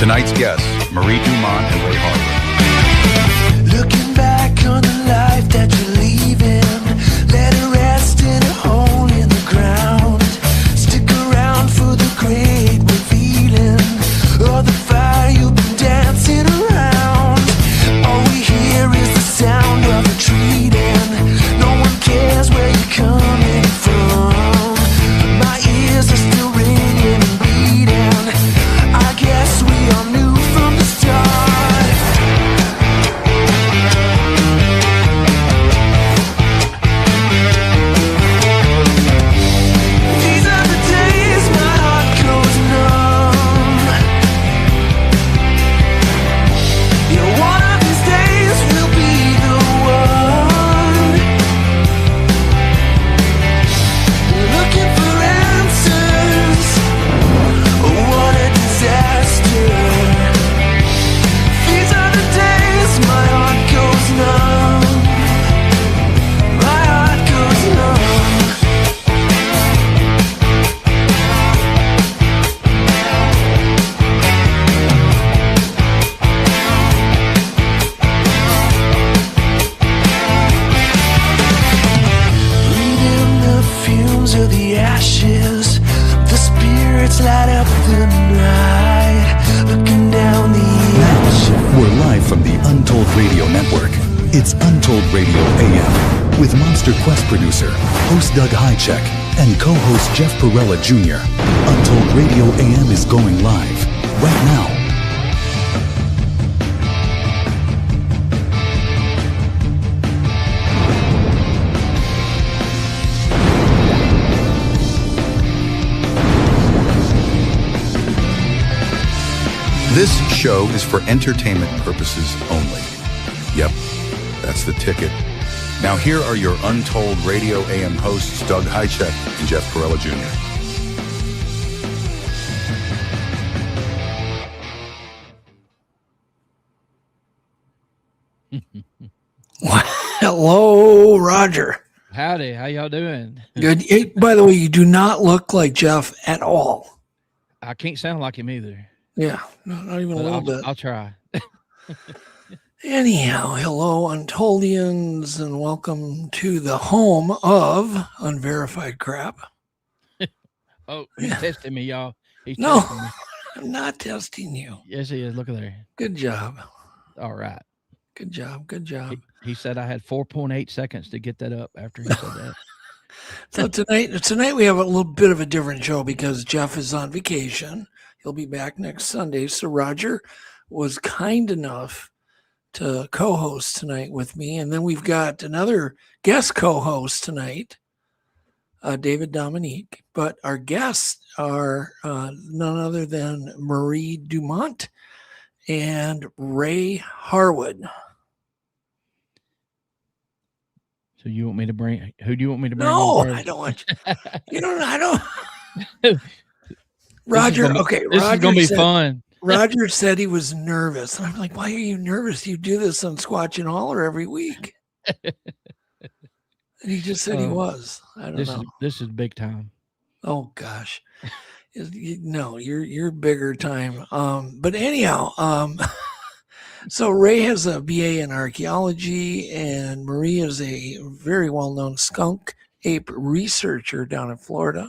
Tonight's guests, Marie Dumont and Ray Harwood. Looking back on the life that you're leaving, let it rest in a hole in the ground. Stick around for the great revealing of the fire you've been dancing around. All we hear is the sound of retreating. No one cares where you're coming from. My ears are still ringing and bleeding. I guess we all knew from the start. These are the days my heart goes numb. Yeah, one of these days will be the one. Looking for answers. What a disaster. These are the days my heart goes numb. My heart goes numb. Breathing the fumes of the ashes. The spirits light up the night. Looking down the ash. We're live from the Untold Radio Network. It's Untold Radio AM with MonsterQuest producer, host Doug Hajicek, and co-host Jeff Perella Jr. Untold Radio AM is going live right now. This show is for entertainment purposes only. Yep, that's the ticket. Now here are your Untold Radio AM hosts, Doug Hajicek and Jeff Perella Jr. Hello, Roger. Howdy, how y'all doing? Good. Hey, by the way, you do not look like Jeff at all. I can't sound like him either. Yeah, not even a But little bit. I'll try. Anyhow, hello, Untoldians, and welcome to the home of unverified crap. Oh, he's testing me, y'all. He's No. testing me. I'm not testing you. Yes, he is. Look at there. Good job. All right. Good job. Good job. He said I had 4.8 seconds to get that up after he said that. So tonight we have a little bit of a different show because Jeff is on vacation. He'll be back next Sunday. So Roger was kind enough to co-host tonight with me. And then we've got another guest co-host tonight, David Domionique. But our guests are none other than Marie Dumont and Ray Harwood. So you want me to bring? Who do you want me to bring? No, on I first? don't want you. You don't. I don't. Roger. Okay. This Roger is gonna be said, fun. Roger said he was nervous. And I'm like, why are you nervous? You do this on Squatch and Holler every week. And he just said he was. I don't know. This is big time. Oh gosh. No, you're bigger time. But anyhow, so Ray has a BA in archaeology, and Marie is a very well-known skunk ape researcher down in Florida.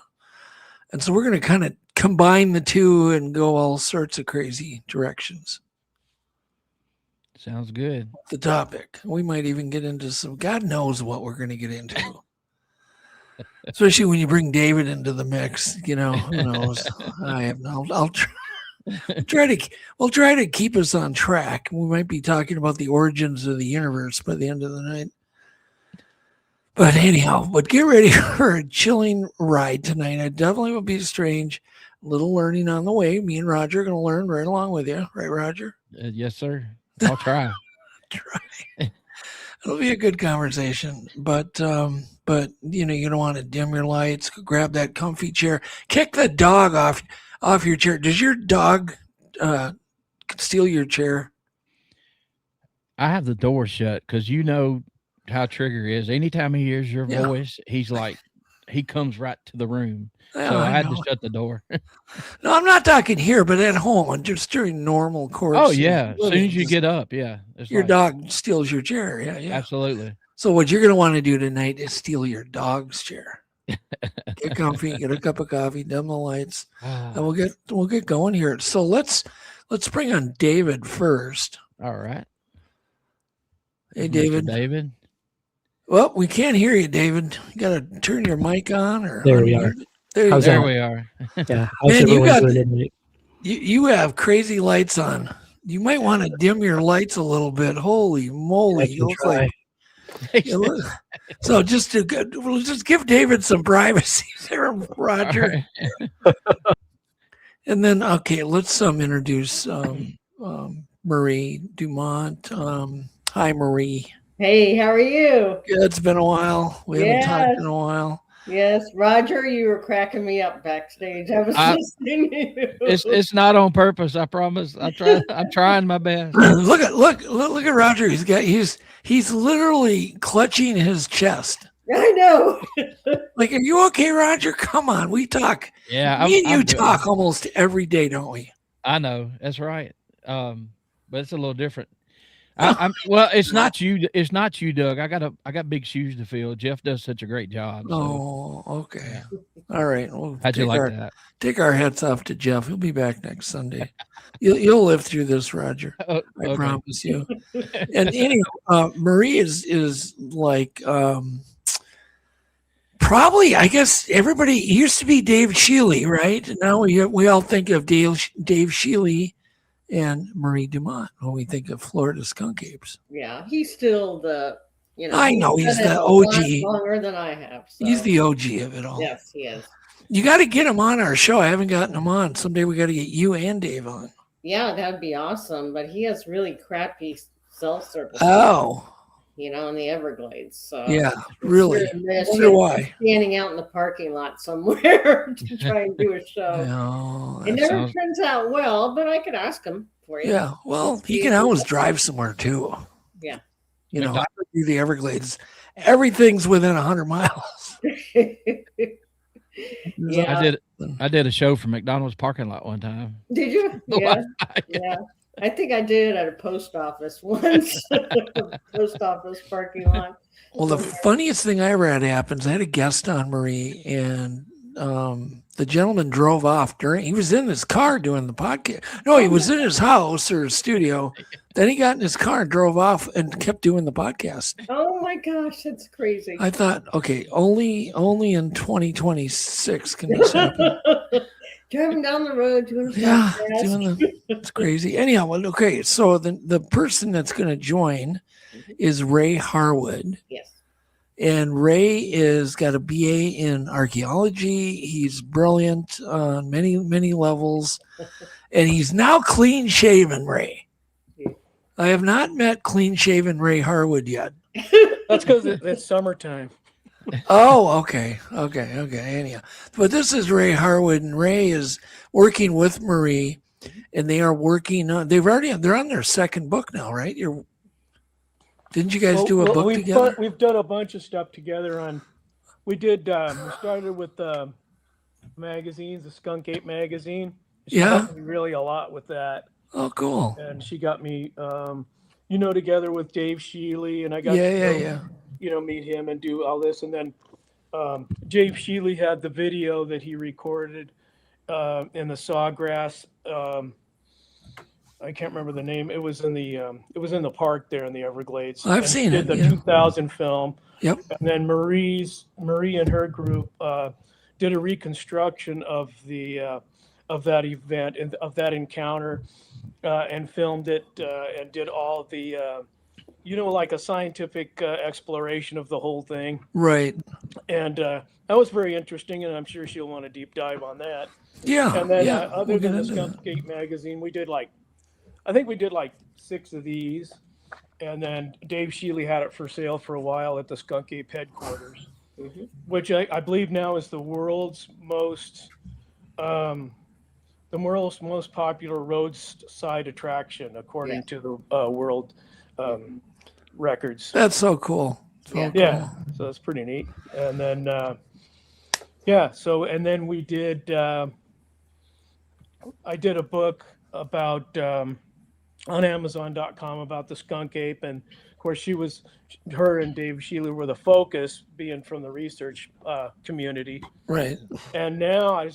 And so we're going to kind of combine the two and go all sorts of crazy directions. Sounds good. The topic. We might even get into some, God knows what we're going to get into. Especially when you bring David into the mix, you know, who knows? I have no, I'll we'll try to keep us on track. We might be talking about the origins of the universe by the end of the night. But anyhow, get ready for a chilling ride tonight. It definitely will be strange. A little learning on the way. Me and Roger are going to learn right along with you. Right, Roger? Yes, sir. I'll try. It'll be a good conversation. But you know, you don't want to dim your lights. Grab that comfy chair. Kick the dog off your chair. Does your dog steal your chair? I have the door shut because you know how Trigger is. Anytime he hears your voice, he's like, he comes right to the room. Yeah, So I had know. to shut the door. No, I'm not talking here, but at home, and just during normal course. Oh yeah, as soon living, as you get up, yeah, it's your like, dog steals your chair. Yeah, yeah. absolutely. So what you're going to want to do tonight is steal your dog's chair. Get comfy, get a cup of coffee, dim the lights, and we'll get going here. So let's bring on David first. All right. Hey, Mr. David. David. Well, we can't hear you, David. You got to turn your mic on, or There we are. There we are. Yeah. Man, you have crazy lights on. You might want to dim your lights a little bit. Holy moly! You look like. So just give David some privacy there, Roger. Right. And then let's introduce Marie Dumont. Hi, Marie. Hey, how are you? Good. It's been a while. We haven't talked in a while. Yes, Roger, you were cracking me up backstage. I was listening to you. It's not on purpose. I promise. I'm trying my best. Look at Roger. He's literally clutching his chest. I know. Like, are you okay, Roger? Come on, we talk. Yeah, Me and you talk almost every day, don't we? I know that's right. But it's a little different. Well, it's not you. It's not you, Doug. I got big shoes to fill. Jeff does such a great job. So. Oh, okay. Yeah. All right. Well, how'd you like that? Take our hats off to Jeff. He'll be back next Sunday. You'll live through this, Roger. I promise you. And anyway, Marie is like probably, I guess everybody used to be Dave Shealy, right? Now we all think of Dave Shealy and Marie Dumont when we think of Florida Skunk Apes. Yeah, he's still the, I know he's the OG. Longer than I have. So. He's the OG of it all. Yes, he is. You got to get him on our show. I haven't gotten him on. Someday we got to get you and Dave on. Yeah, that'd be awesome. But he has really crappy cell service. Oh. In the Everglades. So yeah, really. I wonder why. Standing out in the parking lot somewhere to try and do a show. No, it never turns out well, but I could ask him for you. Yeah, well, he can always drive somewhere too. Yeah. I do the Everglades. Everything's within 100 miles. Yeah. I did a show from McDonald's parking lot one time. Did you? Yeah. Yeah. I think I did at a post office once. Post office parking lot. Well, the funniest thing I ever had happen is I had a guest on, Marie, and the gentleman drove off he was in his car doing the podcast. No, he was in his house or his studio. Then he got in his car and drove off and kept doing the podcast. Oh my gosh, that's crazy. I thought, okay, only in 2026 can this happen. Driving down the road doing it's crazy. Anyhow, okay, so the person that's going to join is Ray Harwood. Yes. And Ray is got a BA in archaeology. He's brilliant on many, many levels. And he's now clean shaven, Ray. I have not met clean shaven Ray Harwood yet. That's because it's summertime. Oh, okay. Anyhow, but this is Ray Harwood, and Ray is working with Marie, and they are working on. They're on their second book now, right? Didn't you guys do a book together? We've done a bunch of stuff together. We started with the magazines, the Skunk Ape magazine. She helped me really a lot with that. Oh, cool. And she got me, together with Dave Shealy, and I got meet him and do all this. And then Dave Shealy had the video that he recorded in the Sawgrass. I can't remember the name. It was in the park there in the Everglades. I've seen it. Did the 2000 film. Yep. And then Marie and her group did a reconstruction of that event and of that encounter, and filmed it and did all the like a scientific exploration of the whole thing. Right. And that was very interesting, and I'm sure she'll want to deep dive on that. Yeah. And then other than the Skunk Ape magazine, I think we did 6 of these. And then Dave Shealy had it for sale for a while at the Skunk Ape headquarters, which I believe now is the world's most popular roadside attraction, according to the world records. That's so cool. Yeah, so that's pretty neat. And then Yeah. So, and then we did, I did a book about, on Amazon.com about the skunk ape. And of course, her and Dave Sheila were the focus, being from the research community. Right. And now I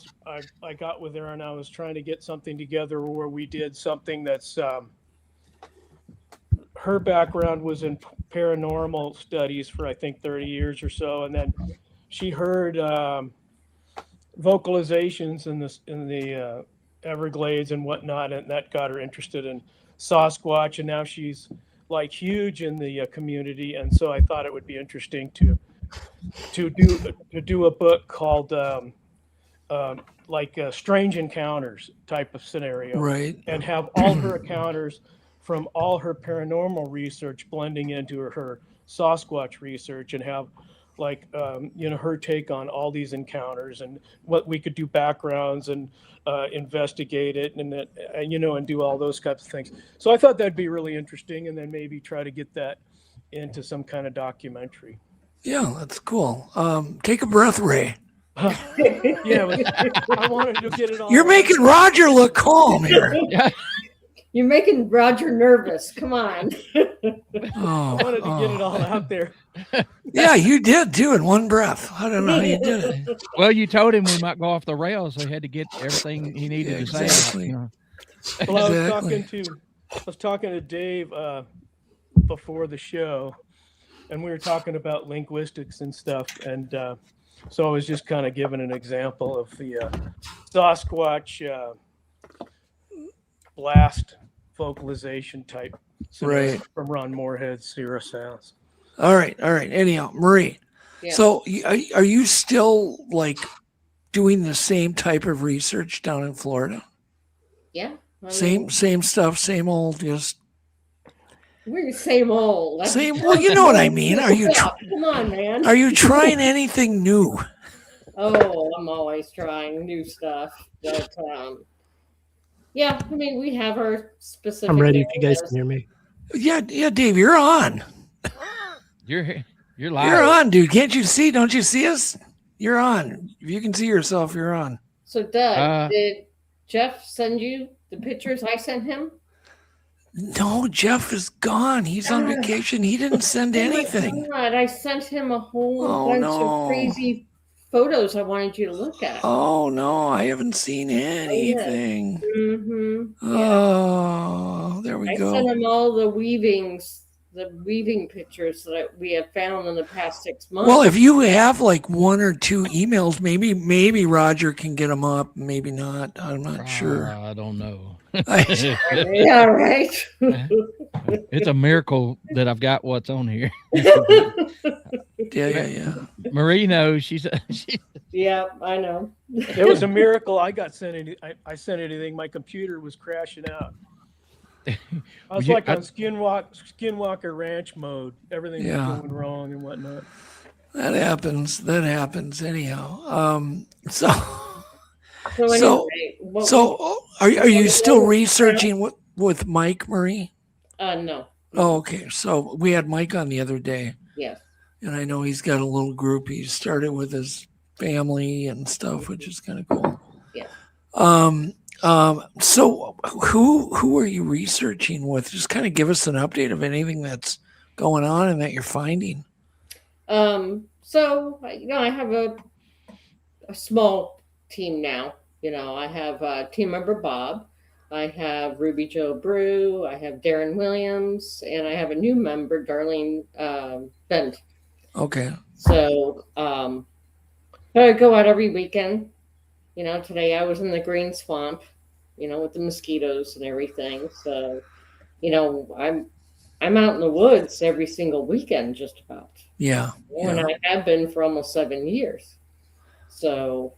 got with her and I was trying to get something together where we did something that's, her background was in paranormal studies for, I think, 30 years or so. And then she heard vocalizations in the Everglades and whatnot, and that got her interested in Sasquatch. And now she's like huge in the community. And so I thought it would be interesting to do a book called like Strange Encounters type of scenario, Right. and have all her encounters from all her paranormal research blending into her Sasquatch research, and have like her take on all these encounters and what we could do backgrounds and investigate it and and do all those types of things. So I thought that'd be really interesting, and then maybe try to get that into some kind of documentary. Yeah, that's cool. Take a breath, Ray. Yeah, I wanted to get it all. You're making Roger look calm here. You're making Roger nervous. Come on. Oh, I wanted to get it all out there. Yeah, you did too in one breath. I don't know how you did it. Well, you told him we might go off the rails, so he had to get everything he needed to say. Exactly. Well, Exactly. I was talking to Dave before the show, and we were talking about linguistics and stuff, and so I was just kind of giving an example of the Sasquatch blast vocalization type scenario Right. from Ron Moorhead's Sierra Sounds. All right. Anyhow, Marie. Yeah. So are you still like doing the same type of research down in Florida? Yeah. I mean, Same stuff, same old, just we're the same old. That's- same. Well, you know what I mean. Are you Yeah, come on, man. are you trying anything new? Oh, I'm always trying new stuff. But yeah, I mean, we have our specific. I'm ready if you guys areas. can hear me. Yeah, Dave, you're on. You're live. You're on, dude. Can't you see? Don't you see us? You're on. If you can see yourself, you're on. So, Doug, did Jeff send you the pictures I sent him? No, Jeff is gone. He's on vacation. He didn't send anything. Oh my God, I sent him a whole Oh, bunch no. of crazy photos I wanted you to look at. Oh no, I haven't seen anything. Mm-hmm. Oh, there we I go. sent him all the weaving pictures that we have found in the past 6 months. Well, if you have like one or two emails, maybe Roger can get them up. Maybe not. I'm not sure. I don't know. Yeah, right. It's a miracle that I've got what's on here. Yeah. Marie knows. She Yeah, I know. It was a miracle. I sent anything. My computer was crashing out. I was like on Skinwalker Ranch mode. Everything was going wrong and whatnot. That happens. Anyhow. So are you still researching with Mike, Marie? No. Oh, okay. So we had Mike on the other day. Yes. And I know he's got a little group he started with his family and stuff, which is kind of cool. Yeah. So who are you researching with? Just kind of give us an update of anything that's going on and that you're finding. So I have a small team now. I have team member Bob, I have Ruby Joe Brew, I have Darren Williams, and I have a new member, Darlene Bent. Okay. So I go out every weekend. Today I was in the green swamp, with the mosquitoes and everything. So, I'm out in the woods every single weekend, just about. Yeah. And I have been for almost 7 years. So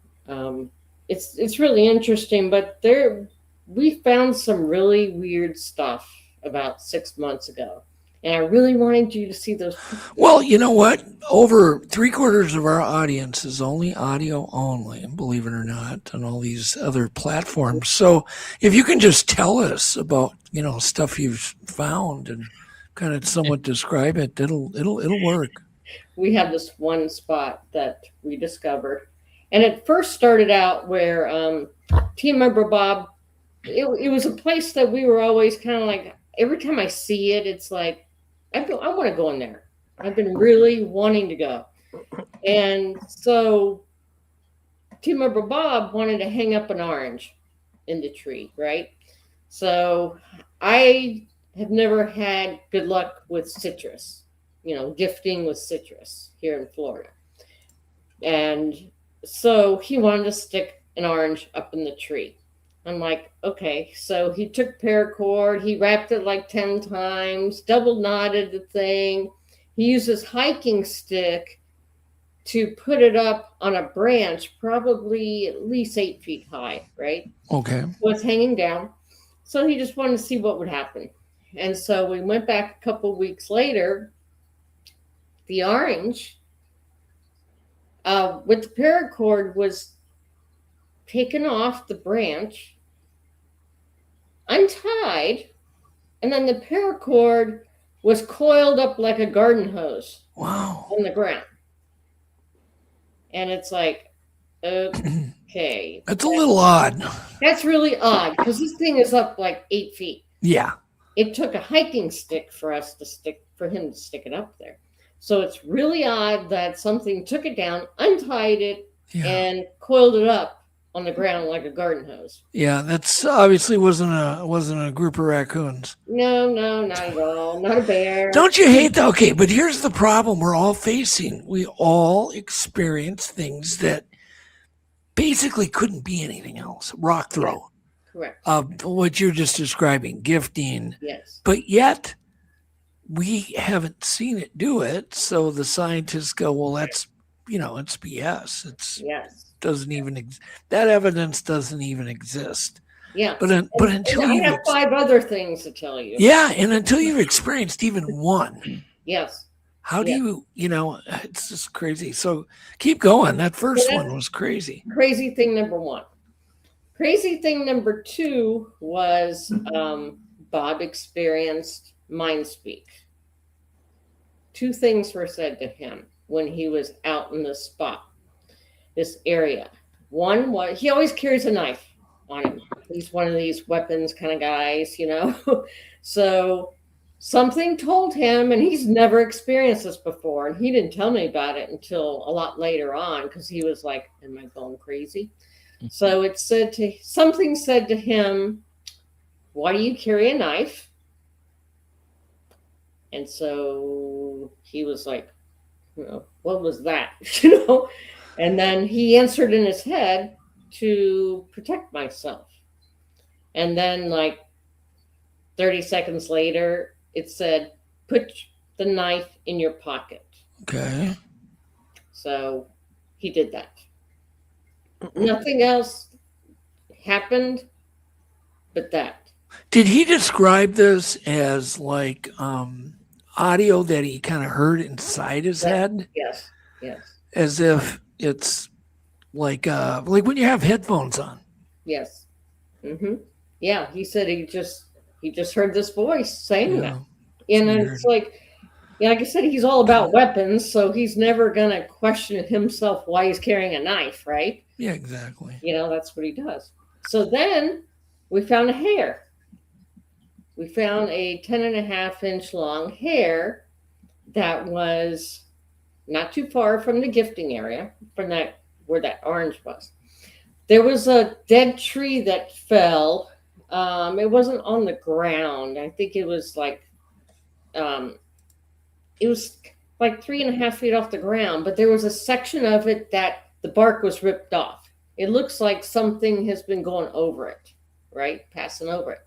it's really interesting. But we found some really weird stuff about 6 months ago. And I really wanted you to see those. Well, you know what? Over 3/4 of our audience is only audio only, believe it or not, on all these other platforms. So if you can just tell us about, stuff you've found and kind of somewhat describe it, it'll work. We have this one spot that we discovered, And it first started out where team member Bob, it was a place that we were always kind of like, every time I see it, it's like, I want to go in there. I've been really wanting to go. And so team member Bob wanted to hang up an orange in the tree, right? So I have never had good luck with citrus, gifting with citrus here in Florida. And so he wanted to stick an orange up in the tree. I'm like, okay. So he took paracord, he wrapped it like 10 times, double knotted the thing. He used his hiking stick to put it up on a branch, probably at least 8 feet high, right? Okay. So it's hanging down. So he just wanted to see what would happen. And so we went back a couple weeks later. The orange with the paracord was taken off the branch, untied, and then the paracord was coiled up like a garden hose. Wow. On the ground. And it's like, okay. That's a little odd. That's really odd because this thing is up like 8 feet. Yeah. It took a hiking stick for him to stick it up there. So it's really odd that something took it down, untied it, and coiled it up on the ground like a garden hose. Yeah, that's obviously wasn't a group of raccoons. No, not at all. Not a bear. Don't you hate that? Okay, but here's the problem we're all facing. We all experience things that basically couldn't be anything else. Rock throw. Correct. What you're just describing, gifting. Yes. But yet we haven't seen it do it. So the scientists go, well, that's, it's BS. It's doesn't even that evidence doesn't even exist. Yeah. But until I have 5 other things to tell you. Yeah, and until you've experienced even one. Yes. How do you, it's just crazy. So keep going. That first one was crazy. Crazy thing number 1. Crazy thing number 2 was Bob experienced mind speak. 2 things were said to him when he was out in this area. One was, he always carries a knife on him. He's one of these weapons kind of guys, So something told him, and he's never experienced this before, and he didn't tell me about it until a lot later on because he was like, am I going crazy? So something said to him, why do you carry a knife? And so he was like, what was that? And then he answered in his head, to protect myself. And then like 30 seconds later, it said, put the knife in your pocket. Okay. So he did that. Nothing else happened but that. Did he describe this as like audio that he kind of heard inside his head? Yes. As if it's like when you have headphones on. Yes. Mm-hmm. Yeah, he said he just heard this voice saying that. And it's like, like I said, he's all about weapons, so he's never going to question himself why he's carrying a knife, right? Yeah, exactly. That's what he does. So then we found a hare. We found a 10.5-inch long hare that was not too far from the gifting area, from that where that orange was. There was a dead tree that fell. It wasn't on the ground. I think it was like, it was like 3.5 feet off the ground, but there was a section of it that the bark was ripped off. It looks like something has been going over it, right? Passing over it.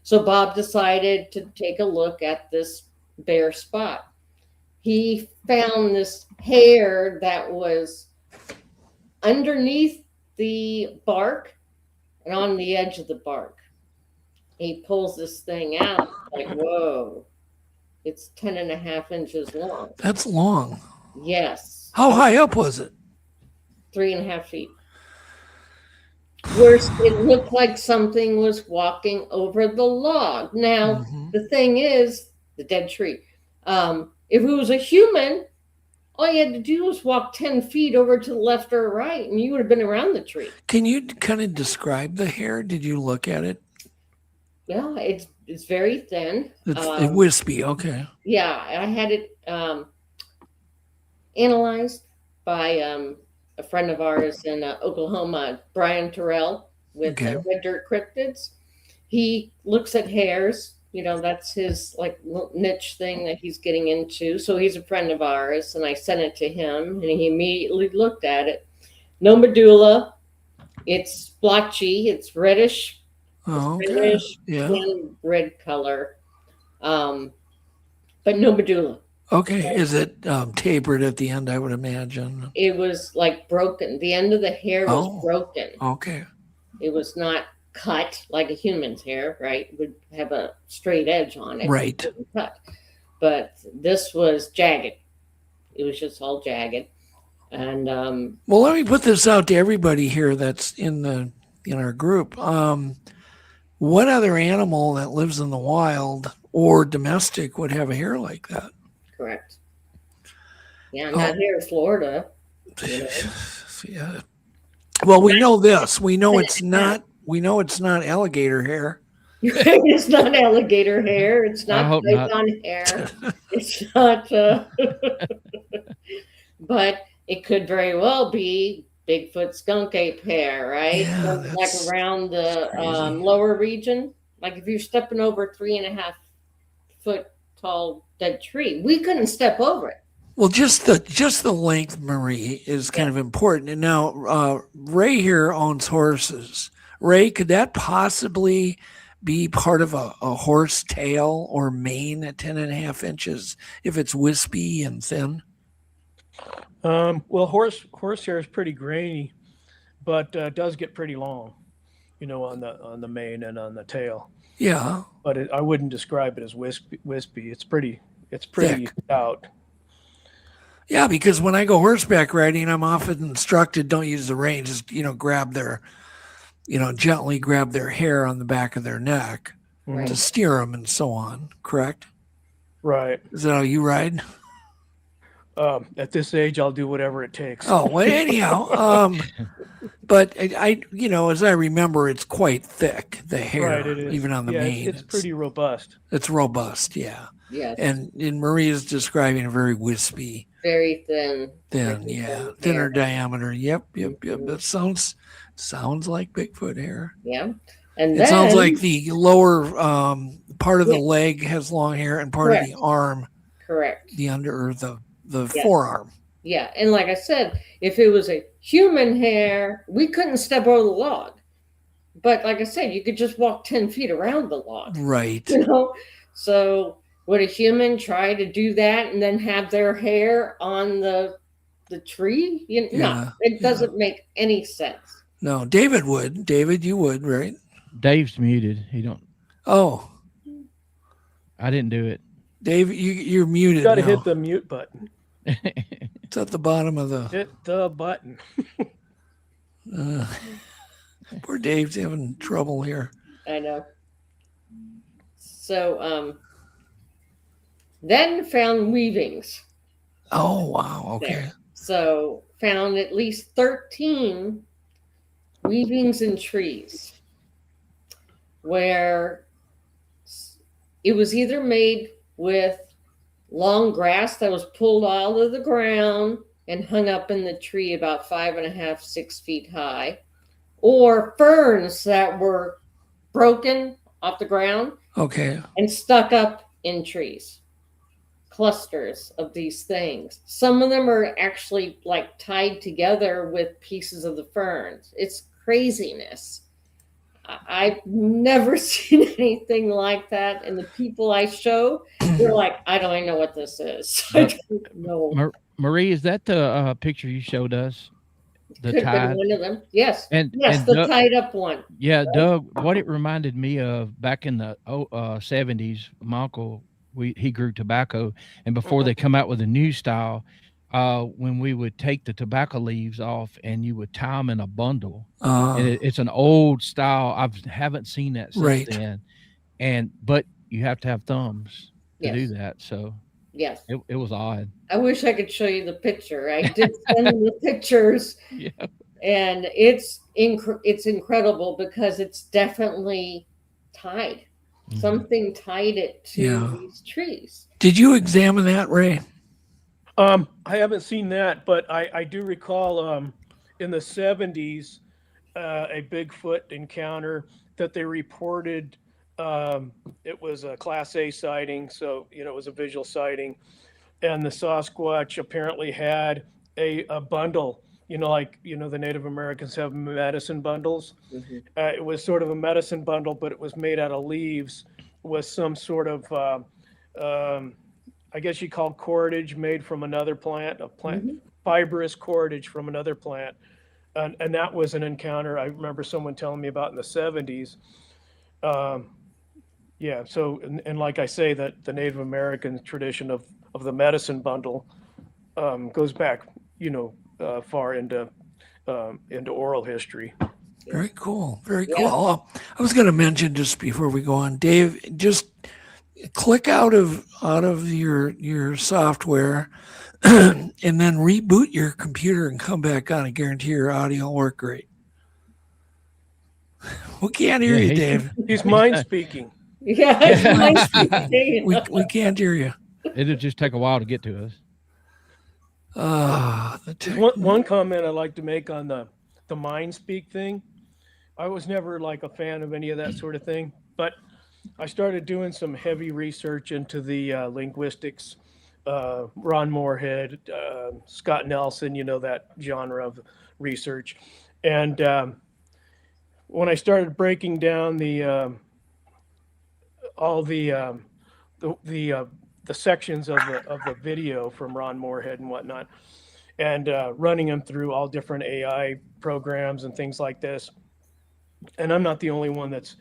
So Bob decided to take a look at this bare spot. He found this hair that was underneath the bark and on the edge of the bark. He pulls this thing out like, whoa, it's 10.5 inches long. That's long. Yes. How high up was it? 3.5 feet. Worse, it looked like something was walking over the log. Now, the thing is, the dead tree. If it was a human, all you had to do was walk 10 feet over to the left or right, and you would have been around the tree. Can you kind of describe the hair? Did you look at it? Yeah, it's very thin. It's wispy. Okay. Yeah, I had it analyzed by a friend of ours in Oklahoma, Brian Terrell, with Red Dirt Cryptids. He looks at hairs. You know, that's his like niche thing that he's getting into. So he's a friend of ours, and I sent it to him, and he immediately looked at it. No medulla. It's blotchy. It's reddish. Oh, okay. Reddish, Yeah. red color, but no medulla. Okay. Is it tapered at the end? I would imagine. It was like broken. The end of the hair was broken. Okay. It was not cut like a human's hair, right? It would have a straight edge on it. Right. It wasn't cut. But this was jagged. It was just all jagged. And well, let me put this out to everybody here that's in our group. What other animal that lives in the wild or domestic would have a hair like that? correct. Yeah, not here in Florida. You know. Yeah. Well, we know this. We know it's not. We know it's not alligator hair. It's not alligator hair. It's not python hair. It's not. But it could very well be Bigfoot skunk ape hair, right? Yeah, like around the lower region. Like if you're stepping over 3.5 foot tall dead tree, we couldn't step over it. Well, just the length, Marie, is kind of important. And now Ray here owns horses. Ray, could that possibly be part of a horse tail or mane at 10.5 inches if it's wispy and thin? Well, horse hair is pretty grainy, but does get pretty long, you know, on the mane and on the tail. Yeah. But I wouldn't describe it as wispy. It's pretty thick. stout. Yeah, because when I go horseback riding, I'm often instructed don't use the rein, just gently grab their hair on the back of their neck to steer them and so on. Correct? Right. Is that how you ride? At this age, I'll do whatever it takes. Oh, well, anyhow, but I as I remember, it's quite thick, the hair, right, it is. Even on the mane. It's pretty robust. It's robust, yeah. Yes. And Marie is describing a very wispy. Very thin. Thinner diameter. Yep. That sounds like Bigfoot hair. Yeah. And it sounds like the lower part of the leg has long hair and part of the arm. Correct. The under or the forearm. Yeah. And like I said, if it was a human hair, we couldn't step over the log. But like I said, you could just walk 10 feet around the log. Right. So would a human try to do that and then have their hair on the tree? No, it doesn't make any sense. No, David would. David, you would, right? Dave's muted. He don't. Oh. I didn't do it. Dave, you're muted. You got to hit the mute button. It's at the bottom of the. Hit the button. Poor Dave's having trouble here. I know. So, then found weavings. Oh, wow. Okay. There. So found at least 13 weavings in trees where it was either made with long grass that was pulled out of the ground and hung up in the tree about 5.5, 6 feet high, or ferns that were broken off the ground and stuck up in trees. Clusters of these things. Some of them are actually like tied together with pieces of the ferns. It's craziness. I've never seen anything like that. And the people I show, they're like, I don't even know what this is. I don't know. Marie, is that the picture you showed us? The Could tied? have been one of them. Yes. And the Doug, tied up one. Yeah, Doug, what it reminded me of back in the 70s, my uncle, he grew tobacco, and before they come out with a new style, when we would take the tobacco leaves off and you would tie them in a bundle. And it's an old style. I haven't seen that since then. But you have to have thumbs to do that. So Yes. It was odd. I wish I could show you the picture. I did send you the pictures, Yeah. and it's incredible because it's definitely tied. Mhm. Something tied it to Yeah. these trees. Did you examine that, Ray? I haven't seen that, but I do recall in the 70s a Bigfoot encounter that they reported. It was a Class A sighting, so it was a visual sighting, and the Sasquatch apparently had a bundle. The Native Americans have medicine bundles. Mhm. It was sort of a medicine bundle, but it was made out of leaves with some sort of I guess you call cordage made from another plant, Mhm. fibrous cordage from another plant. And that was an encounter I remember someone telling me about in the 70s. Yeah, so, and like I say, that the Native American tradition of the medicine bundle goes back, far into oral history. Very cool. Very Yeah. cool. I was going to mention just before we go on, Dave, just click out of your software and then reboot your computer and come back on. I guarantee your audio will work great. We can't hear you, Dave. He's mind speaking. Yeah, it's nice. We can't hear you. It'll just take a while to get to us. One comment I'd like to make on the mind speak thing. I was never like a fan of any of that sort of thing, but I started doing some heavy research into the linguistics, Ron Moorhead, Scott Nelson, that genre of research. And when I started breaking down all the sections of the video from Ron Moorhead and whatnot, and running them through all different AI programs and things like this. And I'm not the only one that's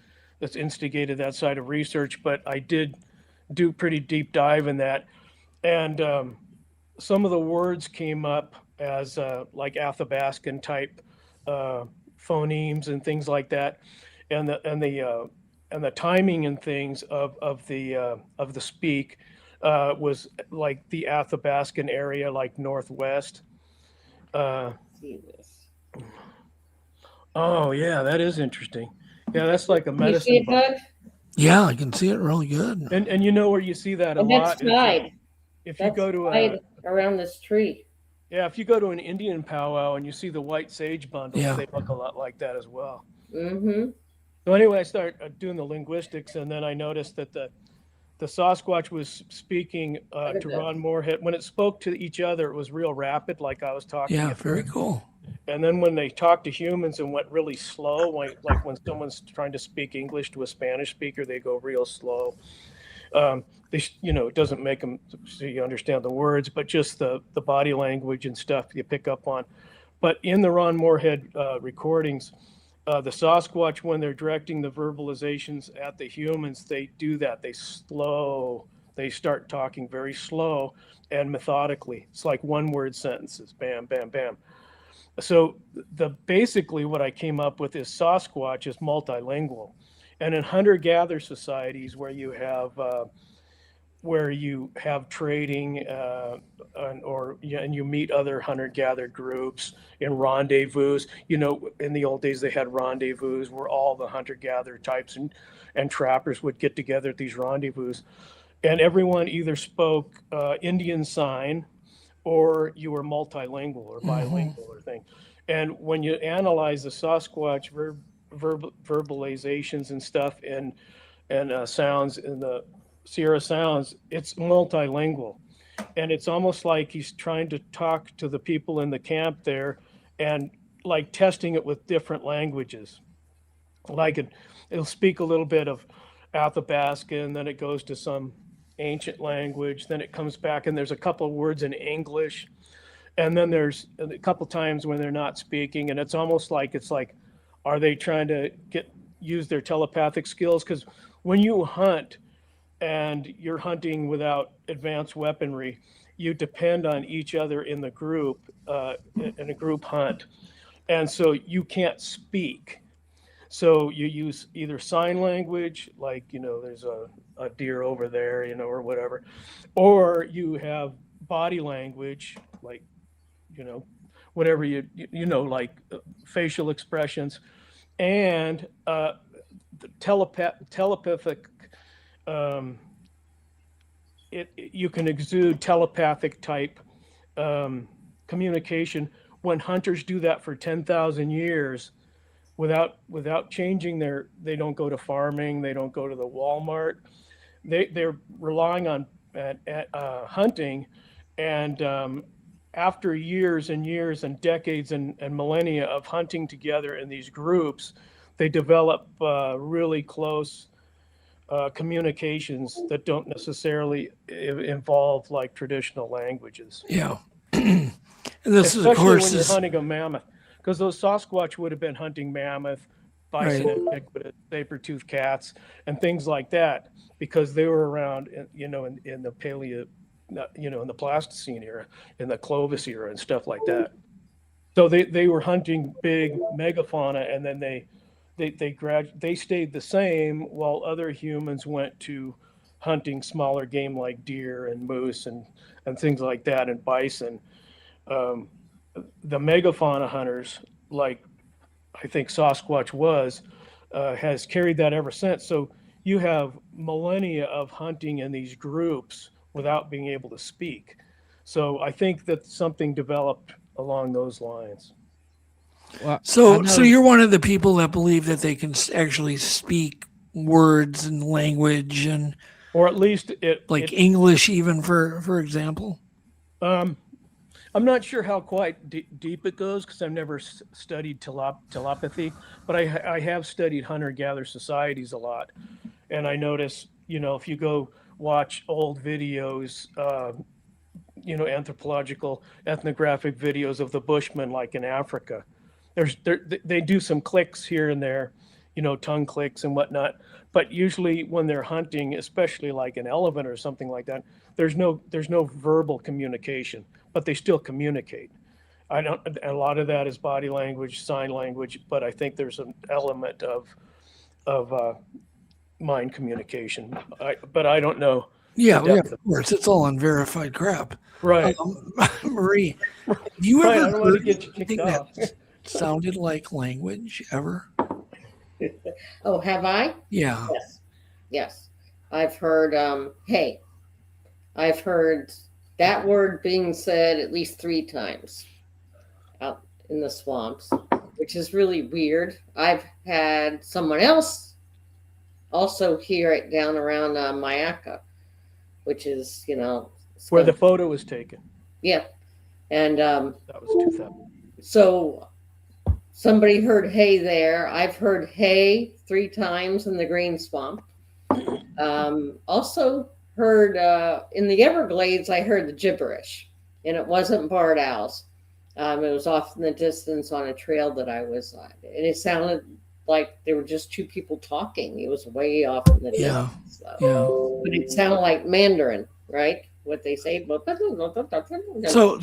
instigated that side of research, but I did do pretty deep dive in that. And some of the words came up as like Athabascan type phonemes and things like that. And the timing and things of the speak was like the Athabascan area, like northwest. See this. Oh yeah, that is interesting. Yeah, that's like a You see medicine it, bundle. Doug? Yeah, I can see it really good. And you know where you see that a And that's lot? tied. If you That's go to tied around this tree. if you go to an Indian powwow and you see the white sage bundles, Yeah. they look a lot like that as well. Mm-hmm. So anyway, I started doing the linguistics, and then I noticed that the Sasquatch was speaking at to that. Ron Moorhead. When it spoke to each other, it was real rapid, like I was talking. Yeah, very cool. And then when they talked to humans and went really slow, like when someone's trying to speak English to a Spanish speaker, they go real slow. It doesn't make them so you understand the words, but just the body language and stuff you pick up on. But in the Ron Moorhead recordings, the Sasquatch, when they're directing the verbalizations at the humans, they do that. They start talking very slow and methodically. It's like one word sentences, bam, bam, bam. So basically what I came up with is Sasquatch is multilingual. And in hunter-gatherer societies where you have trading and you meet other hunter-gatherer groups in rendezvous, in the old days they had rendezvous where all the hunter-gatherer types and trappers would get together at these rendezvous. And everyone either spoke Indian Sign or you were multilingual or bilingual or thing. And when you analyze the Sasquatch verbalizations and stuff and sounds in the Sierra Sounds, it's multilingual. And it's almost like he's trying to talk to the people in the camp there and like testing it with different languages. Like it'll speak a little bit of Athabascan, then it goes to some ancient language, then it comes back and there's a couple of words in English, and then there's a couple times when they're not speaking, and it's almost like are they trying to use their telepathic skills? Because when you hunt and you're hunting without advanced weaponry, you depend on each other in the group in a group hunt, and so you can't speak. So you use either sign language, like, there's a deer over there, or whatever, or you have body language, like, whatever like facial expressions, and telepathic. You can exude telepathic type communication when hunters do that for 10,000 years without changing they don't go to farming, they don't go to the Walmart, they're relying on hunting, and after years and years and decades and millennia of hunting together in these groups, they develop really close communications that don't necessarily involve like traditional languages. Yeah. And this is, of Especially course, when you're hunting a mammoth, because those Sasquatch would have been hunting mammoth, bison, Right. and ubiquitous saber-toothed cats, and things like that, because they were around, in the Paleo, in the Pleistocene era, in the Clovis era, and stuff like that. So they were hunting big megafauna, and then they stayed the same while other humans went to hunting smaller game like deer and moose and things like that, and bison. The megafauna hunters, like I think Sasquatch has carried that ever since. So you have millennia of hunting in these groups without being able to speak. So I think that something developed along those lines. Well, So, I know- so you're one of the people that believe that they can actually speak words and language, and Or at least like English, even for example. I'm not sure how quite deep it goes, because I've never studied telepathy, but I have studied hunter-gatherer societies a lot. And I notice, if you go watch old videos, anthropological, ethnographic videos of the Bushmen, like in Africa, they do some clicks here and there, tongue clicks and whatnot. But usually when they're hunting, especially like an elephant or something like that, there's no verbal communication, but they still communicate. A lot of that is body language, sign language, but I think there's an element of mind communication. But I don't know. Yeah, the yeah, depth of course. It's all unverified crap. Right. Marie, have you Right, ever I don't want to heard get you kicked anything off. that sounded like language ever? Oh, have I? Yeah. Yes. I've heard hey. I've heard that word being said at least 3 times out in the swamps, which is really weird. I've had someone else also hear it down around Mayaka, which is, Where the photo was taken. yeah. And That was 2000. so somebody heard hay there. I've heard hay 3 times in the green swamp. Also heard in the Everglades, I heard the gibberish, and it wasn't barred owls. It was off in the distance on a trail that I was on, and it sounded like there were just 2 people talking. It was way off in the Yeah. distance. So. Yeah. But it sounded like Mandarin, right? What they say. So,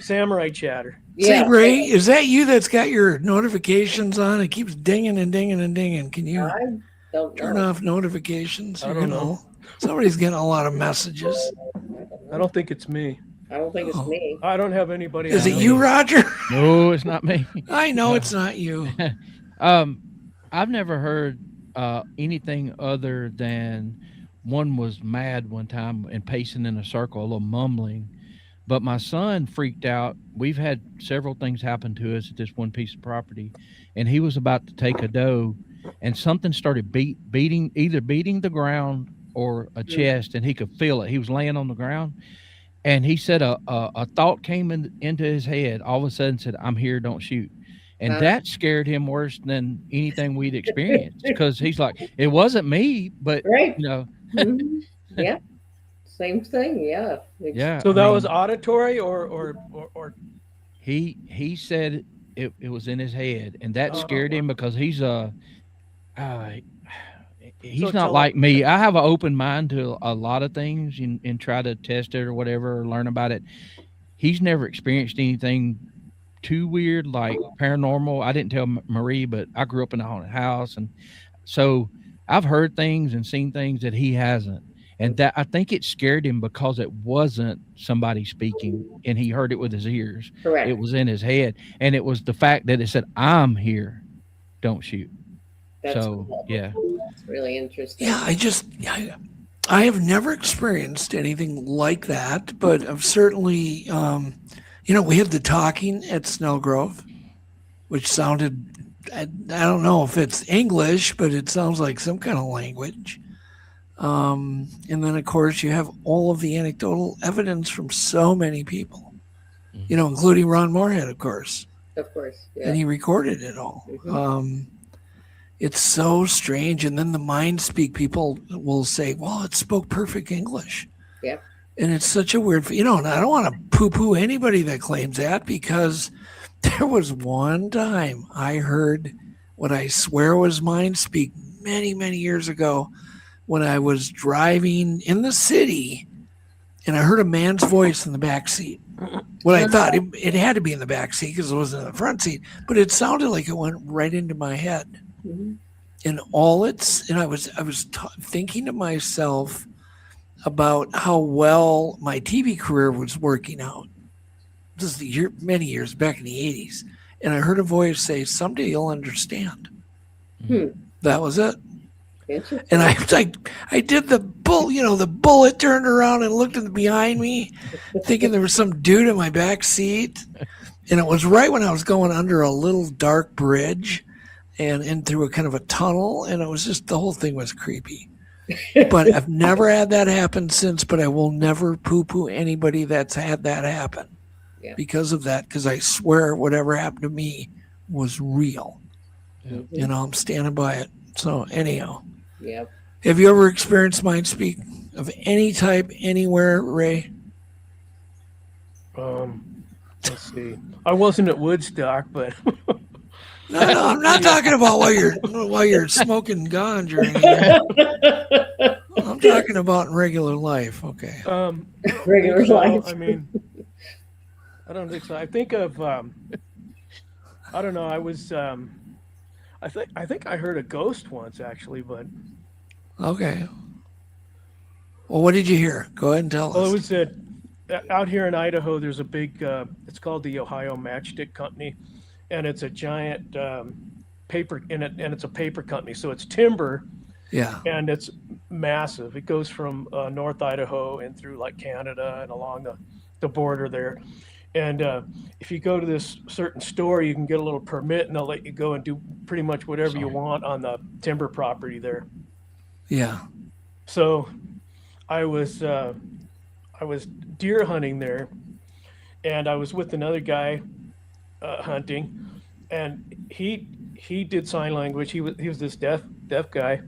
Samurai chatter. say, Ray, is that you that's got your notifications on? It keeps dinging and dinging and dinging. Can you I don't turn know. off notifications? I don't know. Somebody's getting a lot of messages. I don't think it's me. I don't think it's Oh. me. I don't have anybody. Is I it know. you, Roger? No, it's not me. I know it's not you. I've never heard anything other than one was mad one time and pacing in a circle, a little mumbling. But my son freaked out. We've had several things happen to us at this one piece of property, and he was about to take a doe, and something started beating the ground or a chest, and he could feel it. He was laying on the ground, and he said a thought came into his head. All of a sudden, said, "I'm here. Don't shoot." And that scared him worse than anything we'd experienced, because he's like, it wasn't me, but Right. Mhm. Yeah. Same thing. Yeah. Yeah. So I that mean, was auditory or he said it was in his head, and that scared him because he's So not like me. I have an open mind to a lot of things and try to test it or whatever or learn about it. He's never experienced anything too weird, like paranormal. I didn't tell Marie, but I grew up in a haunted house, and so I've heard things and seen things that he hasn't. And that I think it scared him because it wasn't somebody speaking and he heard it with his ears. Correct. It was in his head. And it was the fact that it said, "I'm here. Don't shoot." That's So, cool. yeah. That's really interesting. Yeah, I have never experienced anything like that, but I've certainly, we had the talking at Snellgrove, which sounded, I don't know if it's English, but it sounds like some kind of language. And then, of course, you have all of the anecdotal evidence from so many people, including Ron Moorhead, of course. Of course. Yeah. And he recorded it all. It's so strange. And then the Mind Speak people will say, well, it spoke perfect English. Yeah. And it's such a weird, and I don't want to poo-poo anybody that claims that, because there was one time I heard what I swear was Mind Speak many, many years ago, when I was driving in the city and I heard a man's voice in the back seat. What I thought it had to be in the back seat because it wasn't in the front seat, but it sounded like it went right into my head. And I was thinking to myself about how well my TV career was working out. This is many years back in the 80s. And I heard a voice say, "Someday you'll understand." That was it. And I did the bullet turned around and looked behind me, thinking there was some dude in my back seat. And it was right when I was going under a little dark bridge and in through a kind of a tunnel. And it was just, the whole thing was creepy. But I've never had that happen since, but I will never poo-poo anybody that's had that happen because of that. Because I swear whatever happened to me was real. I'm standing by it. So anyhow. Yep. Have you ever experienced Mind Speak of any type anywhere, Ray? Let's see. I wasn't at Woodstock, but No, I'm not talking about while you're smoking ganja or anything. I'm talking about in regular life. Okay. Regular life. I mean, I don't think so. I think of I don't know. I was I think I heard a ghost once, actually, but okay. Well, what did you hear? Go ahead and tell us. Well, it was out here in Idaho. There's a big. It's called the Ohio Matchstick Company, and it's a giant paper and it's a paper company. So it's timber. Yeah. And it's massive. It goes from North Idaho and through like Canada and along the border there. And if you go to this certain store, you can get a little permit, and they'll let you go and do pretty much whatever you want on the timber property there. Yeah. So I was deer hunting there, and I was with another guy hunting, and he did sign language. He was this deaf guy,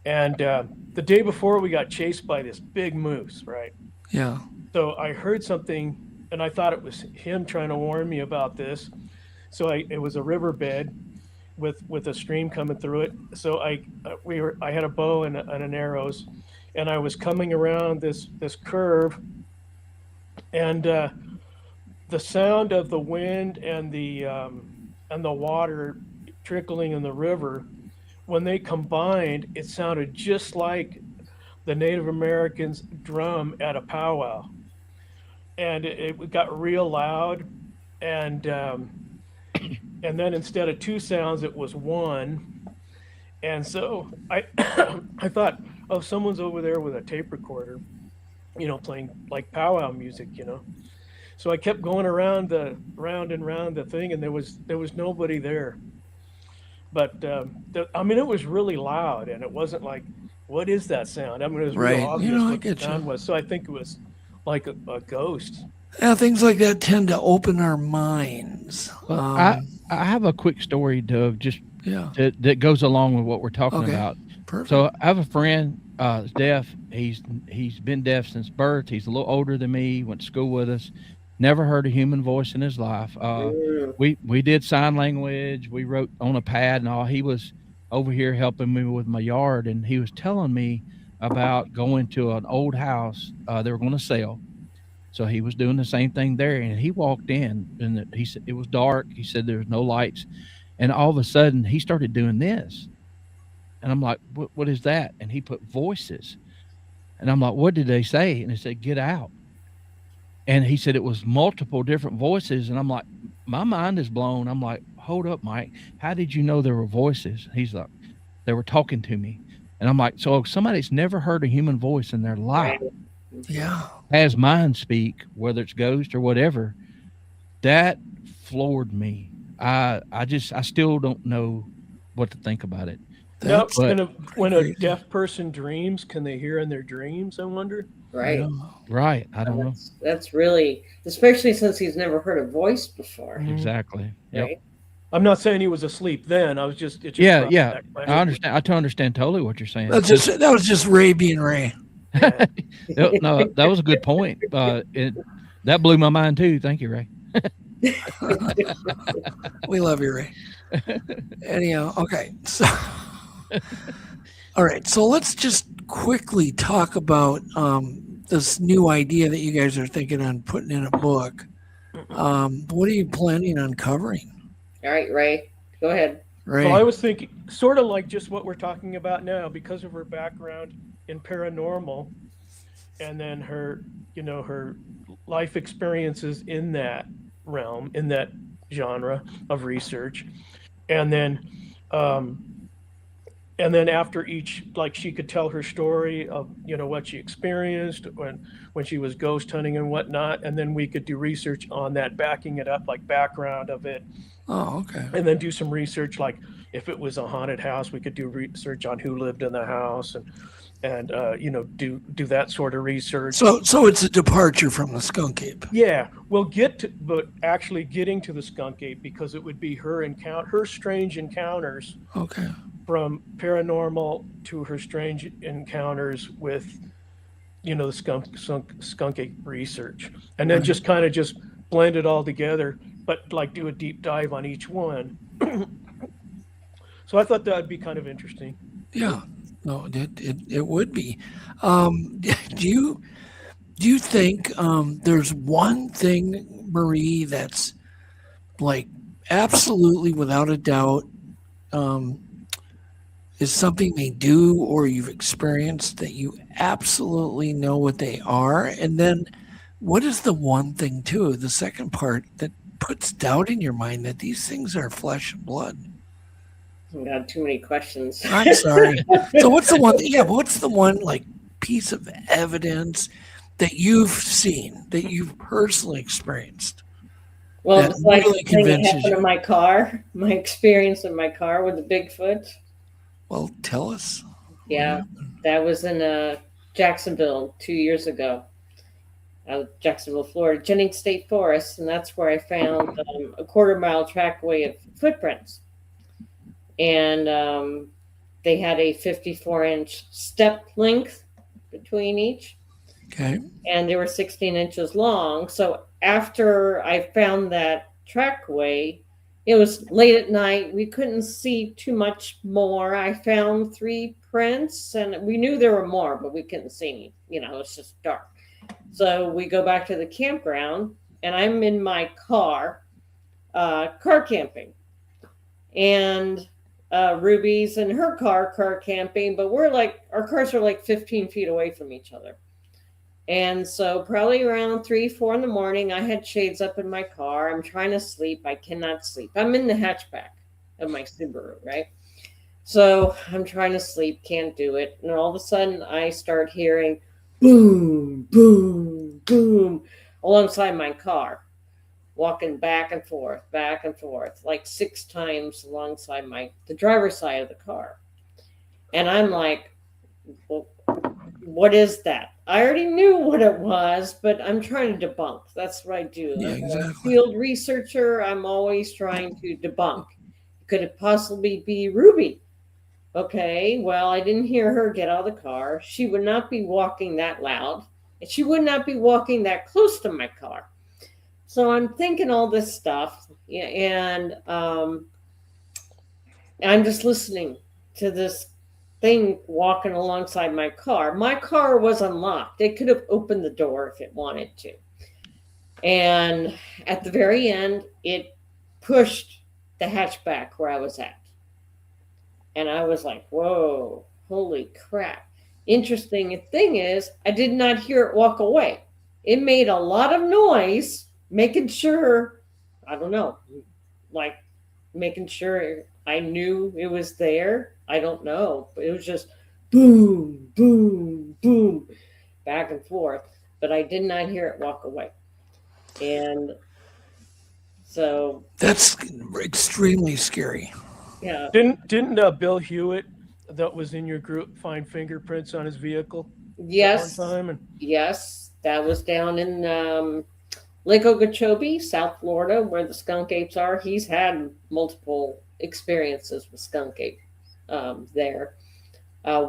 and the day before we got chased by this big moose, right? Yeah. So I heard something, and I thought it was him trying to warn me about this. So it was a riverbed with a stream coming through it. So I had a bow and an arrows, and I was coming around this curve, and the sound of the wind and the water trickling in the river, when they combined, it sounded just like the Native Americans' drum at a powwow. And it got real loud, and then instead of two sounds, it was one. And so I I thought, oh, someone's over there with a tape recorder, playing like powwow music, So I kept going round and round the thing, and there was nobody there. But it was really loud, and it wasn't like, what is that sound? I mean, it was right. real obvious what the I get sound you. was. So I think it was like a ghost. Yeah, things like that tend to open our minds. Well, I have a quick story, Doug, just that goes along with what we're talking about. Perfect. So I have a friend, deaf. He's been deaf since birth. He's a little older than me. Went to school with us. Never heard a human voice in his life. We did sign language. We wrote on a pad and all. He was over here helping me with my yard, and he was telling me about going to an old house they were going to sell. So he was doing the same thing there, and he walked in, and he said it was dark. He said there was no lights, and all of a sudden he started doing this, and I'm like, what is that? And he put voices, and I'm like, what did they say? And he said, get out. And he said it was multiple different voices, and I'm like, my mind is blown. I'm like, hold up, Mike. How did you know there were voices? He's like, they were talking to me. And I'm like, so if somebody's never heard a human voice in their life, Yeah. has mind speak, whether it's ghost or whatever, that floored me. I still don't know what to think about it. Now, That's when a deaf person dreams, can they hear in their dreams, I wonder? Right. yeah. Right. I don't know. That's really, especially since he's never heard a voice before. Exactly. Yep. Right. I'm not saying he was asleep then. I was just, it just Yeah. brought Yeah. that question. I understand. I understand totally what you're saying. That was just Ray being Ray. No, that was a good point. That blew my mind too. Thank you, Ray. We love you, Ray. Anyhow, okay. So, all right. So let's just quickly talk about this new idea that you guys are thinking on putting in a book. What are you planning on covering? All right, Ray, go ahead. Ray? So I was thinking, sort of like just what we're talking about now, because of her background in paranormal, and then her, her life experiences in that realm, in that genre of research, and then after each, like, she could tell her story of what she experienced when she was ghost hunting and whatnot, and then we could do research on that, backing it up, like background of it. Oh, okay. And then do some research, like if it was a haunted house, we could do research on who lived in the house, and do that sort of research. So it's a departure from the skunk ape. Yeah, we'll get to, but actually getting to the skunk ape, because it would be her strange encounters, Okay. from paranormal to her strange encounters with, the skunk ape research, and then just kind of just blend it all together, but like do a deep dive on each one. So I thought that'd be kind of interesting. Yeah. No, it would be. Do you think there's one thing, Marie, that's like absolutely without a doubt is something they do or you've experienced that you absolutely know what they are? And then what is the one thing too, the second part, that puts doubt in your mind that these things are flesh and blood? I got too many questions. I'm sorry. So what's the one? Yeah, what's the one like piece of evidence that you've seen, that you've personally experienced? Well, That it's like really the thing that convinces happened you. in my car, my experience in my car with the Bigfoot. Well, tell us. Yeah, that was in Jacksonville 2 years ago. Jacksonville, Florida, Jennings State Forest, and that's where I found a quarter-mile trackway of footprints. And they had a 54-inch step length between each, Okay. and they were 16 inches long. So after I found that trackway, it was late at night. We couldn't see too much more. I found 3 prints, and we knew there were more, but we couldn't see any. It was just dark. So we go back to the campground, and I'm in my car camping. And Ruby's in her car camping, but our cars are like 15 feet away from each other. And so probably around 3-4 in the morning, I had shades up in my car. I'm trying to sleep. I cannot sleep. I'm in the hatchback of my Subaru, right? So I'm trying to sleep, can't do it. And all of a sudden I start hearing boom, boom, boom alongside my car, walking back and forth, like 6 times alongside the driver's side of the car. And I'm like, well, what is that? I already knew what it was, but I'm trying to debunk. That's what I do. Yeah, I'm exactly. a field researcher. I'm always trying to debunk. Could it possibly be Ruby? Okay, well, I didn't hear her get out of the car. She would not be walking that loud, and she would not be walking that close to my car. So I'm thinking all this stuff, and I'm just listening to this thing walking alongside my car. My car was unlocked. It could have opened the door if it wanted to. And at the very end, it pushed the hatchback where I was at. And I was like, whoa, holy crap. Interesting thing is, I did not hear it walk away. It made a lot of noise, making sure, I don't know, like making sure I knew it was there. I don't know. But it was just boom, boom, boom, back and forth. But I did not hear it walk away. And so That's extremely scary. yeah. Didn't Bill Hewitt, that was in your group, find fingerprints on his vehicle Yes. one time? And Yes. That was down in Lake Okeechobee, South Florida, where the skunk apes are. He's had multiple experiences with skunk ape there.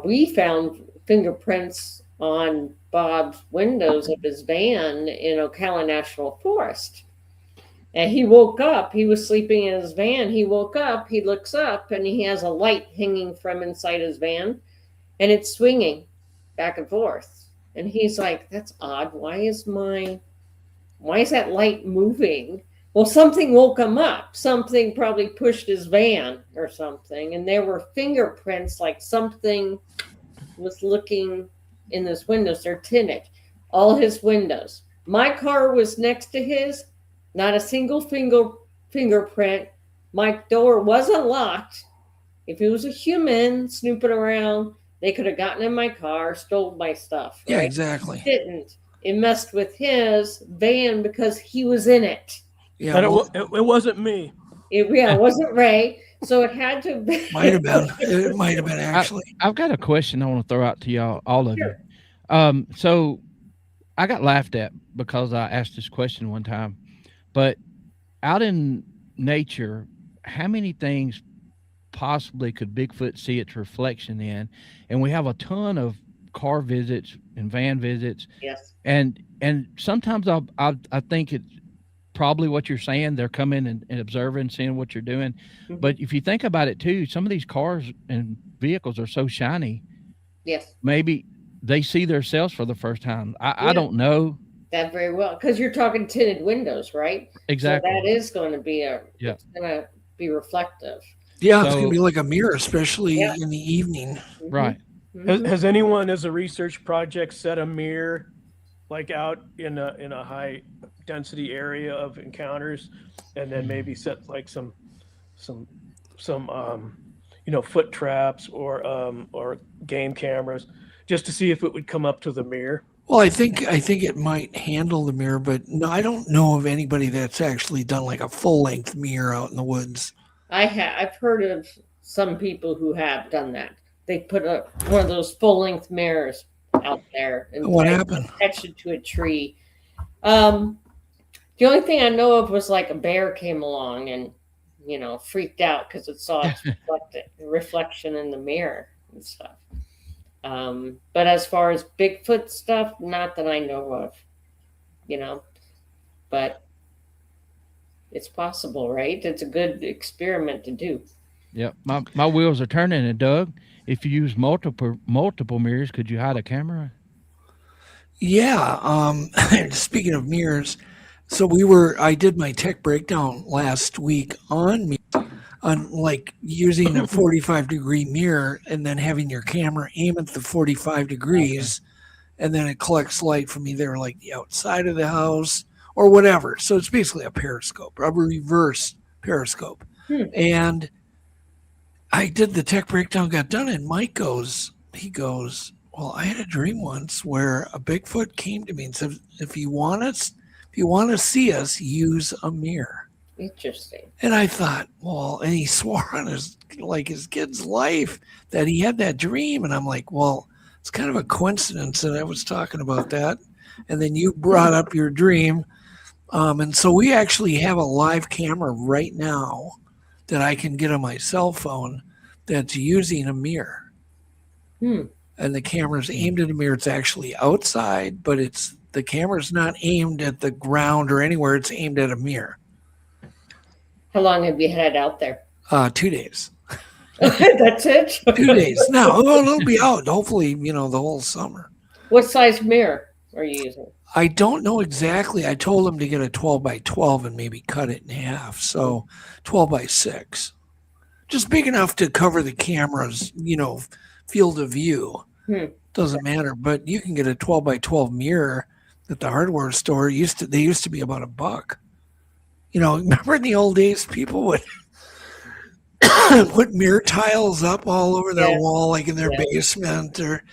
We found fingerprints on Bob's windows of his van in Ocala National Forest. And he woke up, he was sleeping in his van. He woke up, he looks up, and he has a light hanging from inside his van, and it's swinging back and forth. And he's like, that's odd. Why is that light moving? Well, something woke him up. Something probably pushed his van or something. And there were fingerprints, like something was looking in his windows. They're tinted, all his windows. My car was next to his, not a single fingerprint. My door wasn't locked. If it was a human snooping around, they could have gotten in my car, stole my stuff. Yeah, right? exactly. It didn't. It messed with his van because he was in it. Yeah, and well, it wasn't me. It wasn't Ray, so it had to be. might have been. It might have been actually. I've got a question I want to throw out to y'all, all of Sure. you. So I got laughed at because I asked this question one time, but out in nature, how many things possibly could Bigfoot see its reflection in? And we have a ton of car visits and van visits, Yes. and sometimes I think it's probably what you're saying. They're coming and observing, seeing what you're doing. Mhm. But if you think about it too, some of these cars and vehicles are so shiny, Yes, maybe they see themselves for the first time. I Yeah. don't know that very well. Because you're talking tinted windows, right? exactly. So that is going to be Yeah. it's going to be reflective. Yeah, it's So- gonna be like a mirror, especially Yeah. in the evening. Mhm. Right. Mhm. Has anyone, as a research project, set a mirror like out in a high density area of encounters, and then maybe set like some foot traps or game cameras, just to see if it would come up to the mirror? Well, I think it might handle the mirror, but no, I don't know of anybody that's actually done like a full length mirror out in the woods. I've heard of some people who have done that. They put one of those full length mirrors out there and What happened? attached it to a tree. The only thing I know of was like a bear came along and freaked out because it saw its reflection in the mirror and stuff. But as far as Bigfoot stuff, not that I know of, but it's possible, right? It's a good experiment to do. Yep. My wheels are turning. And Doug, if you use multiple mirrors, could you hide a camera? Yeah. Speaking of mirrors, so I did my tech breakdown last week on like using a 45-degree mirror and then having your camera aim at the 45 degrees, and then it collects light from either like the outside of the house or whatever. So it's basically a periscope, a reverse periscope. And I did the tech breakdown, got done, and Mike goes, well, I had a dream once where a Bigfoot came to me and said, if you want to see us, use a mirror. Interesting. And I thought, well, and he swore on his kid's life that he had that dream. And I'm like, well, it's kind of a coincidence that I was talking about that. And then you brought up your dream. And so we actually have a live camera right now that I can get on my cell phone that's using a mirror. And the camera's aimed at a mirror. It's actually outside, but the camera's not aimed at the ground or anywhere. It's aimed at a mirror. How long have you had it out there? 2 days. That's it? 2 days. Now, it'll be out, hopefully, the whole summer. What size mirror are you using? I don't know exactly. I told him to get a 12 by 12 and maybe cut it in half. So 12 by 6. Just big enough to cover the camera's, field of view. Doesn't matter. But you can get a 12 by 12 mirror at the hardware store. They used to be about $1. Remember in the old days, people would put mirror tiles up all over their wall, like in their basement or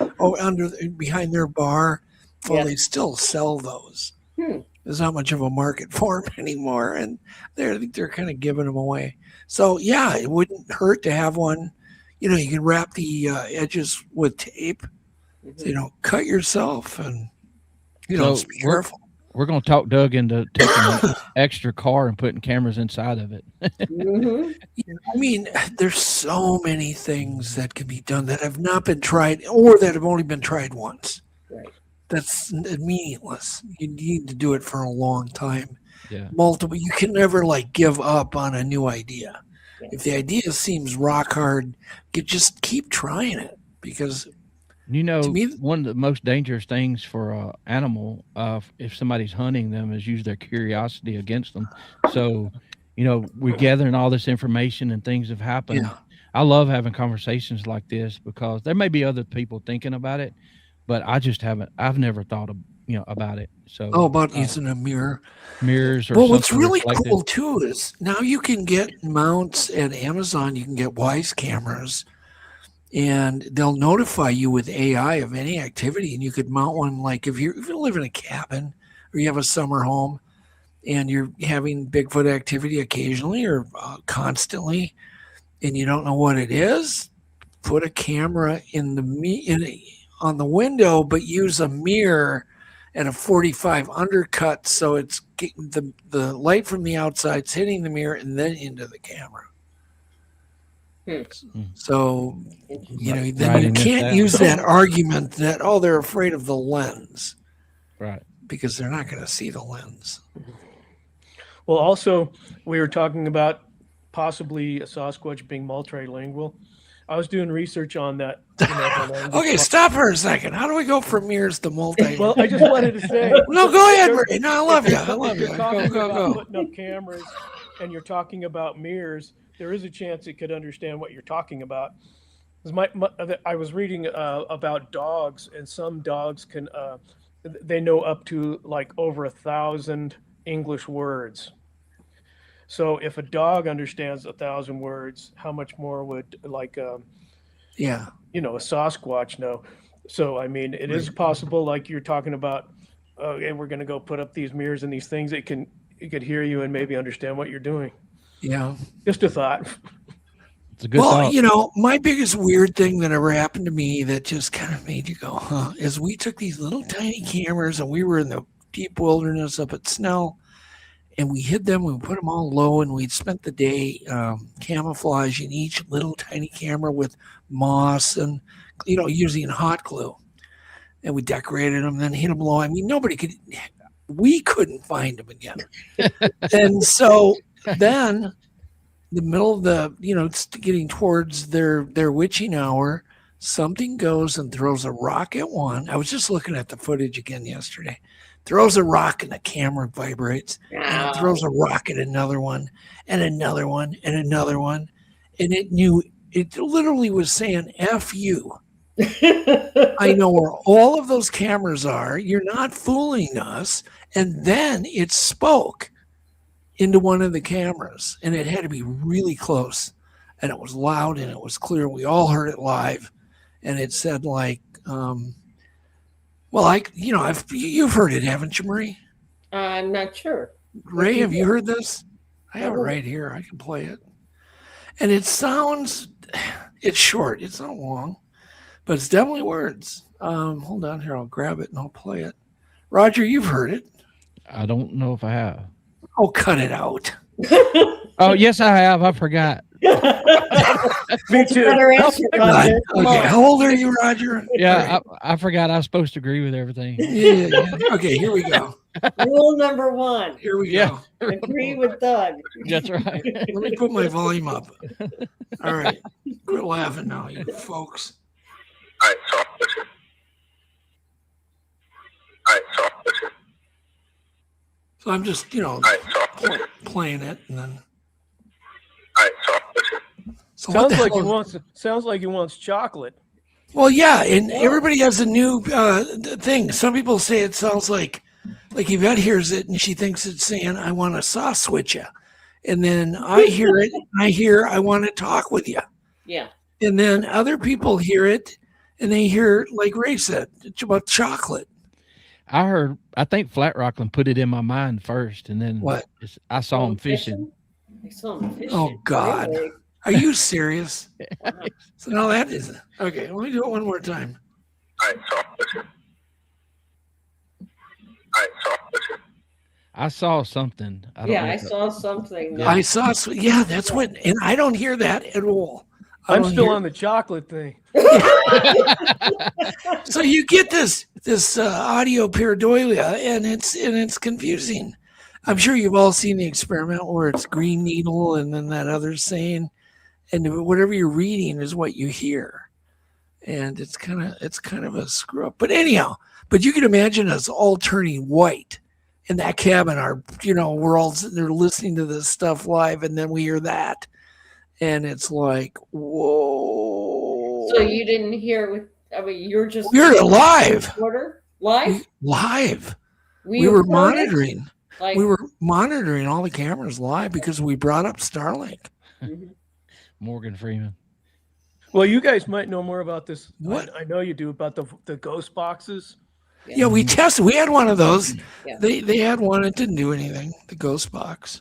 behind their bar. Well, they still sell those. There's not much of a market for them anymore, and I think they're kind of giving them away. So yeah, it wouldn't hurt to have one. You can wrap the edges with tape, so you don't cut yourself, and just be careful. We're going to talk Doug into taking an extra car and putting cameras inside of it. I mean, there's so many things that can be done that have not been tried or that have only been tried once. Right. That's meaningless. You need to do it for a long time. Yeah. Multiple. You can never give up on a new idea. Yeah. If the idea seems rock hard, you just keep trying it, because to me, one of the most dangerous things for an animal, if somebody's hunting them, is use their curiosity against them. So, we're gathering all this information and things have happened. Yeah. I love having conversations like this because there may be other people thinking about it, but I've never thought of, about it. So about using a mirrors. Or what's really cool too is now you can get mounts at Amazon. You can get Wise cameras, and they'll notify you with AI of any activity, and you could mount one. Like if you live in a cabin or you have a summer home and you're having Bigfoot activity occasionally or constantly, and you don't know what it is, put a camera on the window, but use a mirror and a 45 undercut, so it's the light from the outside's hitting the mirror and then into the camera. So then you can't use that argument that they're afraid of the lens, right? Because they're not going to see the lens. Well, also we were talking about possibly a Sasquatch being multilingual. I was doing research on that. Okay, stop for a second. How do we go from mirrors to multi? Well, I just wanted to say. No, go ahead, Bertie. No, I love you. You're talking about putting up cameras, and you're talking about mirrors. There is a chance it could understand what you're talking about. I was reading about dogs, and some dogs can they know up to over 1,000 English words. So if a dog understands 1,000 words, how much more would a Sasquatch know? So I mean, it is possible, like you're talking about. Okay, we're going to go put up these mirrors and these things. It could hear you and maybe understand what you're doing. Yeah, just a thought. It's a good thought. My biggest weird thing that ever happened to me that just kind of made you go, huh, is we took these little tiny cameras and we were in the deep wilderness up at Snell. And we hid them, we put them all low, and we'd spent the day camouflaging each little tiny camera with moss and, using hot glue. And we decorated them, then hid them low. I mean, we couldn't find them again. And so then the middle of it's getting towards their witching hour, something goes and throws a rock at one. I was just looking at the footage again yesterday. Throws a rock and the camera vibrates, and it throws a rock at another one and another one and another one. And it literally was saying, F you. I know where all of those cameras are. You're not fooling us. And then it spoke into one of the cameras, and it had to be really close. And it was loud and it was clear. We all heard it live. And it said you've heard it, haven't you, Marie? I'm not sure. Ray, have you heard this? I have it right here. I can play it. And it's short. It's not long, but it's definitely words. Hold on here. I'll grab it and I'll play it. Roger, you've heard it. I don't know if I have. Oh, cut it out. Oh, yes, I have. I forgot. Me too. Okay, how old are you, Roger? Yeah, I forgot I was supposed to agree with everything. Yeah. Okay, here we go. Rule number 1. Here we go. Agree with Doug. That's right. Let me put my volume up. All right. Quit laughing now, you folks. All right, so So I'm just, playing it, and then. So what the hell? Sounds like he wants chocolate. Well, yeah, and everybody has a new thing. Some people say it sounds like Yvette hears it and she thinks it's saying, "I want to sauce with you," and then I hear it. And I want to talk with you. Yeah. And then other people hear it, and they hear, like Ray said, it's about chocolate. I think Flat Rockland put it in my mind first, and then what? I saw him fishing. I saw him fishing. Oh God. Really? Are you serious? So no, that isn't. Okay, let me do it one more time. I saw something. I saw something. I saw. Yeah, that's what. And I don't hear that at all. I'm still on the chocolate thing. So you get this audio pareidolia, and it's confusing. I'm sure you've all seen the experiment where it's green needle, and then that other saying. And whatever you're reading is what you hear, and it's kind of a screw up. But anyhow, you can imagine us all turning white in that cabin. We're all sitting there listening to this stuff live, and then we hear that, and it's like, whoa. So you didn't hear you're just. We're live. Live. We were monitoring. We were monitoring all the cameras live because we brought up Starlink. Mm-hmm. Morgan Freeman. Well, you guys might know more about this. What? I know you do about the ghost boxes. Yeah, we tested. We had one of those. Yeah. They had one. It didn't do anything. The ghost box.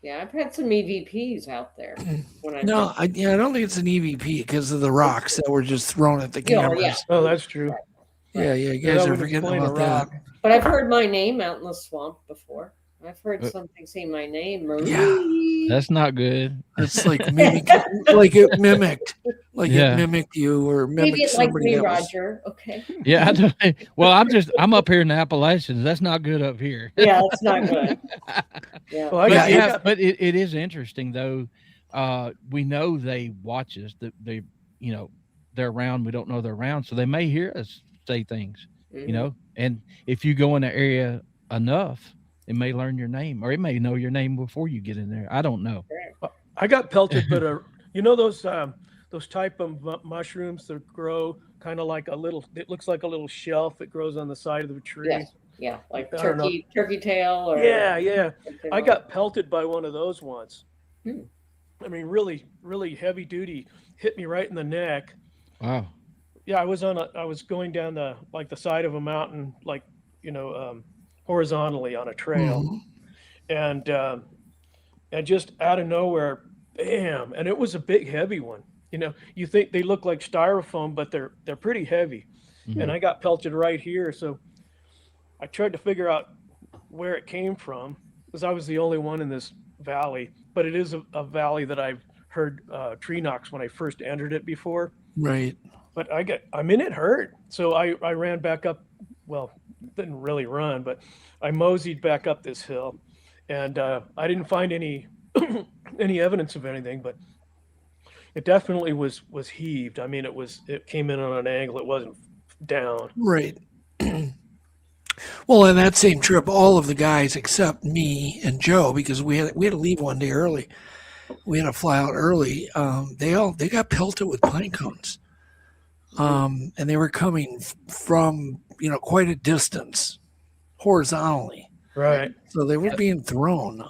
Yeah, I've had some EVPs out there. I don't think it's an EVP because of the rocks that were just thrown at the cameras. Yeah. Oh, that's true. Yeah, you guys are forgetting about that. But I've heard my name out in the swamp before. I've heard something say my name. Marie. Yeah, that's not good. It's like it mimicked you or mimicked Maybe it's like somebody me, else. Roger. Okay. Yeah, I'm up here in the Appalachians. That's not good up here. Yeah, it's not good. Yeah. Well, but it is interesting though. We know they watch us. That they're around. We don't know they're around, so they may hear us say things. Mm-hmm. And if you go in the area enough, it may learn your name, or it may know your name before you get in there. I don't know. I got pelted, but those type of mushrooms that grow kind of like it looks like a little shelf that grows on the side of the tree. Yeah, like turkey tail. Or Yeah. I got pelted by one of those once. I mean, really, really heavy duty. Hit me right in the neck. Wow. Yeah, I was going down the side of a mountain, horizontally on a trail, and just out of nowhere, bam! And it was a big, heavy one. You think they look like styrofoam, but they're pretty heavy. Mm-hmm. And I got pelted right here. So I tried to figure out where it came from because I was the only one in this valley. But it is a valley that I've heard tree knocks when I first entered it before. Right. But it hurt. So I ran back up. Well, didn't really run, but I moseyed back up this hill, and I didn't find any any evidence of anything, but it definitely was heaved. I mean, it came in on an angle. It wasn't down. Right. Well, on that same trip, all of the guys except me and Joe, because we had to leave one day early. We had to fly out early. They got pelted with pine cones. And they were coming from, quite a distance horizontally. Right. So they were being thrown.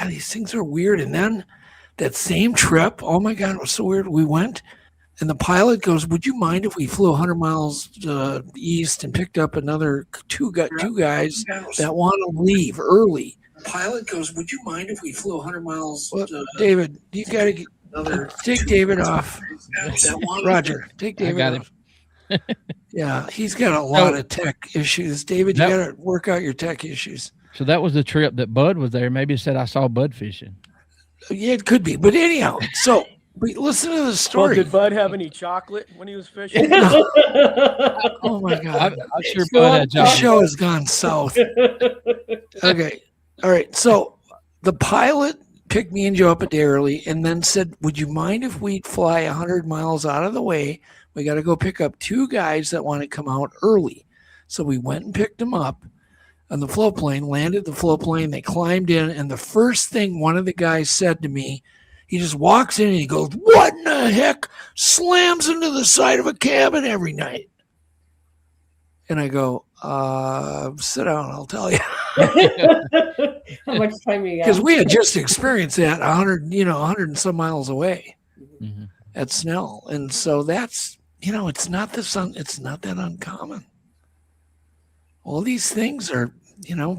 These things are weird. And then that same trip, oh my God, it was so weird. We went and the pilot goes, "Would you mind if we flew 100 miles east and picked up another two guys that want to leave early?" The pilot goes, "Would you mind if we flew 100 miles?" David, you got to take David off. Roger, take David off. Yeah, he's got a lot of tech issues. David, you got to work out your tech issues. So that was the trip that Bud was there. Maybe it said I saw Bud fishing. Yeah, it could be. But anyhow, so listen to the story. Well, did Bud have any chocolate when he was fishing? Oh my God. I'm sure Bud had The chocolate. show has gone south. Okay. All right. So the pilot picked me and Joe up a day early and then said, "Would you mind if we fly 100 miles out of the way? We got to go pick up two guys that want to come out early." So we went and picked them up. on the float plane, landed the float plane. They climbed in, and the first thing one of the guys said to me, he just walks in and he goes, "What in the heck slams into the side of a cabin every night?" And I go, "Sit down, I'll tell you." How much time you got? Because we had just experienced that 100 and some miles away Mm-hmm. at Snell. And so that's, it's not that uncommon. All these things are,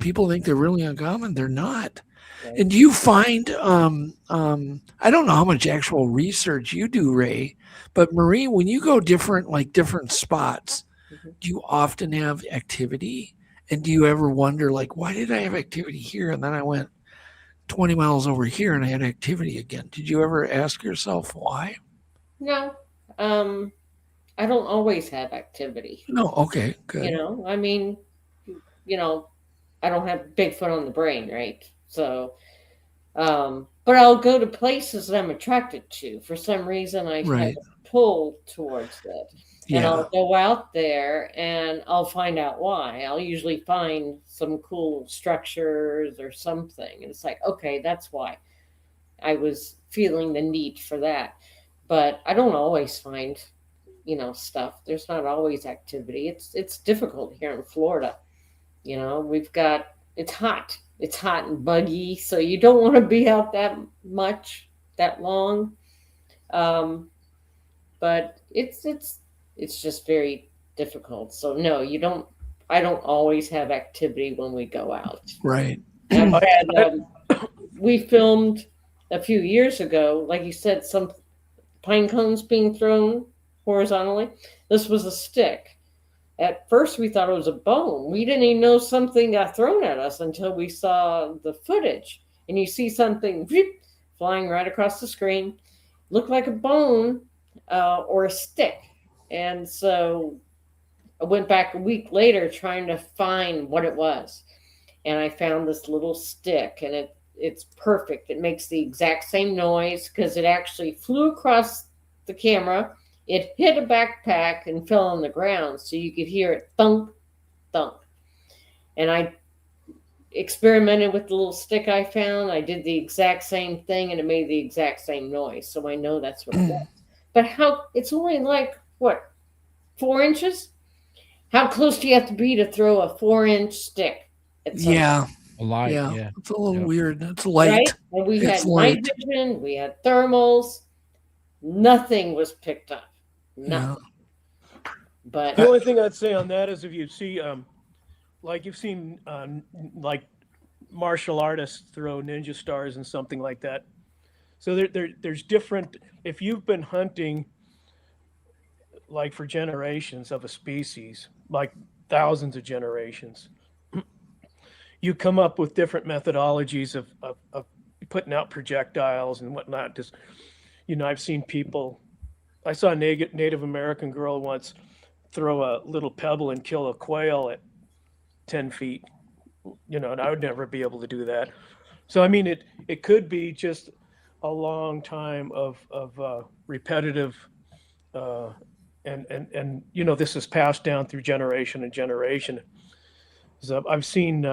people think they're really uncommon. They're not. Right. And do you find, I don't know how much actual research you do, Ray, but Marie, when you go different spots, do you often have activity? And do you ever wonder, why did I have activity here? And then I went 20 miles over here and I had activity again. Did you ever ask yourself why? No. I don't always have activity. No. Okay, good. I mean, I don't have Bigfoot on the brain, right? So, but I'll go to places that I'm attracted to. For some reason, I Right. have a pull towards it. And Yeah. I'll go out there and I'll find out why. I'll usually find some cool structures or something. And it's like, okay, that's why I was feeling the need for that. But I don't always find, stuff. There's not always activity. It's difficult here in Florida. It's hot. It's hot and buggy. So you don't want to be out that long. But it's just very difficult. So no, I don't always have activity when we go out. Right. We filmed a few years ago, like you said, some pine cones being thrown horizontally. This was a stick. At first we thought it was a bone. We didn't even know something got thrown at us until we saw the footage. And you see something flying right across the screen, looked like a bone or a stick. And so I went back a week later trying to find what it was. And I found this little stick, and it's perfect. It makes the exact same noise because it actually flew across the camera. It hit a backpack and fell on the ground, so you could hear it thunk, thunk. And I experimented with the little stick I found. I did the exact same thing, and it made the exact same noise. So I know that's what it was. But it's only 4 inches? How close do you have to be to throw a 4-inch stick at something? Yeah. A light, yeah. It's a little weird. It's light. Right? And we had night vision, we had thermals. Nothing was picked up. Nothing. Yeah. But The only thing I'd say on that is if you see, you've seen martial artists throw ninja stars and something like that. So there's different. If you've been hunting for generations of a species, thousands of generations, you come up with different methodologies of putting out projectiles and whatnot. Just, I've seen people. I saw a Native American girl once throw a little pebble and kill a quail at 10 feet. And I would never be able to do that. So I mean, it could be just a long time of repetitive, and this is passed down through generation and generation. So I've seen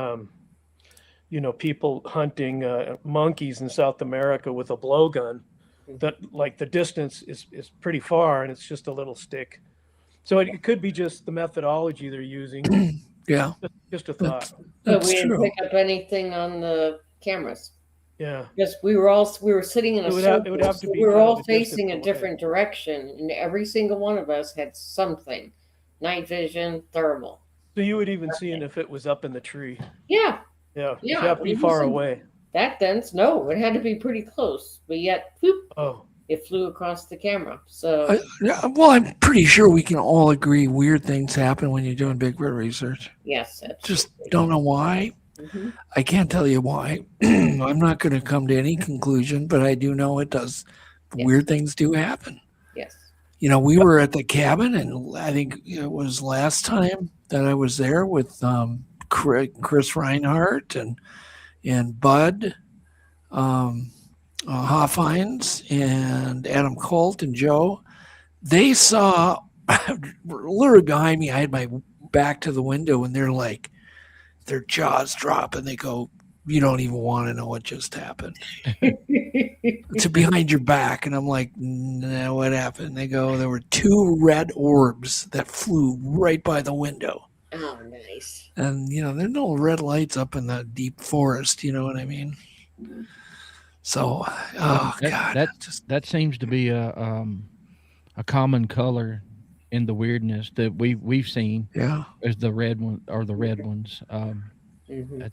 people hunting monkeys in South America with a blowgun that the distance is pretty far and it's just a little stick. So it could be just the methodology they're using. Yeah. Just a thought. But we didn't pick up anything on the cameras. Yeah. Because we were sitting in a circle. It would have to So be we were kind of all a facing distant a different direction, and every single one of us had something. Night vision, thermal. So you would even see it if it was up in the tree. Yeah. Yeah. Yeah, You have to be far away. That dense? No, it had to be pretty close. But yet, it flew across the camera. So I'm pretty sure we can all agree weird things happen when you're doing Bigfoot research. yes, Just don't know why. Mm-hmm. I can't tell you why. I'm not going to come to any conclusion, but I do know it does. Yes. Weird things do happen. Yes. We were at the cabin, and I think it was last time that I was there with Chris Reinhardt and Bud Hoffines and Adam Colt and Joe. They saw literally behind me. I had my back to the window, and they're like, their jaws drop and they go, "You don't even want to know what just happened." It's behind your back, and I'm like, "No, what happened?" They go, "There were 2 red orbs that flew right by the window." Oh, nice. And there's no red lights up in the deep forest. You know what I mean? So, God, that seems to be a common color in the weirdness that we've seen. Yeah, is the red one or the red ones. Mm-hmm.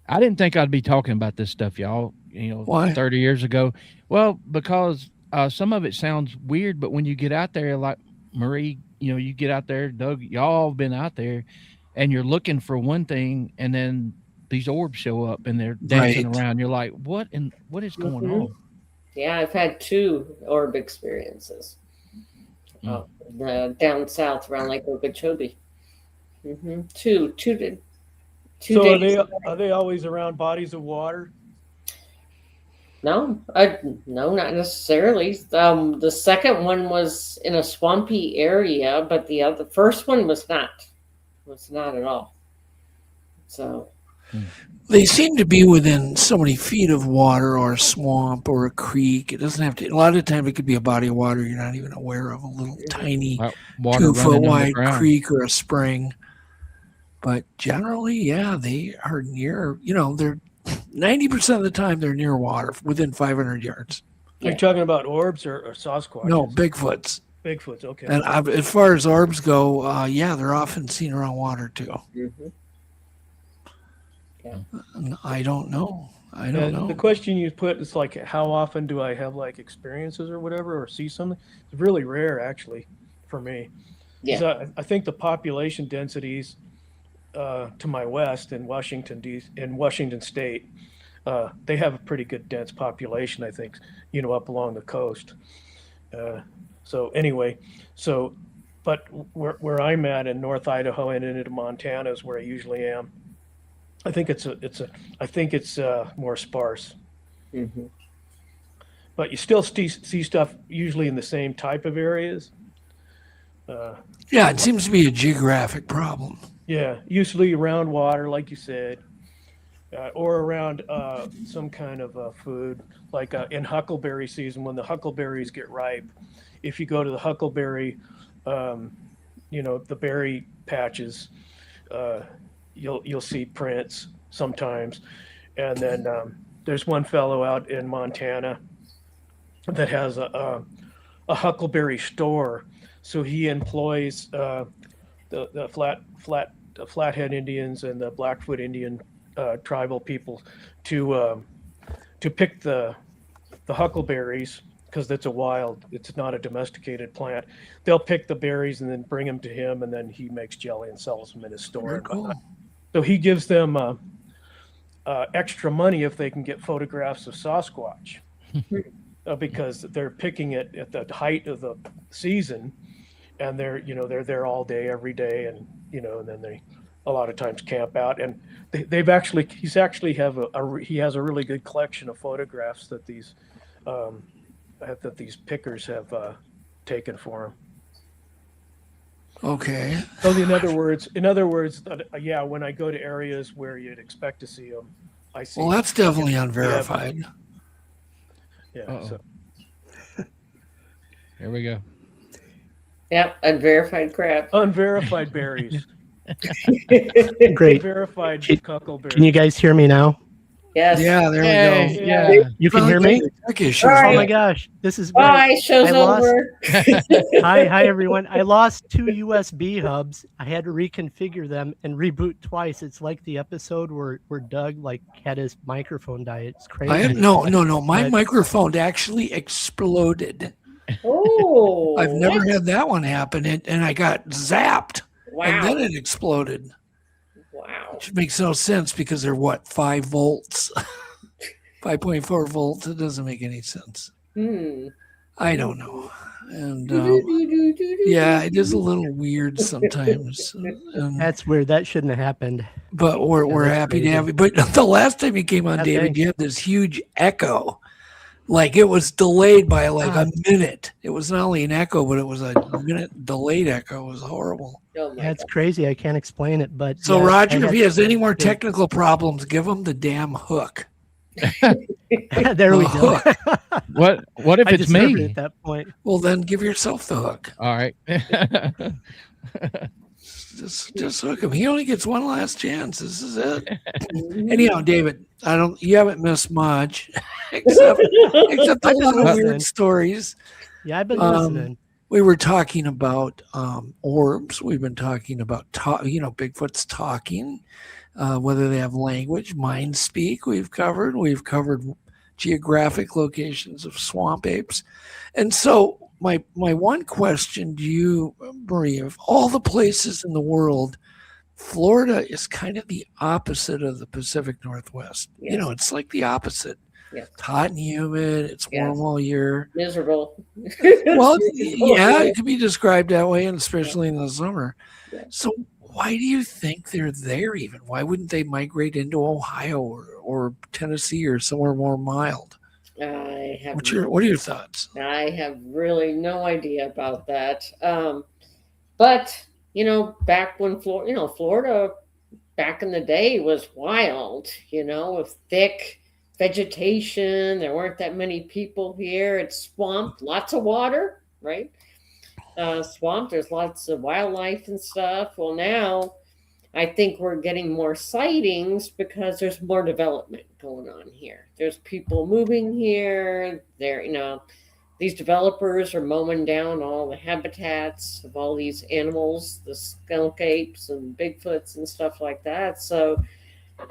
I didn't think I'd be talking about this stuff, y'all. Why? 30 years ago. Well, because some of it sounds weird, but when you get out there, like Marie, you get out there, Doug, y'all have been out there, and you're looking for one thing, and then these orbs show up and they're dancing around. You're like, what is going on? Yeah, I've had 2 orb experiences. Down south around Lake Okeechobee. Mm-hmm. Two So days. are they always around bodies of water? No, no, not necessarily. The second one was in a swampy area, but the first one was not at all. So they seem to be within so many feet of water or a swamp or a creek. It doesn't have to. A lot of the time, it could be a body of water you're not even aware of, a little tiny water 2-foot wide underground. creek or a spring. But generally, yeah, they are near. They're 90% of the time they're near water, within 500 yards. Are you talking about orbs or Sasquatch? No, Bigfoots. Bigfoots, okay. And as far as orbs go, yeah, they're often seen around water too. mm-hmm. Yeah. I don't know. I don't know. The question you put is like, how often do I have like experiences or whatever, or see something? It's really rare, actually, for me. Yeah. So I think the population densities to my west in Washington State, they have a pretty good dense population, I think, up along the coast. So anyway, but where I'm at in North Idaho and into Montana is where I usually am. I think it's more sparse. Mm-hmm. But you still see stuff usually in the same type of areas. Yeah, it seems to be a geographic problem. Yeah, usually around water, like you said, or around some kind of food, like in huckleberry season when the huckleberries get ripe. If you go to the huckleberry, the berry patches, you'll see prints sometimes. And then there's one fellow out in Montana that has a huckleberry store. So he employs the Flathead Indians and the Blackfoot Indian tribal people to pick the huckleberries, because it's not a domesticated plant. They'll pick the berries and then bring them to him, and then he makes jelly and sells them in his store. Very cool. So he gives them extra money if they can get photographs of Sasquatch, because they're picking it at the height of the season, and they're there all day, every day, and and then they a lot of times camp out. And he has a really good collection of photographs that these pickers have taken for him. Okay. So in other words, yeah, when I go to areas where you'd expect to see them, I see. Well, that's definitely unverified. Yeah. Uh-oh. So Here we go. Yep, unverified crap. unverified berries. Great. Unverified cuckleberries. Can you guys hear me now? Yes. Yeah, there we Hey, go. yeah. You can hear me? Tech issues. All Oh right. my gosh, this is great. Bye. Show's I lost- over. Hi everyone. I lost 2 USB hubs. I had to reconfigure them and reboot twice. It's like the episode where Doug had his microphone die. It's crazy. No. My But- microphone actually exploded. Oh. I've never had that one happen, and I got zapped, Wow. and then it exploded. Wow. Which makes no sense because they're 5 volts, 5.4 volts. It doesn't make any sense. I don't know. And yeah, it is a little weird sometimes. That's weird. That shouldn't have happened. But we're that's happy to crazy. have you. But the last time you came on, Yeah, David, thanks. you had this huge echo. Like it was delayed by like a minute. It was not only an echo, but it was a minute delayed echo. It was horrible. Oh my That's God. crazy. I can't explain it, but So yeah, Roger, I if had- he has any more technical problems, give him the damn hook. there we go. What if I it's deserved it me? at that point. Well, then give yourself the hook. All right. Just hook him. He only gets one last chance. This is it. Anyhow, David, you haven't missed much, except a lot of weird stories. Yeah, I've been listening. We were talking about orbs. We've been talking about Bigfoot's talking, whether they have language, mind speak. We've covered geographic locations of swamp apes, and so my one question to you, Marie, of all the places in the world, Florida is kind of the opposite of the Pacific Northwest. Yes. It's like the opposite. Yes. It's hot and humid. It's warm all year. Miserable. Well, yeah, it can be described that way, and especially in the summer. Yeah. So why do you think they're there even? Why wouldn't they migrate into Ohio or Tennessee or somewhere more mild? I have What are your thoughts? I have really no idea about that. But back when Florida back in the day was wild, with thick vegetation. There weren't that many people here. It's swamp, lots of water, right? Swamp, there's lots of wildlife and stuff. Well, now I think we're getting more sightings because there's more development going on here. There's people moving here. These developers are mowing down all the habitats of all these animals, the skunk apes and Bigfoots and stuff like that. So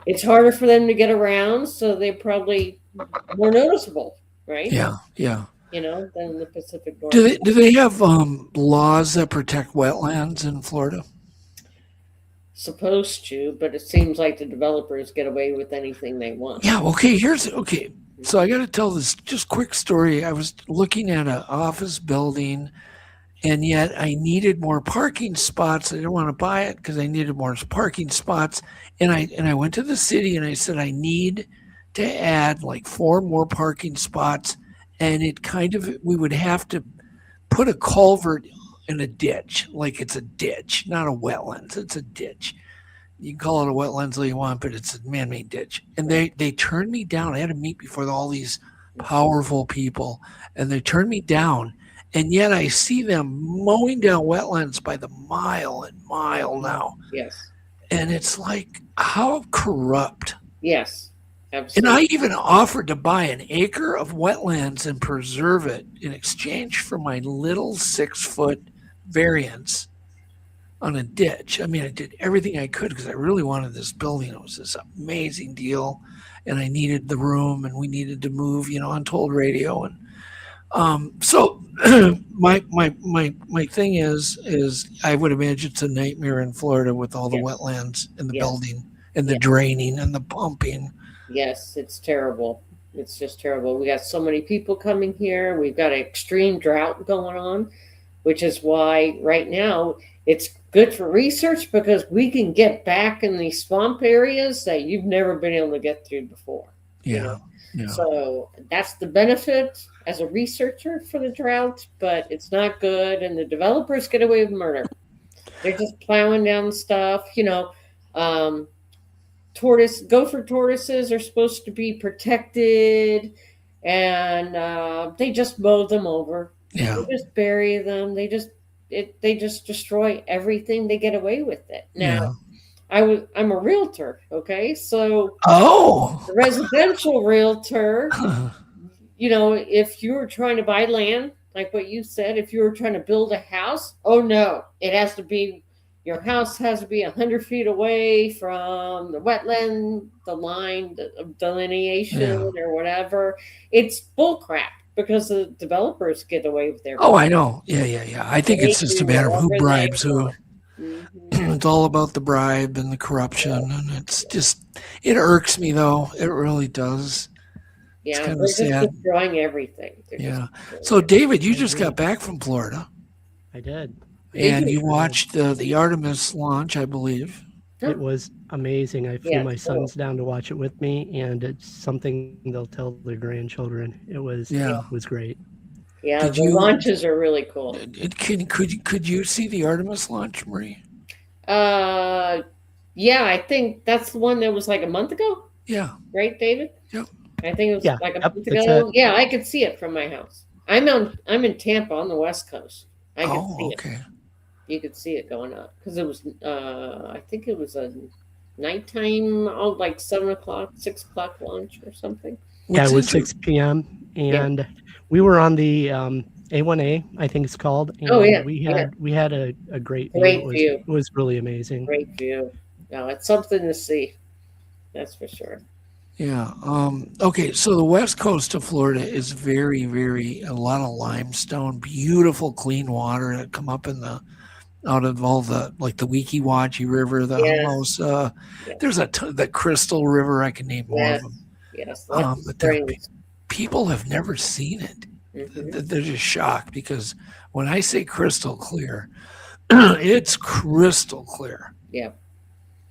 it's harder for them to get around. So they're probably more noticeable, right? Yeah. Than the Pacific Northwest. Do they have laws that protect wetlands in Florida? Supposed to, but it seems like the developers get away with anything they want. Yeah. Okay. So I got to tell this just quick story. I was looking at an office building, and yet I needed more parking spots. I didn't want to buy it because I needed more parking spots. And I went to the city and I said, I need to add like 4 more parking spots. And we would have to put a culvert in a ditch, like it's a ditch, not a wetlands. It's a ditch. You can call it a wetlands all you want, but it's a man-made ditch. And they turned me down. I had to meet before all these powerful people, and they turned me down. And yet I see them mowing down wetlands by the mile and mile now. Yes. And it's like, how corrupt. Yes. And Absolutely. I even offered to buy an acre of wetlands and preserve it in exchange for my little 6-foot variance on a ditch. I mean, I did everything I could because I really wanted this building. It was this amazing deal, and I needed the room, and we needed to move, Untold Radio. And so my thing is I would imagine it's a nightmare in Florida with all the wetlands and the building and the draining and the pumping. Yes, it's terrible. It's just terrible. We got so many people coming here. We've got an extreme drought going on, which is why right now it's good for research because we can get back in these swamp areas that you've never been able to get through before. Yeah. So that's the benefit as a researcher for the drought, but it's not good. And the developers get away with murder. They're just plowing down stuff, gopher tortoises are supposed to be protected, and they just mow them over. Yeah. They just bury them. They just destroy everything. They get away with it. Now, I'm a realtor, okay? So the residential realtor, if you were trying to buy land, like what you said, if you were trying to build a house, your house has to be 100 feet away from the wetland, the line of delineation or whatever. It's bullcrap because the developers get away with their. Oh, I know. Yeah. I think it's just a matter of who bribes who. Mm-hmm. It's all about the bribe and the corruption, and it's just, it irks me though. It really does. Yeah, it's kind they're of sad. just destroying everything. So, David, you just got back from Florida. I did. And you watched the Artemis launch, I believe. It was amazing. I flew Yeah, my cool. sons down to watch it with me, and it's something they'll tell their grandchildren. It was great. Yeah, Did the you- launches are really cool. Could you see the Artemis launch, Marie? Yeah, I think that's the one that was like a month ago, Yeah. right, David? Yep. I think it was Yeah, like a yep, month it's ago. Yeah, I could see it from my house. I'm in Tampa on the West Coast. I could see it. Okay. You could see it going up because it was. I think it was a nighttime, like 7 o'clock, 6 o'clock launch or something. Yeah, it was What's 6 p.m. and we were on the A1A, I think it's called. And Oh, yeah, we had a great view. Great view. It was really amazing. Great view. No, it's something to see. That's for sure. Yeah. Okay. So the west coast of Florida is very, very a lot of limestone, beautiful, clean water that come up out of all the like the Weeki-Wachee River, the Yes. Hermosa. Yes. There's the Crystal River. I can name more Yes. of them. Yes. But people have never seen it. Mhm. They're just shocked because when I say crystal clear, it's crystal clear. Yeah.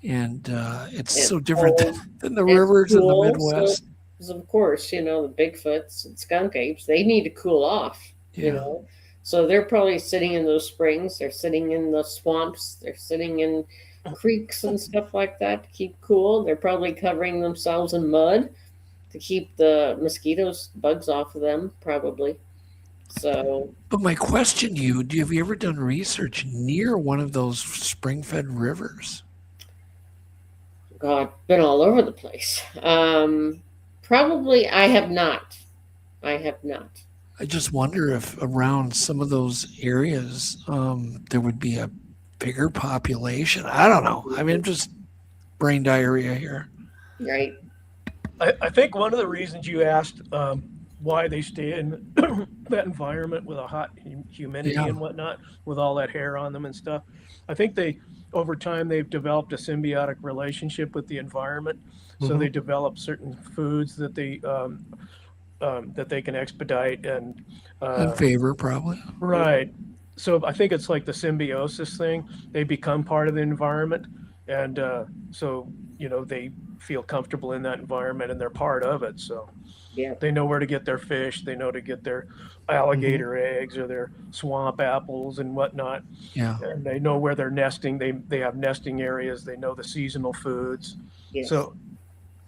And it's It's so different cold. than the It's rivers in the cool, Midwest. So, of course, the Bigfoots and skunk apes, they need to cool off, Yeah. So they're probably sitting in those springs. They're sitting in the swamps. They're sitting in creeks and stuff like that to keep cool. They're probably covering themselves in mud to keep the mosquitoes, bugs off of them, probably. So, But my question to you, have you ever done research near one of those spring-fed rivers? God, been all over the place. Probably I have not. I just wonder if around some of those areas there would be a bigger population. I don't know. I mean, just brain diarrhea here. Right. I think one of the reasons you asked why they stay in that environment with a hot humidity Yeah. and whatnot, with all that hair on them and stuff, I think over time they've developed a symbiotic relationship with the environment. So they develop certain foods that they can expedite and favor, probably. right. So I think it's like the symbiosis thing. They become part of the environment, and so they feel comfortable in that environment and they're part of it. So Yeah. they know where to get their fish. They know to get their alligator eggs or their swamp apples and whatnot. Yeah. And they know where they're nesting. They have nesting areas. They know the seasonal foods. Yes. So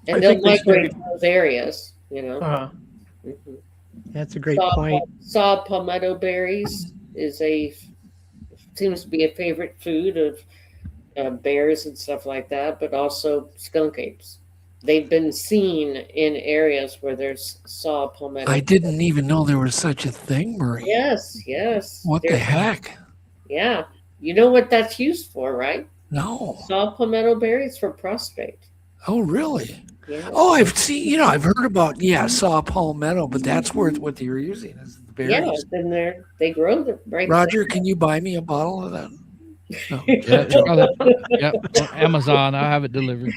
And I they'll think they migrate stay- to those areas, uh, Mhm. That's a great point. Saw palmetto berries seems to be a favorite food of bears and stuff like that, but also skunk apes. They've been seen in areas where there's saw palmetto. I didn't even know there was such a thing, Marie. Yes. What the There's- heck? Yeah. You know what that's used for, right? No. Saw palmetto berries for prostate. Oh, really? Yeah. Oh, I've seen, I've heard about, saw palmetto, but that's what you're using is the berries. Yeah, then they grow them right Roger, can you buy me a bottle of that? No. Yeah, it's probably- yep, on Amazon. I'll have it delivered.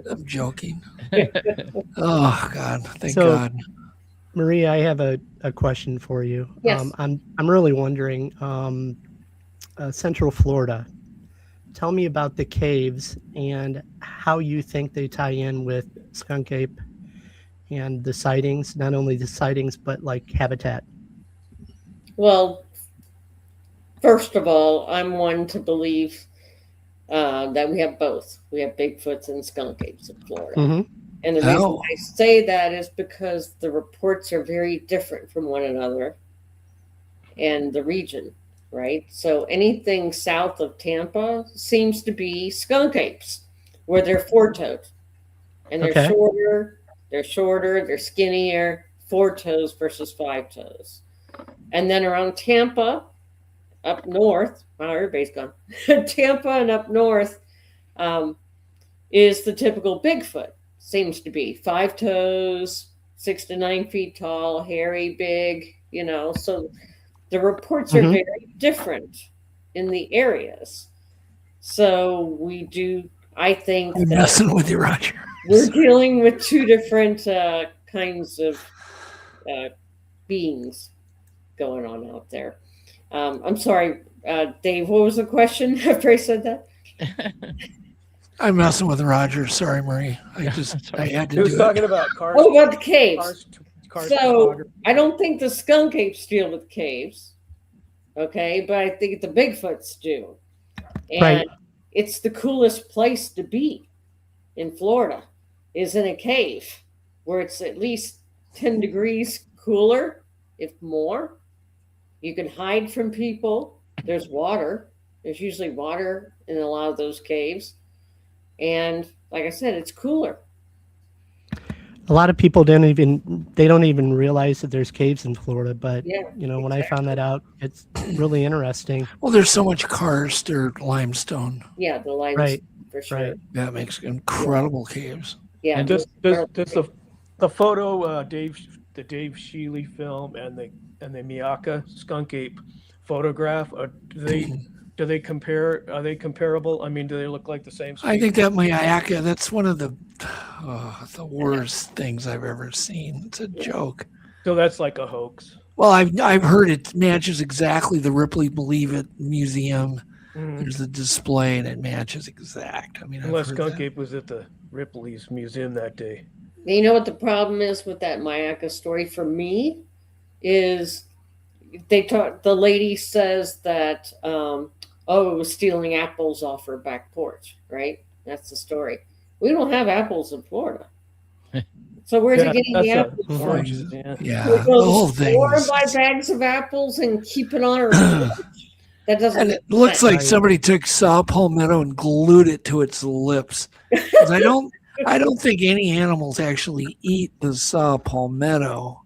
I'm joking. Oh God, thank So- God. Maria, I have a question for you. Yes. I'm really wondering, Central Florida. Tell me about the caves and how you think they tie in with skunk ape and the sightings. Not only the sightings, but like habitat. Well, first of all, I'm one to believe that we have both. We have Bigfoots and skunk apes in Florida. Mm-hmm. And the reason Oh. I say that is because the reports are very different from one another and the region, right? So anything south of Tampa seems to be skunk apes, where they're four-toed. And they're Okay. shorter, they're skinnier, 4 toes versus 5 toes. And then around Tampa, up north, wow, everybody's gone. Tampa and up north is the typical Bigfoot. Seems to be 5 toes, 6 to 9 feet tall, hairy, big, So the reports are very different in the areas. So I think I'm that messing with you, Roger. we're dealing with two different kinds of beings going on out there. I'm sorry, Dave. What was the question after I said that? I'm messing with Roger. Sorry, Marie. I had He to was do talking it. about cars. Oh, about the caves. Cars So photography. I don't think the skunk apes deal with caves, okay, but I think the Bigfoots do, and Right. it's the coolest place to be in Florida is in a cave where it's at least 10 degrees cooler, if more. You can hide from people. There's water. There's usually water in a lot of those caves, and like I said, it's cooler. A lot of people don't even realize that there's caves in Florida, but Yeah, when I found that out, it's really interesting. Well, there's so much karst or limestone. Yeah, the lights Right. for sure. Right. That makes incredible caves. Yeah, And does the photo the Dave Shealy film and the Miyaka skunk ape photograph, do they compare? Are they comparable? I mean, do they look like the same species? I think that Mayaka, that's one of the worst things I've ever seen. It's a joke. So that's like a hoax. Well, I've heard it matches exactly the Ripley Believe It Museum. Mhm. There's a display and it matches exact. I mean, I've Unless heard skunk that. ape was at the Ripley's museum that day. you know what the problem is with that Mayaka story for me is the lady says that it was stealing apples off her back porch, right? That's the story. We don't have apples in Florida. So where's it getting the apples from? oranges, yeah. Yeah, She the goes whole to thing. store and is- buy bags of apples and keep it on her porch. That doesn't. And make it looks sense. like somebody took saw palmetto and glued it to its lips. 'Cause I don't think any animals actually eat the saw palmetto.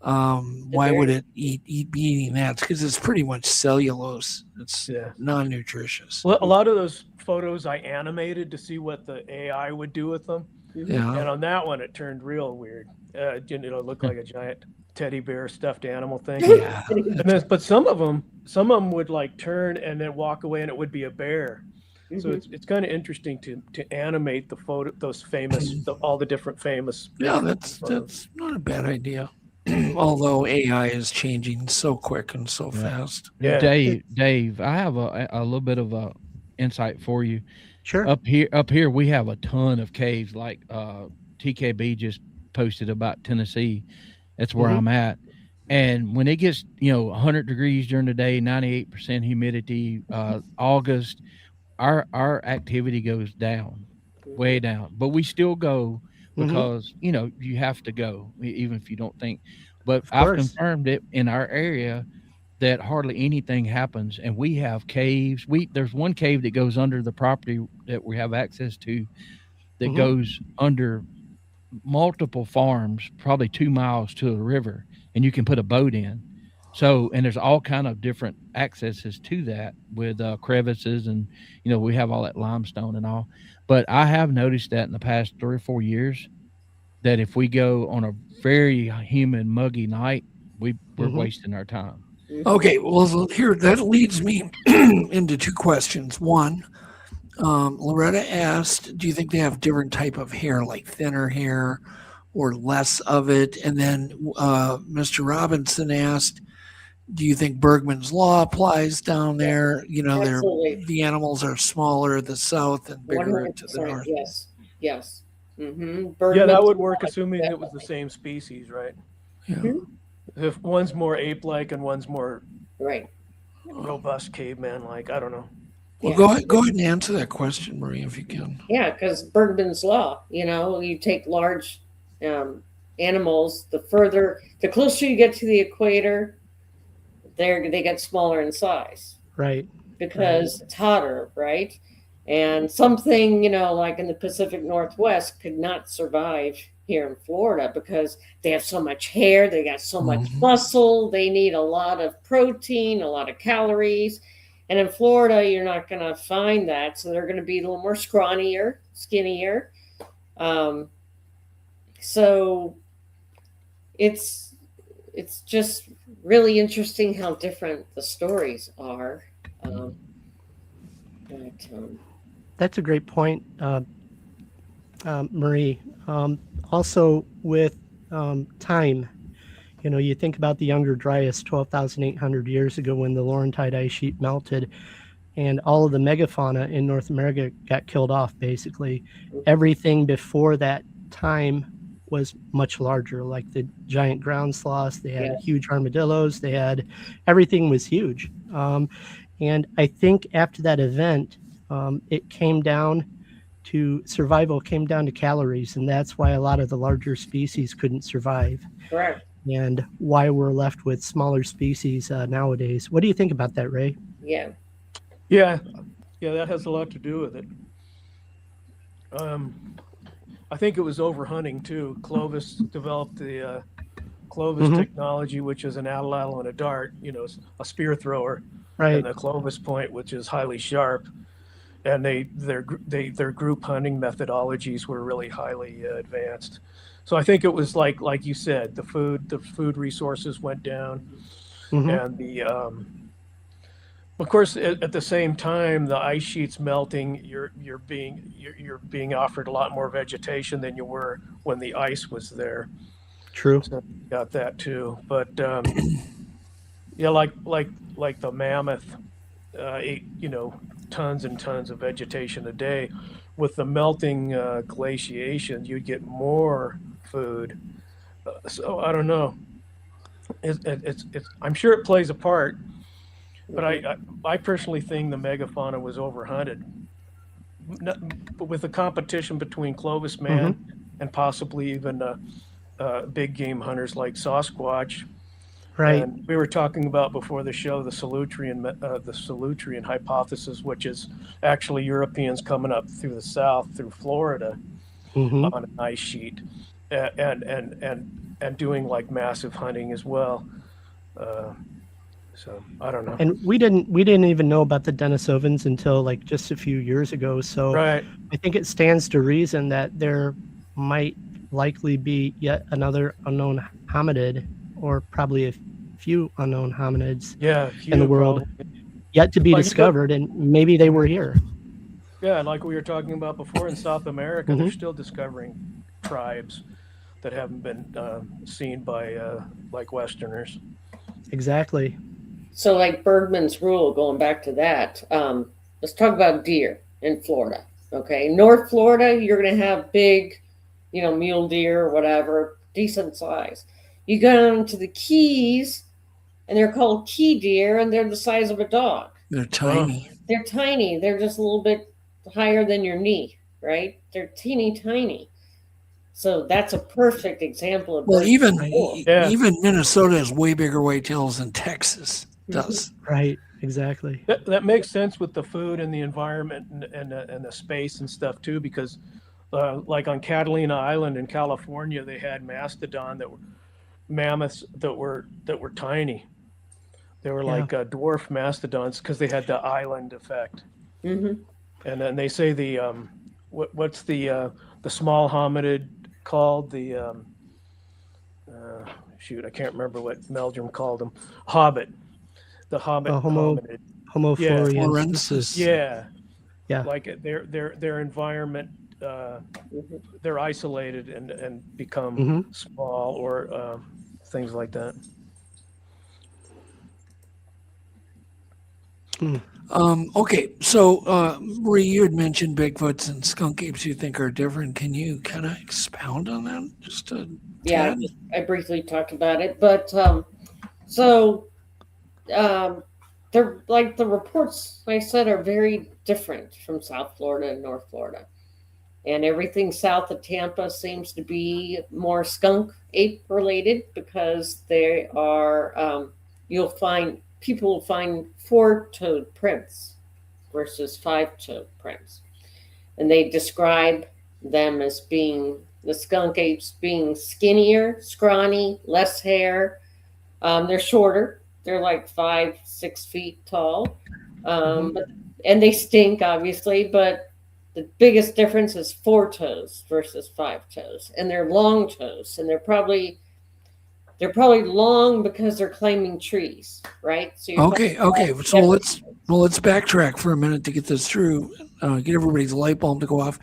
Why would it be eating that? Because it's pretty much cellulose. It's Yeah. non-nutritious. Well, a lot of those photos I animated to see what the AI would do with them, Yeah. and on that one it turned real weird. It looked like a giant teddy bear stuffed animal thing. Yeah. And then, but some of them would like turn and then walk away, and it would be a bear. So it's kind of interesting to animate the photo, those famous, all the different famous. Yeah, that's not a bad idea. Although AI is changing so quick and so fast. Yeah. Dave, I have a little bit of a insight for you. Sure. Up here, we have a ton of caves. Like TKB just posted about Tennessee. That's where I'm at. And when it gets 100 degrees during the day, 98% humidity, August, our activity goes down, way down. But we still go because you have to go, even if you don't think. But I've course. confirmed it in our area that hardly anything happens, and we have caves. There's one cave that goes under the property that we have access to, that goes under multiple farms, probably 2 miles to the river, and you can put a boat in. So, and there's all kind of different accesses to that with crevices, and we have all that limestone and all. But I have noticed that in the past 3 or 4 years, that if we go on a very humid, muggy night, we're wasting our time. Okay, well, here, that leads me into two questions. One, Loretta asked, do you think they have different type of hair, like thinner hair or less of it? And then Mr. Robinson asked, do you think Bergman's Law applies down there? Absolutely. The animals are smaller at the south and bigger to the 100%. north. Yes. Yeah, that would work, assuming it was the same species, right? Yeah. If one's more ape-like and one's more Right. robust caveman-like, I don't know. Well, go ahead and answer that question, Marie, if you can. Yeah, because Bergman's Law, you take large animals, the closer you get to the equator, they get smaller in size Right. because it's hotter, right? And something, like in the Pacific Northwest could not survive here in Florida because they have so much hair, they got so much muscle, they need a lot of protein, a lot of calories. And in Florida, you're not going to find that. So they're going to be a little more scrawnier, skinnier. So it's just really interesting how different the stories are. That's a great point, Marie. Also with time, You know, you think about the Younger Dryas 12,800 years ago when the Laurentide ice sheet melted, and all of the megafauna in North America got killed off, basically. Everything before that time was much larger, like the giant ground sloths. They had huge armadillos. They had, everything was huge. And I think after that event, it came down to survival, came down to calories. And that's why a lot of the larger species couldn't survive. Correct. And why we're left with smaller species nowadays. What do you think about that, Ray? Yeah. Yeah, that has a lot to do with it. I think it was overhunting too. Clovis developed the Clovis technology, which is an atlatl and a dart, you know, a spear thrower, Right. and the Clovis point, which is highly sharp. And their group hunting methodologies were really highly advanced. So I think it was like you said, the food resources went down, and the of course, at the same time, the ice sheet's melting. You're being offered a lot more vegetation than you were when the ice was there. True. So you got that too. But yeah, like the mammoth ate, you know, tons and tons of vegetation a day. With the melting glaciation, you'd get more food. So I don't know. It's I'm sure it plays a part. But I personally think the megafauna was overhunted. But with the competition between Clovis man and possibly even big game hunters like Sasquatch. Right. And we were talking about before the show the Salutrian hypothesis, which is actually Europeans coming up through the south through Florida on an ice sheet and doing like massive hunting as well. So I don't know. And we didn't even know about the Denisovans until like just a few years ago. So right. I think it stands to reason that there might likely be yet another unknown hominid, or probably a few unknown hominids in the world yet to be discovered, and maybe they were here. Yeah, like we were talking about before in South America, they're still discovering tribes that haven't been seen by like Westerners. Exactly. So like Bergman's rule, going back to that, let's talk about deer in Florida. Okay. North Florida, you're going to have big, you know, mule deer or whatever, decent size. You go down to the Keys and they're called key deer and they're the size of a dog. They're tiny. They're tiny. They're just a little bit higher than your knee, right? They're teeny tiny. So that's a perfect example of even Minnesota has way bigger whitetails than Texas does. Right, exactly. That makes sense with the food and the environment and the space and stuff too, because like on Catalina Island in California, they had mastodon that were mammoths that were tiny. They were like dwarf mastodons because they had the island effect. And then they say the what's the small hominid called, the shoot, I can't remember what Meldrum called them. Hobbit. The Hobbit hominid. Homo floresiensis. Yeah. Like their environment, they're isolated and become small or things like that. Okay, so Marie, you had mentioned Bigfoots and skunk apes you think are different. Can you kind of expound on that? Just a tad? I briefly talked about it, but they're like the reports I said are very different from South Florida and North Florida, and everything south of Tampa seems to be more skunk ape related because they are people will find 4-toed prints versus 5-toed prints. And they describe them as being, the skunk apes being skinnier, scrawny, less hair. They're shorter. They're like 5-6 feet tall. And they stink, obviously, but the biggest difference is 4 toes versus 5 toes. And they're long toes. And they're probably long because they're climbing trees, right? So okay. So let's backtrack for a minute to get this through. Get everybody's light bulb to go off.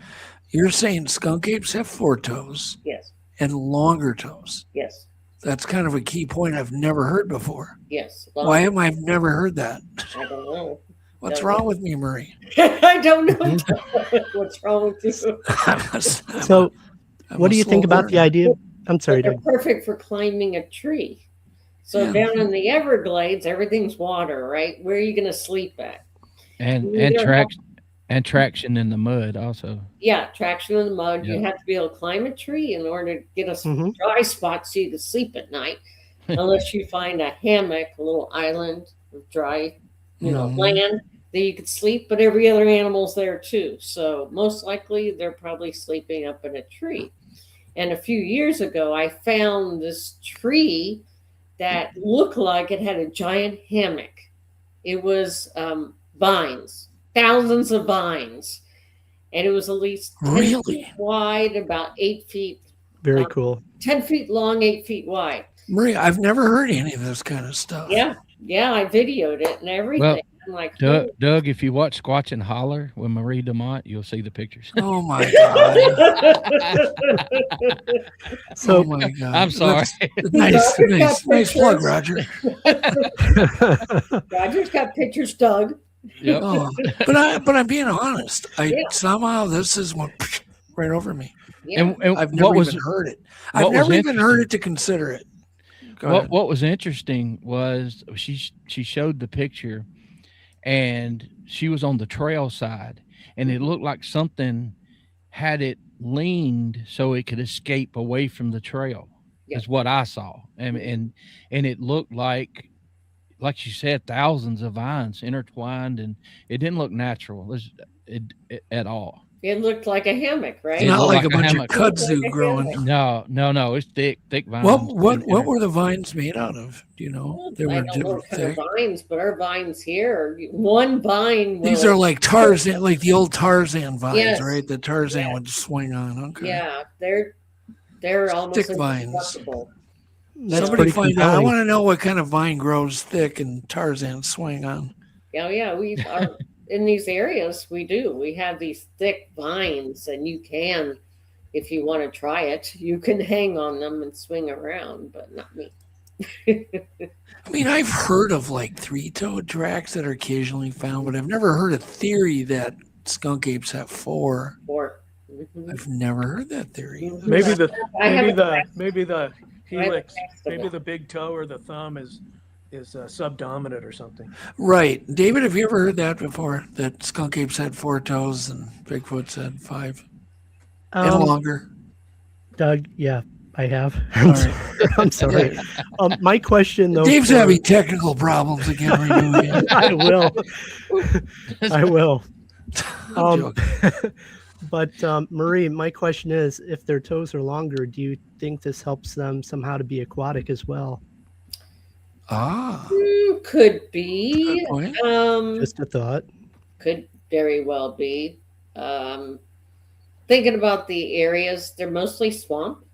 You're saying skunk apes have 4 toes? Yes. And longer toes? Yes. That's kind of a key point I've never heard before. Yes. Why am I never heard that? I don't know. What's wrong with me, Marie? I don't know what's wrong with you. So, what do you think about the idea? I'm sorry, They're Doug. perfect for climbing a tree. So down in the Everglades, everything's water, right? Where are you going to sleep at? And traction in the mud also. Yeah, traction in the mud. Yeah. You have to be able to climb a tree in order to get a Mhm. dry spot so you can sleep at night. Unless you find a hammock, a little island of dry, land that you could sleep. But every other animal's there too. So most likely they're probably sleeping up in a tree. And a few years ago, I found this tree that looked like it had a giant hammock. It was vines, thousands of vines. And it was at least 10 feet wide, about 8 feet. Very cool. 10 feet long, 8 feet wide. Marie, I've never heard any of this kind of stuff. Yeah, I videoed it and everything. Well, I'm like, Doug, if you watch Squatch and Holler with Marie Dumont, you'll see the pictures. Oh my God. So, oh my God. I'm sorry. Nice plug, Roger. Roger's got pictures, Doug. Yep. Oh, but I'm being honest. Somehow this is what right over me. Yeah. And I've never even heard it. I've never even heard it to consider it. What was interesting was she showed the picture, and she was on the trail side, and it looked like something had it leaned so it could escape away from the trail. Yeah. Is what I saw, and it looked like you said, thousands of vines intertwined, and it didn't look natural at all. It looked like a hammock, right? It's not like a bunch hammock. of kudzu growing. No, it's thick vines. What were the vines made out of? Do you know? They I were don't know what kind of thick. vines, but our vines here, one vine. These are like Tarzan, like the old Tarzan vines, Yes. right? That Tarzan would swing on. Okay. Yeah, they're almost Thick vines. indestructible. that's Somebody pretty find out. I compelling. want to know what kind of vine grows thick and Tarzan swing on. Yeah, we are in these areas. We do. We have these thick vines, and you can, if you want to try it, you can hang on them and swing around. But not me. I mean, I've heard of like three-toed tracks that are occasionally found, but I've never heard a theory that skunk apes have four. I've never heard that theory. Maybe the I have helix, a test of maybe it. the big toe or the thumb is subdominant or something. Right. David, have you ever heard that before? That skunk apes had 4 toes and Bigfoot's had 5 and longer? Doug, yeah, I have. All right. I'm sorry. My question, though. Dave's having technical problems again. I will. I will. I'm joking. But Marie, my question is, if their toes are longer, do you think this helps them somehow to be aquatic as well? Could be. Good point. Just a thought. Could very well be. Thinking about the areas, they're mostly swamp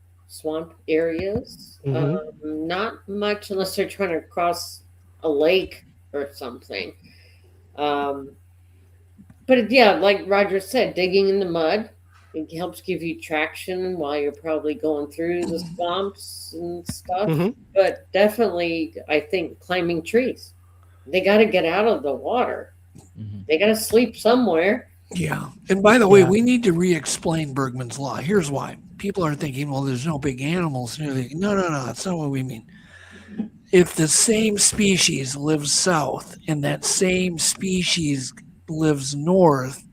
areas. Not much unless they're trying to cross a lake or something. But yeah, like Roger said, digging in the mud, it helps give you traction while you're probably going through the swamps and stuff. But definitely, I think climbing trees. They got to get out of the water. They got to sleep somewhere. Yeah. And by the way, we need to re-explain Bergman's Law. Here's why. People are thinking, well, there's no big animals near the... No, that's not what we mean. If the same species lives south and that same species lives north,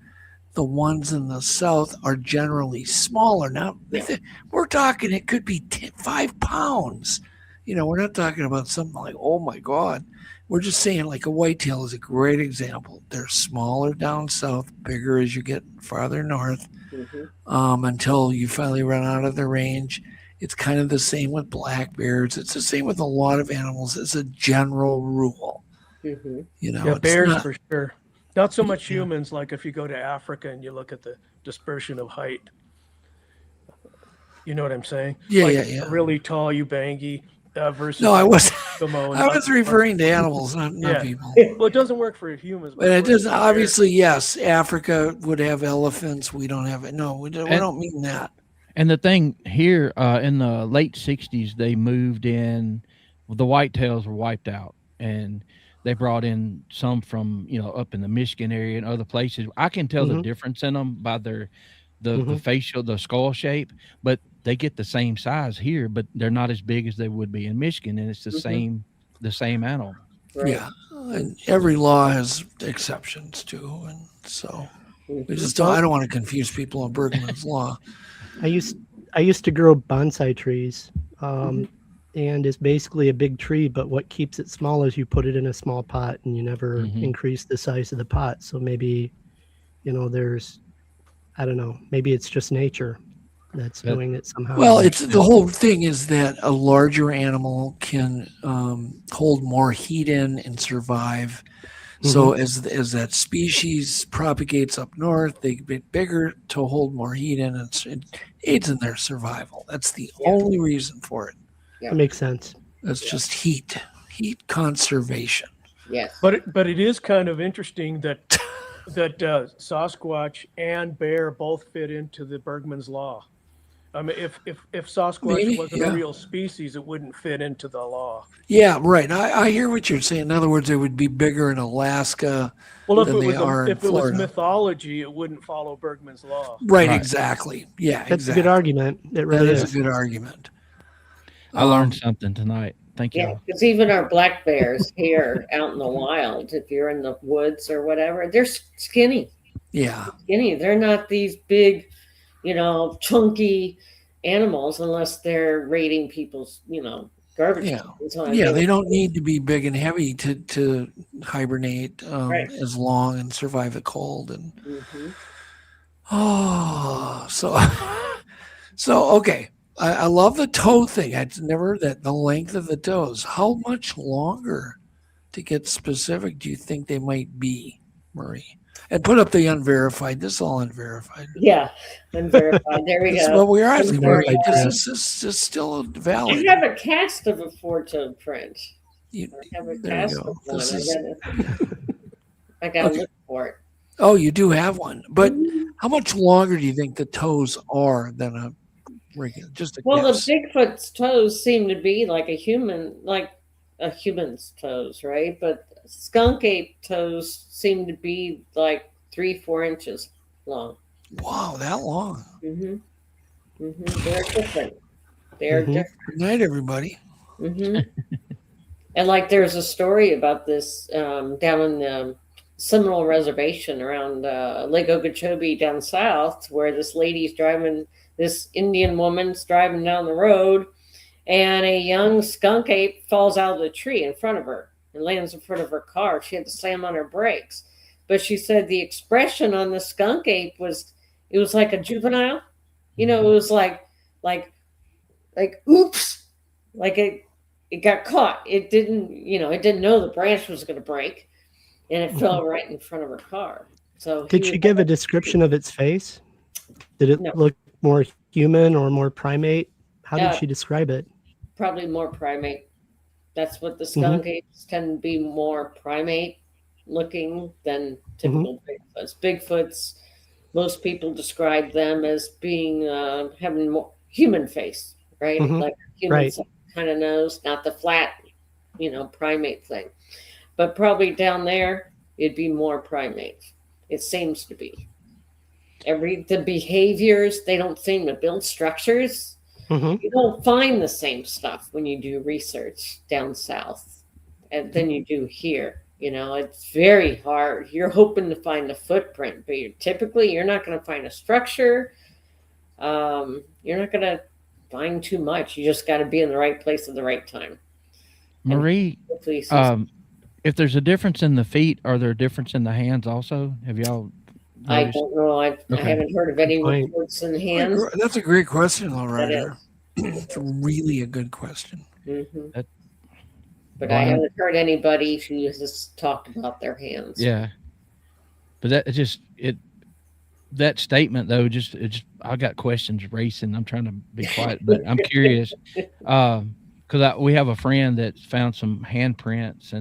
the ones in the south are generally smaller. Now, we're talking, it could be 5 pounds. We're not talking about something like, oh my God. We're just saying like a whitetail is a great example. They're smaller down south, bigger as you get farther north, until you finally run out of the range. It's kind of the same with black bears. It's the same with a lot of animals as a general rule. Yeah, bears for sure. Not so much humans, like if you go to Africa and you look at the dispersion of height. You know what I'm saying? Yeah, like yeah. A really tall Ubangi versus... No, I was Samoan. I was referring to animals, not people. Well, it doesn't work for humans. But it does, obviously, yes, Africa would have elephants. We don't have it. No, we don't mean that. And the thing here, in the late '60s, they moved in. The whitetails were wiped out, and they brought in some from up in the Michigan area and other places. I can tell the Mhm. difference in them by the Mhm. facial, the skull shape, but they get the same size here, but they're not as big as they would be in Michigan, and it's the same animal. Right. Yeah, and every law has exceptions too, and so we just don't. Well- I don't want to confuse people on Bergman's law. I used to grow bonsai trees, and it's basically a big tree, but what keeps it small is you put it in a small pot and you never increase the size of the pot. So maybe, there's, I don't know, maybe it's just nature that's doing it somehow. Well, it's the whole thing is that a larger animal can hold more heat in and survive. So as that species propagates up north, they get bigger to hold more heat in, and it aids in their survival. That's the only reason for it. That makes sense. That's just heat conservation. Yes. But it is kind of interesting that Sasquatch and bear both fit into the Bergman's law. I mean, if Sasquatch Maybe, wasn't yeah. a real species, it wouldn't fit into the law. Yeah, right. I hear what you're saying. In other words, they would be bigger in Alaska Well, if than they are in it was Florida. mythology, it wouldn't follow Bergman's law. Right, Right. exactly. Yeah, That's a good argument. It That really is is. a good argument. I learned something tonight. Thank you. Yeah, because even our black bears here out in the wild, if you're in the woods or whatever, they're skinny. Yeah. Skinny. They're not these big, chunky animals unless they're raiding people's, garbage. Yeah. cans. So Yeah, they don't need to be big and heavy to hibernate Right. as long and survive the cold. And Mhm. so okay. I love the toe thing. I never that the length of the toes. How much longer, to get specific, do you think they might be, Marie? And put up the unverified. This is all unverified. Yeah, unverified. There we This is go. what we're asking, Marie. Unverified. This is still I valid. have a cast of a four-toed print. You- I have a there you cast go. of one. This is- I gotta Okay. look for it. Oh, you do have one. But how much longer do you think the toes are than a regular? Just a Well, guess. the Bigfoot's toes seem to be like a human's toes, right? But skunk ape toes seem to be like 3-4 inches long. Wow, that long. They're different. They're different. Good night, everybody. And like, there's a story about this down in the Seminole Reservation around Lake Okeechobee down south, where this Indian woman's driving down the road, and a young skunk ape falls out of the tree in front of her and lands in front of her car. She had to slam on her brakes. But she said the expression on the skunk ape was like a juvenile. It was like oops, like it got caught. It didn't know the branch was going to break, and it fell right in front of her car. So Did she give a description of its face? Did it No. look more human or more primate? How Uh, did she describe it? Probably more primate. That's what the skunk apes tend to be, more primate looking than typical Bigfoots. Bigfoots, most people describe them as being having more human face, right? Like a human Right. kind of nose, not the flat, primate thing. But probably down there, it'd be more primate. It seems to be. The behaviors, they don't seem to build structures. You don't find the same stuff when you do research down south and than you do here. It's very hard. You're hoping to find a footprint, but you're not going to find a structure. You're not going to find too much. You just got to be in the right place at the right time. Marie, Hopefully some- if there's a difference in the feet, are there a difference in the hands also? Have y'all I noticed? don't know. I haven't heard of any Right. reports in hands. That's a great question, though, That Ryder. It's really a good question. But I Brian? haven't heard anybody who has talked about their hands. Yeah, but that statement though, I got questions racing. I'm trying to be quiet, but I'm curious because we have a friend that found some handprints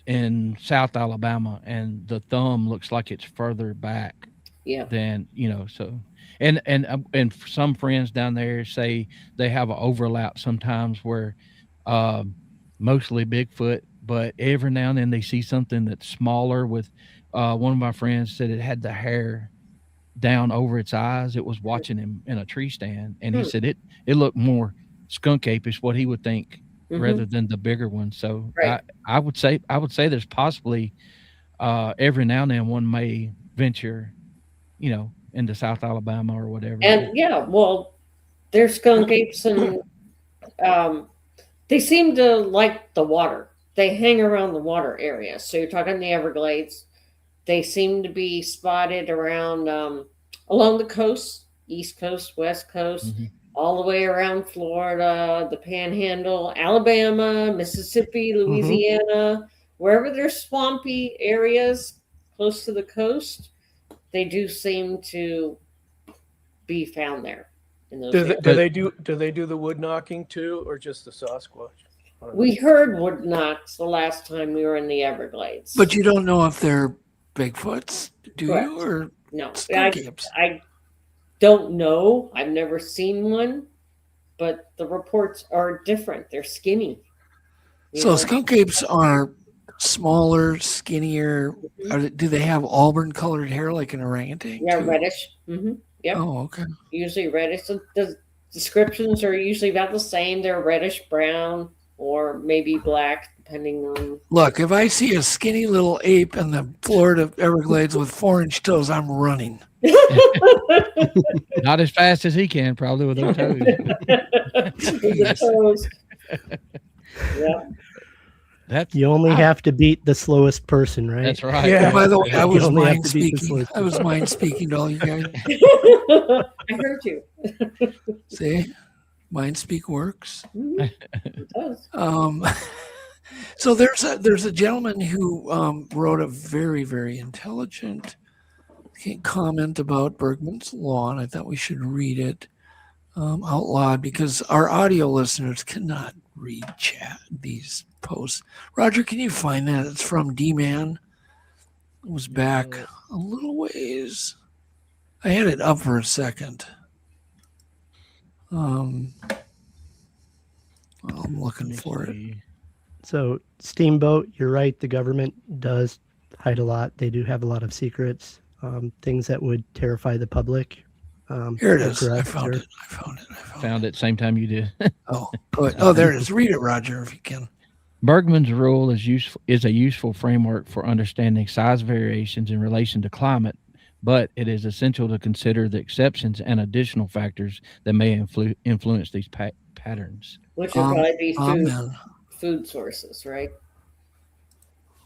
in South Alabama, and the thumb looks like it's further back Yeah. then so and some friends down there say they have an overlap sometimes where mostly Bigfoot, but every now and then they see something that's smaller with one of my friends said it had the hair down over its eyes. It was watching him in a tree stand, and he said it looked more skunk ape is what he would think rather than the bigger one. So Right. I would say there's possibly every now and then one may venture, into South Alabama or whatever. And yeah, well, they're skunk apes, and they seem to like the water. They hang around the water area. So you're talking the Everglades. They seem to be spotted around along the coast, East Coast, West Coast, all the way around Florida, the Panhandle, Alabama, Mississippi, Louisiana, wherever there's swampy areas close to the coast, they do seem to be found there. In those areas. Do they do the wood knocking too, or just the Sasquatch? We heard wood knocks the last time we were in the Everglades. But you don't know if they're Bigfoots, do Correct. you? Or no, skunk apes? I don't know. I've never seen one, but the reports are different. They're skinny. So skunk apes are smaller, skinnier. Do they have auburn-colored hair like an orangutan? Yeah, too? reddish. Yep. Oh, okay. Usually reddish. So the descriptions are usually about the same. They're reddish brown or maybe black, depending on. Look, if I see a skinny little ape in the Florida Everglades with 4-inch toes, I'm running. Not as fast as he can, probably with those toes. The toes. Yeah. You only have to beat the slowest person, right? That's right. Yeah. By the way, I was only have mind to beat the speaking. slowest I was mind speaking to all you guys. I heard you. See, mind speak works. It does. So there's a gentleman who wrote a very, very intelligent comment about Bergman's Law, and I thought we should read it out loud because our audio listeners cannot read these posts. Roger, can you find that? It's from D-Man. It was back a little ways. I had it up for a second. I'm looking for it. So Steamboat, you're right. The government does hide a lot. They do have a lot of secrets, things that would terrify the public. Here it is. I correct, found sir. it. I found it. Found it same time you did. Oh, good. Oh, there it is. Read it, Roger, if you can. Bergman's rule is a useful framework for understanding size variations in relation to climate, but it is essential to consider the exceptions and additional factors that may influence these patterns. Which would probably be Amen. food sources, right?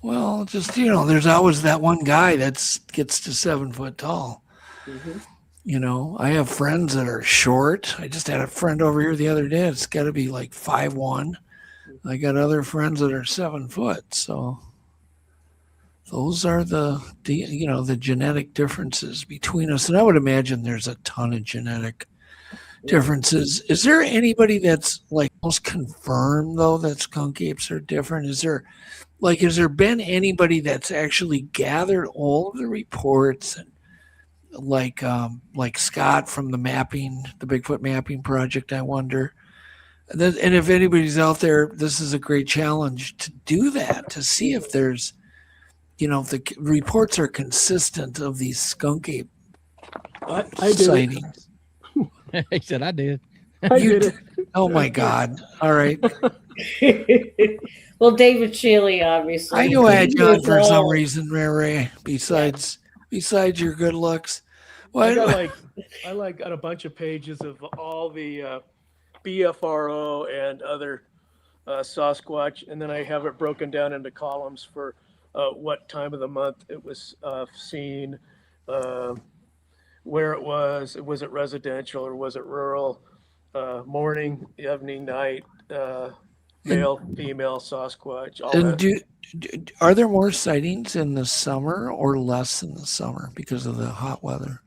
Well, just, there's always that one guy that gets to 7 foot tall. I have friends that are short. I just had a friend over here the other day. It's got to be like 5'1". I got other friends that are 7 foot. So those are the genetic differences between us. And I would imagine there's a ton of genetic differences. Is there anybody that's like most confirmed though that skunk apes are different? Has there been anybody that's actually gathered all of the reports and like Scott from the Bigfoot mapping project, I wonder. And if anybody's out there, this is a great challenge to do that, to see if there's, if the reports are consistent of these skunk ape I sightings. He said, I did. I did it. Oh my God. All right. Well, David Shealy, obviously. I knew I had John for some reason, Ray, besides your good looks. I got a bunch of pages of all the BFRO and other Sasquatch, and then I have it broken down into columns for what time of the month it was seen, where it was it residential or was it rural, morning, evening, night, male, female Sasquatch. All And are there more sightings in the summer or less in the summer because of the hot weather?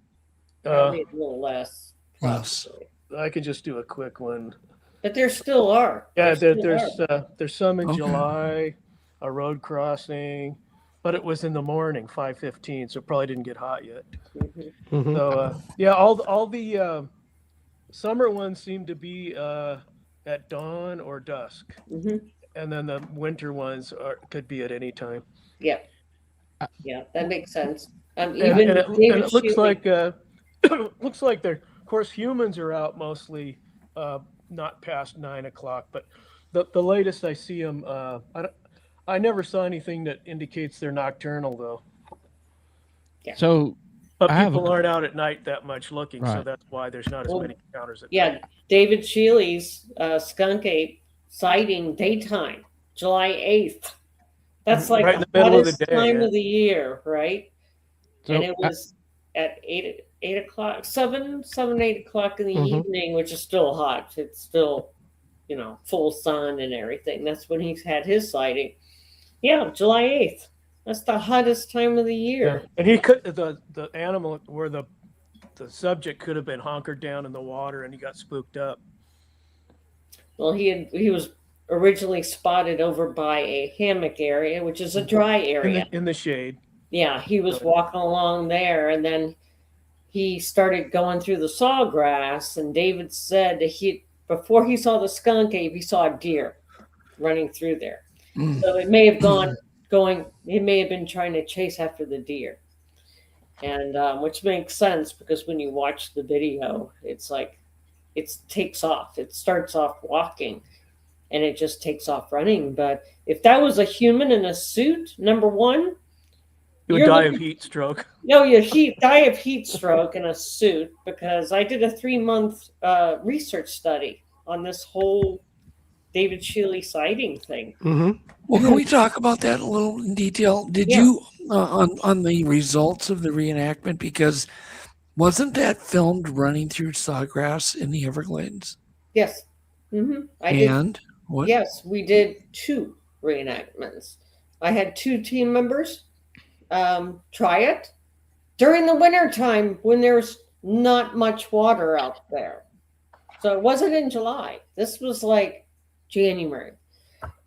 Probably a little less. Less. Probably. I can just do a quick one. But there still are. Yeah, There still are. there's some in Okay. July, a road crossing, but it was in the morning, 5:15, so it probably didn't get hot yet. Mhm. So yeah, all the summer ones seem to be at dawn or dusk, and then the winter ones could be at any time. Yeah. Yeah, that makes sense. And Even it David looks Shealy- like looks like they're, of course, humans are out mostly not past 9 o'clock, but the latest I see them, I never saw anything that indicates they're nocturnal though. So But I have people a- aren't out at night that much looking, so Right. that's why there's not as Well, many encounters at yeah, night. David Shealy's skunk ape sighting daytime, July 8th. That's like Right in the the middle of hottest the day, time yeah. of the year, right? So And it was at 8 o'clock, 8 o'clock in the Mhm. evening, which is still hot. It's still, full sun and everything. That's when he's had his sighting. Yeah, July 8th. That's the hottest time of the Yeah. year. And he could the animal where the subject could have been hunkered down in the water and he got spooked up. Well, he was originally spotted over by a hammock area, which is a dry area. In the shade. Yeah, he was walking along there, and then he started going through the sawgrass. And David said that before he saw the skunk ape, he saw a deer running through there. So it may have It may have been trying to chase after the deer, and which makes sense because when you watch the video, it's like it takes off. It starts off walking, and it just takes off running. But if that was a human in a suit, number one. He would You're die of looking- heat stroke. No, die of heat stroke in a suit because I did a 3-month research study on this whole David Shealy sighting thing. Mhm. Well, can we talk about that a little in detail? Did Yeah. you on the results of the reenactment? Because wasn't that filmed running through sawgrass in the Everglades? Yes. I did. And what? Yes, we did 2 reenactments. I had 2 team members try it during the winter time when there's not much water out there. So it wasn't in July. This was like January.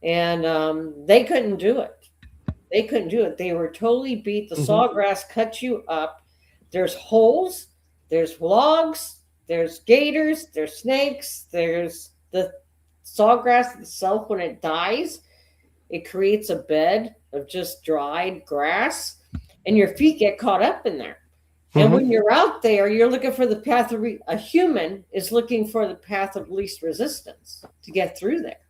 And they couldn't do it. They were totally beat. The sawgrass cuts you up. There's holes, there's logs, there's gators, there's snakes, there's the sawgrass itself. When it dies, it creates a bed of just dried grass, and your feet get caught up in there. And when you're out there, you're looking for the path of a human is looking for the path of least resistance to get through there.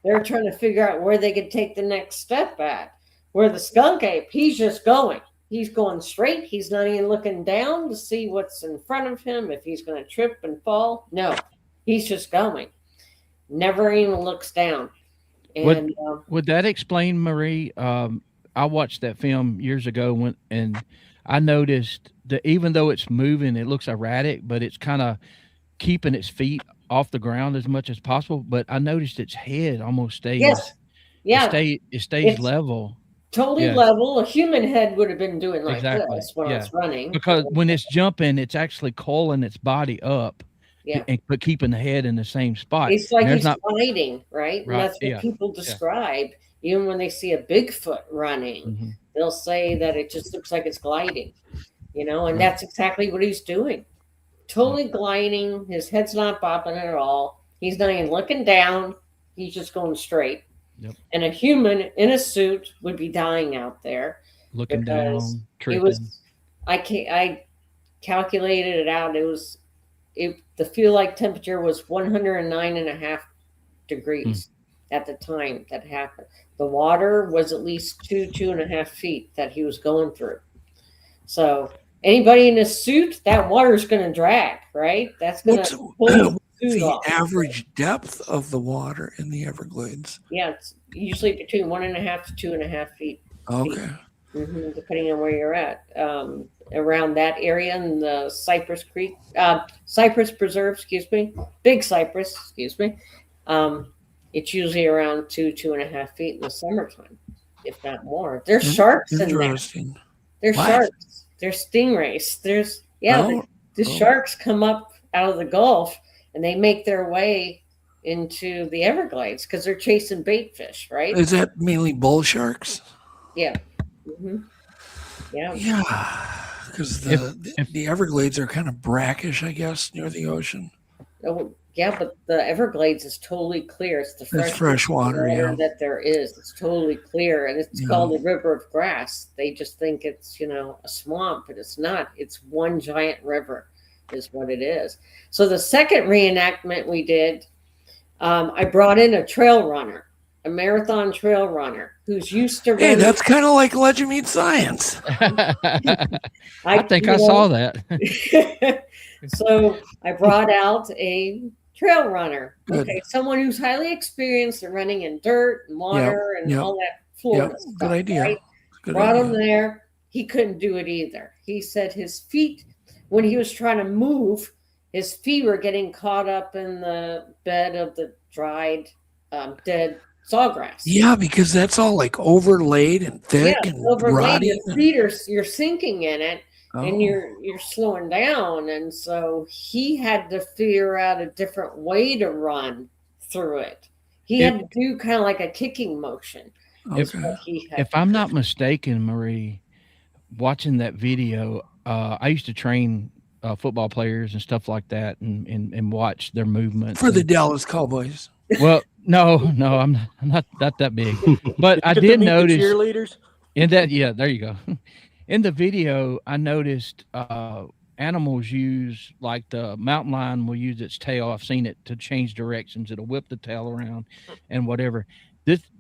They're trying to figure out where they could take the next step at. Where the skunk ape, he's just going. He's going straight. He's not even looking down to see what's in front of him, if he's going to trip and fall. No, he's just going. Never even looks down. And Would that explain, Marie? I watched that film years ago and I noticed that even though it's moving, it looks erratic, but it's kind of keeping its feet off the ground as much as possible. But I noticed its head almost stays. yes, yeah, It stays It's- level totally yeah. level. A human head would have been doing like Exactly, this when yeah. it's running. because when it's jumping, it's actually coiling its body up, Yeah. but keeping the head in the same spot. It's like And he's there's not gliding, right? And Right, that's what yeah, people describe. Even when they see a Bigfoot running, Mhm. they'll say that it just looks like it's gliding, and that's exactly what he's doing. Totally gliding. His head's not bopping at all. He's not even looking down. He's just going straight. Yep. And a human in a suit would be dying out there. looking because down, It tripping. was, I calculated it out. The feel like temperature was 109.5 degrees at the time that happened. The water was at least 2.5 feet that he was going through. So anybody in a suit, that water is going to drag, right? That's going What's to pull the suit the off. average depth of the water in the Everglades? Yeah, it's usually between 1.5 to 2.5 feet. Okay. Depending on where you're at. Around that area in the Cypress Preserve, Big Cypress, it's usually around 2.5 feet in the summertime, if not more. There's sharks in there. Interesting. There's What? sharks. There's stingrays. The Oh. sharks come up out of the Gulf and they make their way into the Everglades because they're chasing bait fish, right? Is that mainly bull sharks? Yeah. Mhm. Yeah. Yeah, because If the Everglades are kind of brackish, I guess, near the ocean. Oh, yeah, but the Everglades is totally clear. It's the It's fresh water, yeah. that there is. It's totally clear, and it's Yeah. called the River of Grass. They just think it's a swamp, but it's not. It's one giant river, is what it is. So the second reenactment we did, I brought in a trail runner, a marathon trail runner who's used to Hey, running. that's kind of like Legend Meets Science. I think I saw that. So I brought out a trail runner. Good. Okay, someone who's highly experienced in running in dirt and water and yep, all that Florida Yep, stuff. good idea. Right? Good Brought idea. him there. He couldn't do it either. He said his feet, when he was trying to move, his feet were getting caught up in the bed of the dried, dead sawgrass. Yeah, because that's all like overlaid and thick Yeah, and overlaid. rotty. Your feet you're sinking in it. Oh. And you're slowing down, and so he had to figure out a different way to run through it. He had to do kind of like a kicking motion. Okay. If I'm not mistaken, Marie, watching that video, I used to train football players and stuff like that, and watch their movements For the Dallas Cowboys. Well, no, I'm not that big, but I Get to did meet the notice cheerleaders. in that. Yeah, there you go. In the video, I noticed animals use, like the mountain lion will use its tail. I've seen it to change directions. It'll whip the tail around and whatever.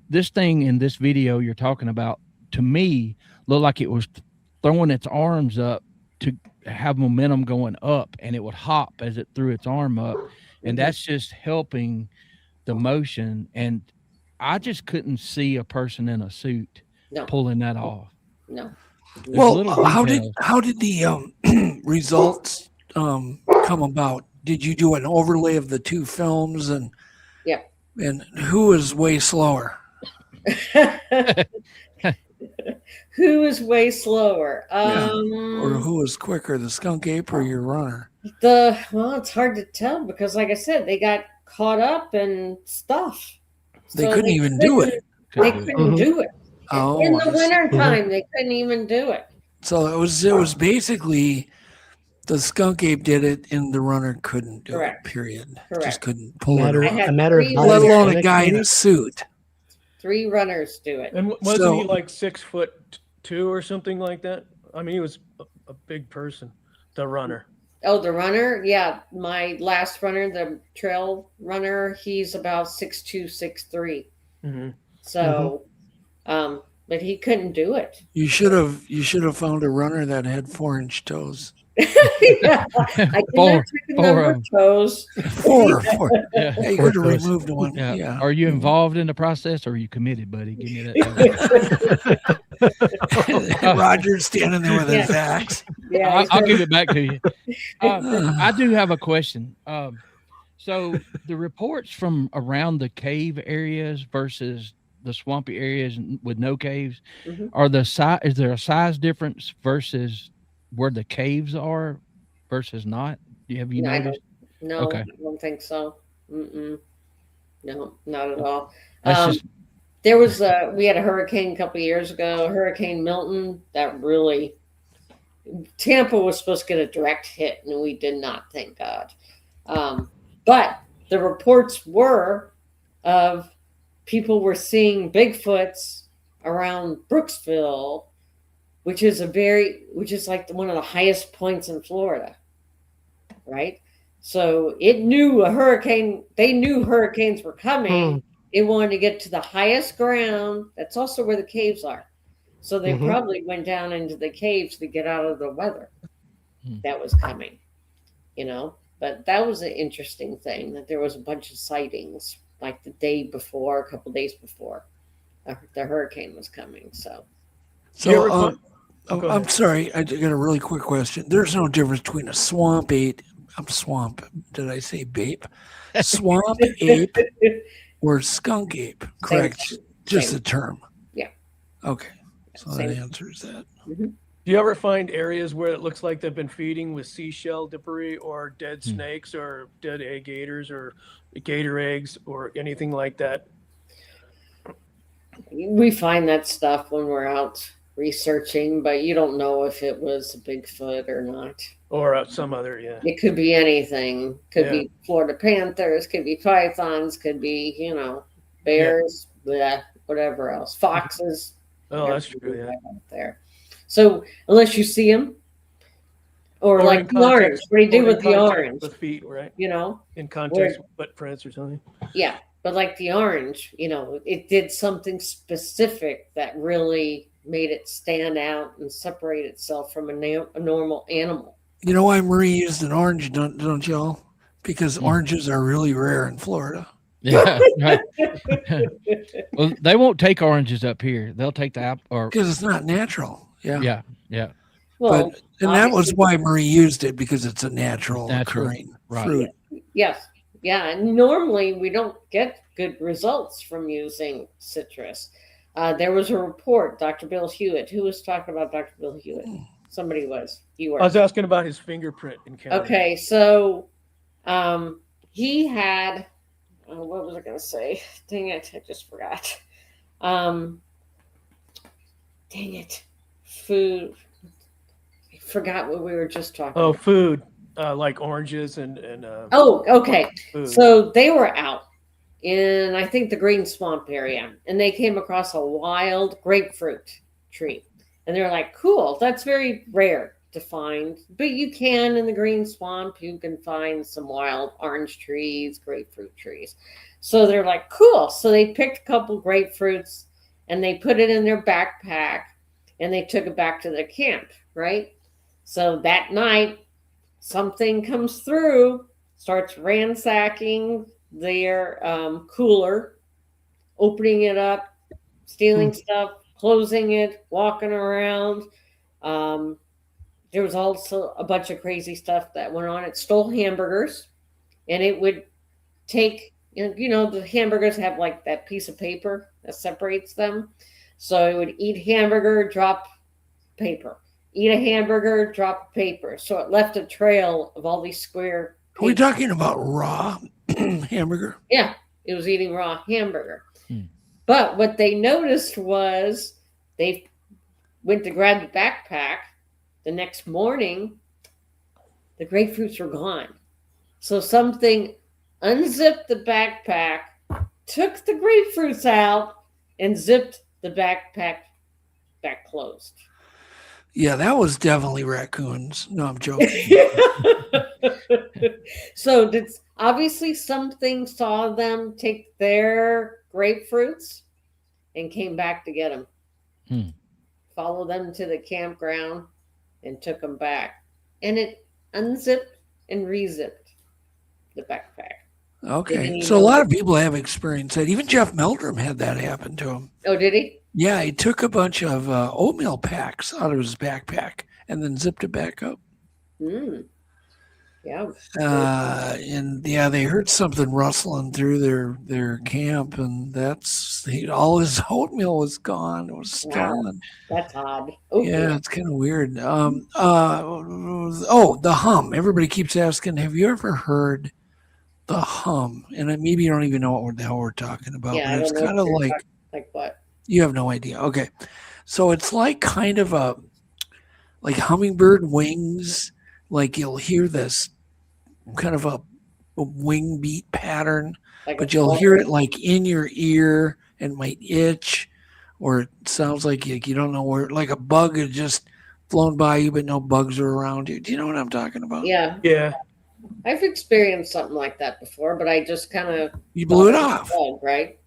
This thing in this video you're talking about, to me, looked like it was throwing its arms up to have momentum going up, and it would hop as it threw its arm up, and that's just helping the motion. And I just couldn't see a person in a suit pulling that off. No. There's Well, little how details. did the results come about? Did you do an overlay of the two films, and who was way slower? Who is way slower? Or who was quicker, the skunk ape or your runner? Well, it's hard to tell because, like I said, they got caught up in stuff. They couldn't even do it. They couldn't do it. Oh, in the winter time, they couldn't even do it. So it was basically the skunk ape did it and the runner couldn't do it. Period. Correct. Just couldn't pull it off. A matter of Let alone a biomechanics, guy in maybe? a suit. 3 runners do it. And wasn't he like 6'2" or something like that? I mean, he was a big person, the runner. Oh, the runner? Yeah, my last runner, the trail runner, he's about 6'2", 6'3". Mm-hmm. So, but he couldn't do it. You should have found a runner that had 4-inch toes. Yeah, I Four number toes. Four. Yeah. Hey, you could have removed one. Yeah. Yeah. Are you involved in the process, or are you committed, buddy? Give me that. Roger's standing there with his axe. Yeah, I'll give it back to you. I do have a question. So the reports from around the cave areas versus the swampy areas with no caves, are the size? Is there a size difference versus where the caves are versus not? Have you noticed? No, Okay. I don't think so. No, not at all. That's just There was we had a hurricane a couple of years ago, Hurricane Milton, that really Tampa was supposed to get a direct hit, and we did not, thank God. But the reports were of people were seeing Bigfoots around Brooksville, which is like one of the highest points in Florida, right? So it knew they knew hurricanes were coming. It wanted to get to the highest ground. That's also where the caves are. So they probably went down into the caves to get out of the weather that was coming, But that was an interesting thing, that there was a bunch of sightings like the day before, a couple days before the hurricane was coming. So I'm sorry, I got a really quick question. There's no difference between a swamp ape. Did I say bape? Swamp ape or skunk ape, correct? Just a term. Yeah. Okay. So that answers that. Do you ever find areas where it looks like they've been feeding with seashell debris or dead snakes or dead egg gators or gator eggs or anything like that? we find that stuff when we're out researching, but you don't know if it was a Bigfoot or not. Or some other, yeah. It could be anything. Could Yeah. be Florida panthers, could be pythons, could be, bears, whatever else. Foxes. Oh, that's true, yeah. Out there. So unless you see them, or Or like in the orange, context- what do you do or in with the context orange? With feet, right? In context Where- with footprints or something. Yeah, but like the orange, it did something specific that really made it stand out and separate itself from a normal animal. You know why Marie used an orange, don't y'all? Because oranges are really rare in Florida. Yeah. Right. Well, they won't take oranges up here. They'll take the apple or Because it's not natural. Yeah. yeah. Well, And that was obviously- why Marie used it, because it's a natural occurring right. fruit. Yes. Yeah. And normally we don't get good results from using citrus. There was a report, Dr. Bill Hewitt. Who was talking about Dr. Bill Hewitt? Somebody was. You were. I was asking about his fingerprint encounter. Okay. So he had, what was I going to say? Dang it. I just forgot. Dang it. Food. I forgot what we were just talking Oh, about. food, like oranges and Oh, okay. food. So they were out in, I think, the Green Swamp area, and they came across a wild grapefruit tree. And they're like, cool, that's very rare to find, but you can in the Green Swamp, you can find some wild orange trees, grapefruit trees. So they're like, cool. So they picked a couple grapefruits and they put it in their backpack and they took it back to their camp, right? So that night, something comes through, starts ransacking their cooler, opening it up, stealing stuff, closing it, walking around. There was also a bunch of crazy stuff that went on. It stole hamburgers, and it would take, the hamburgers have like that piece of paper that separates them. So it would eat hamburger, drop paper. Eat a hamburger, drop paper. So it left a trail of all these square. Are we talking about raw hamburger? Yeah, it was eating raw hamburger. But what they noticed was they went to grab the backpack. The next morning, the grapefruits were gone. So something unzipped the backpack, took the grapefruits out, and zipped the backpack back closed. Yeah, that was definitely raccoons. No, I'm joking. So obviously something saw them take their grapefruits and came back to get them. Follow them to the campground and took them back. And it unzipped and rezipped the backpack. Okay. So a lot of people have experienced that. Even Jeff Meldrum had that happen to him. Oh, did he? Yeah, he took a bunch of oatmeal packs out of his backpack and then zipped it back up. Yeah. And yeah, they heard something rustling through their camp, and all his oatmeal was gone. It was stolen. That's odd. Yeah, it's kind of weird. The hum. Everybody keeps asking, have you ever heard the hum? And maybe you don't even know what the hell we're talking about. Yeah, but it's kind of like what? You have no idea. Okay. So it's like kind of like hummingbird wings. Like you'll hear this kind of a wing beat pattern, but you'll hear it like in your ear and might itch, or it sounds like you don't know where, like a bug had just flown by you, but no bugs are around you. Do you know what I'm talking about? Yeah. Yeah. I've experienced something like that before, but I just kind of... You blew it off. Bug, right?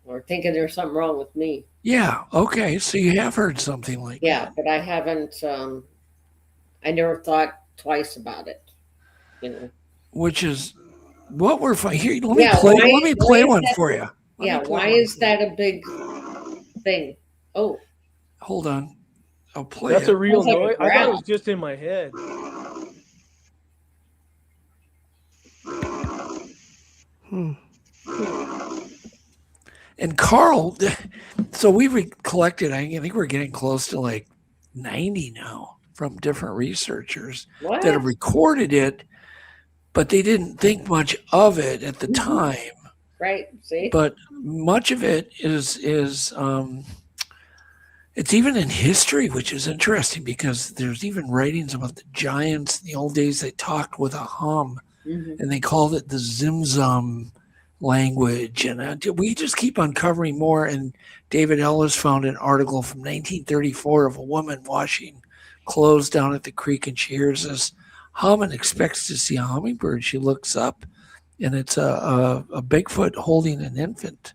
Or thinking there's something wrong with me. Yeah. Okay. So you have heard something like that. Yeah, but I haven't... I never thought twice about it. Which is what we're here. Let me play one for you. Why is that a big thing? Oh, hold on. I'll play That's it. a real Sounds like noise. a I thought it growl. was just in my head. And Carl, so we've collected, I think we're getting close to like 90 now from different researchers what? that have recorded it, but they didn't think much of it at the time. Right, see? But much of it is It's even in history, which is interesting because there's even writings about the giants in the old days. They talked with a hum, and they called it the Zimzum language. And we just keep uncovering more. And David Ellis found an article from 1934 of a woman washing clothes down at the creek, and she hears this hum and expects to see a hummingbird. She looks up, and it's a Bigfoot holding an infant.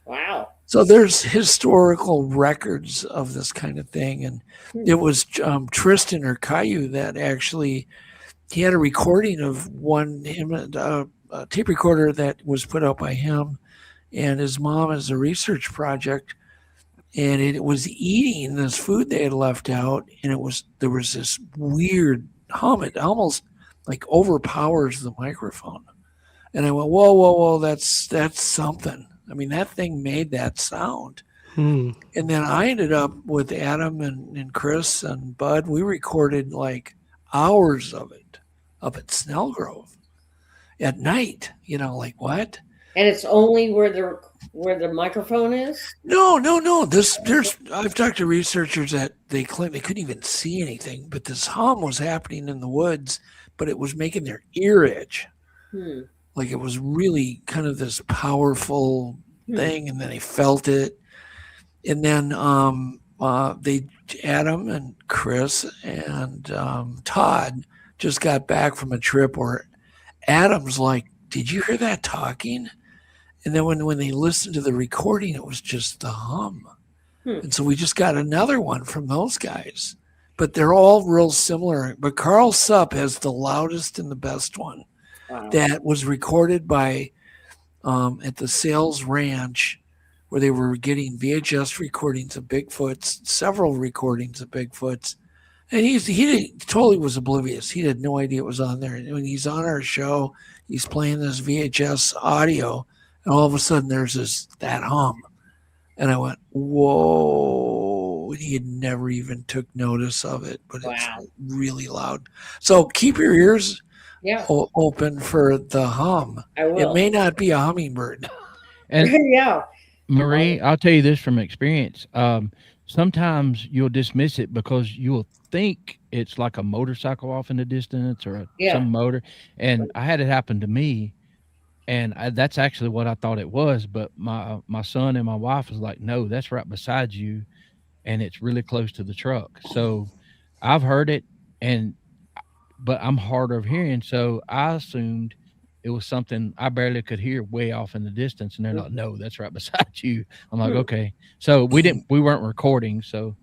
Wow. So there's historical records of this kind of thing. And it was Tristan or Caillou that actually, he had a recording of a tape recorder that was put out by him and his mom as a research project. And it was eating this food they had left out. And there was this weird hum. It almost like overpowers the microphone. And I went, whoa, whoa, whoa, that's something. I mean, that thing made that sound. And then I ended up with Adam and Chris and Bud. We recorded like hours of it up at Snellgrove at night. Like what? And it's only where the microphone is? No. I've talked to researchers that they claim they couldn't even see anything, but this hum was happening in the woods, but it was making their ear itch. Like it was really kind of this powerful thing, and then they felt it. And then Adam and Chris and Todd just got back from a trip where Adam's like, "Did you hear that talking?" And then when they listened to the recording, it was just the hum. And so we just got another one from those guys. But they're all real similar. But Carl Supp has the loudest and the best one. Wow. That was recorded by at the Sales Ranch, where they were getting VHS recordings of Bigfoots, several recordings of Bigfoots, and he totally was oblivious. He had no idea it was on there. And when he's on our show, he's playing this VHS audio, and all of a sudden there's that hum, and I went, whoa! He had never even took notice of it, but it's really loud. So keep your ears open for the hum. I will. It may not be a hummingbird. And Marie, I'll tell you this from experience. Sometimes you'll dismiss it because you'll think it's like a motorcycle off in the distance or some motor. And I had it happen to me, and that's actually what I thought it was. But my son and my wife was like, "No, that's right beside you, and it's really close to the truck." So I've heard it, but I'm harder of hearing, so I assumed it was something I barely could hear way off in the distance. And they're like, "No, that's right beside you." I'm like, "Okay." So we weren't recording. So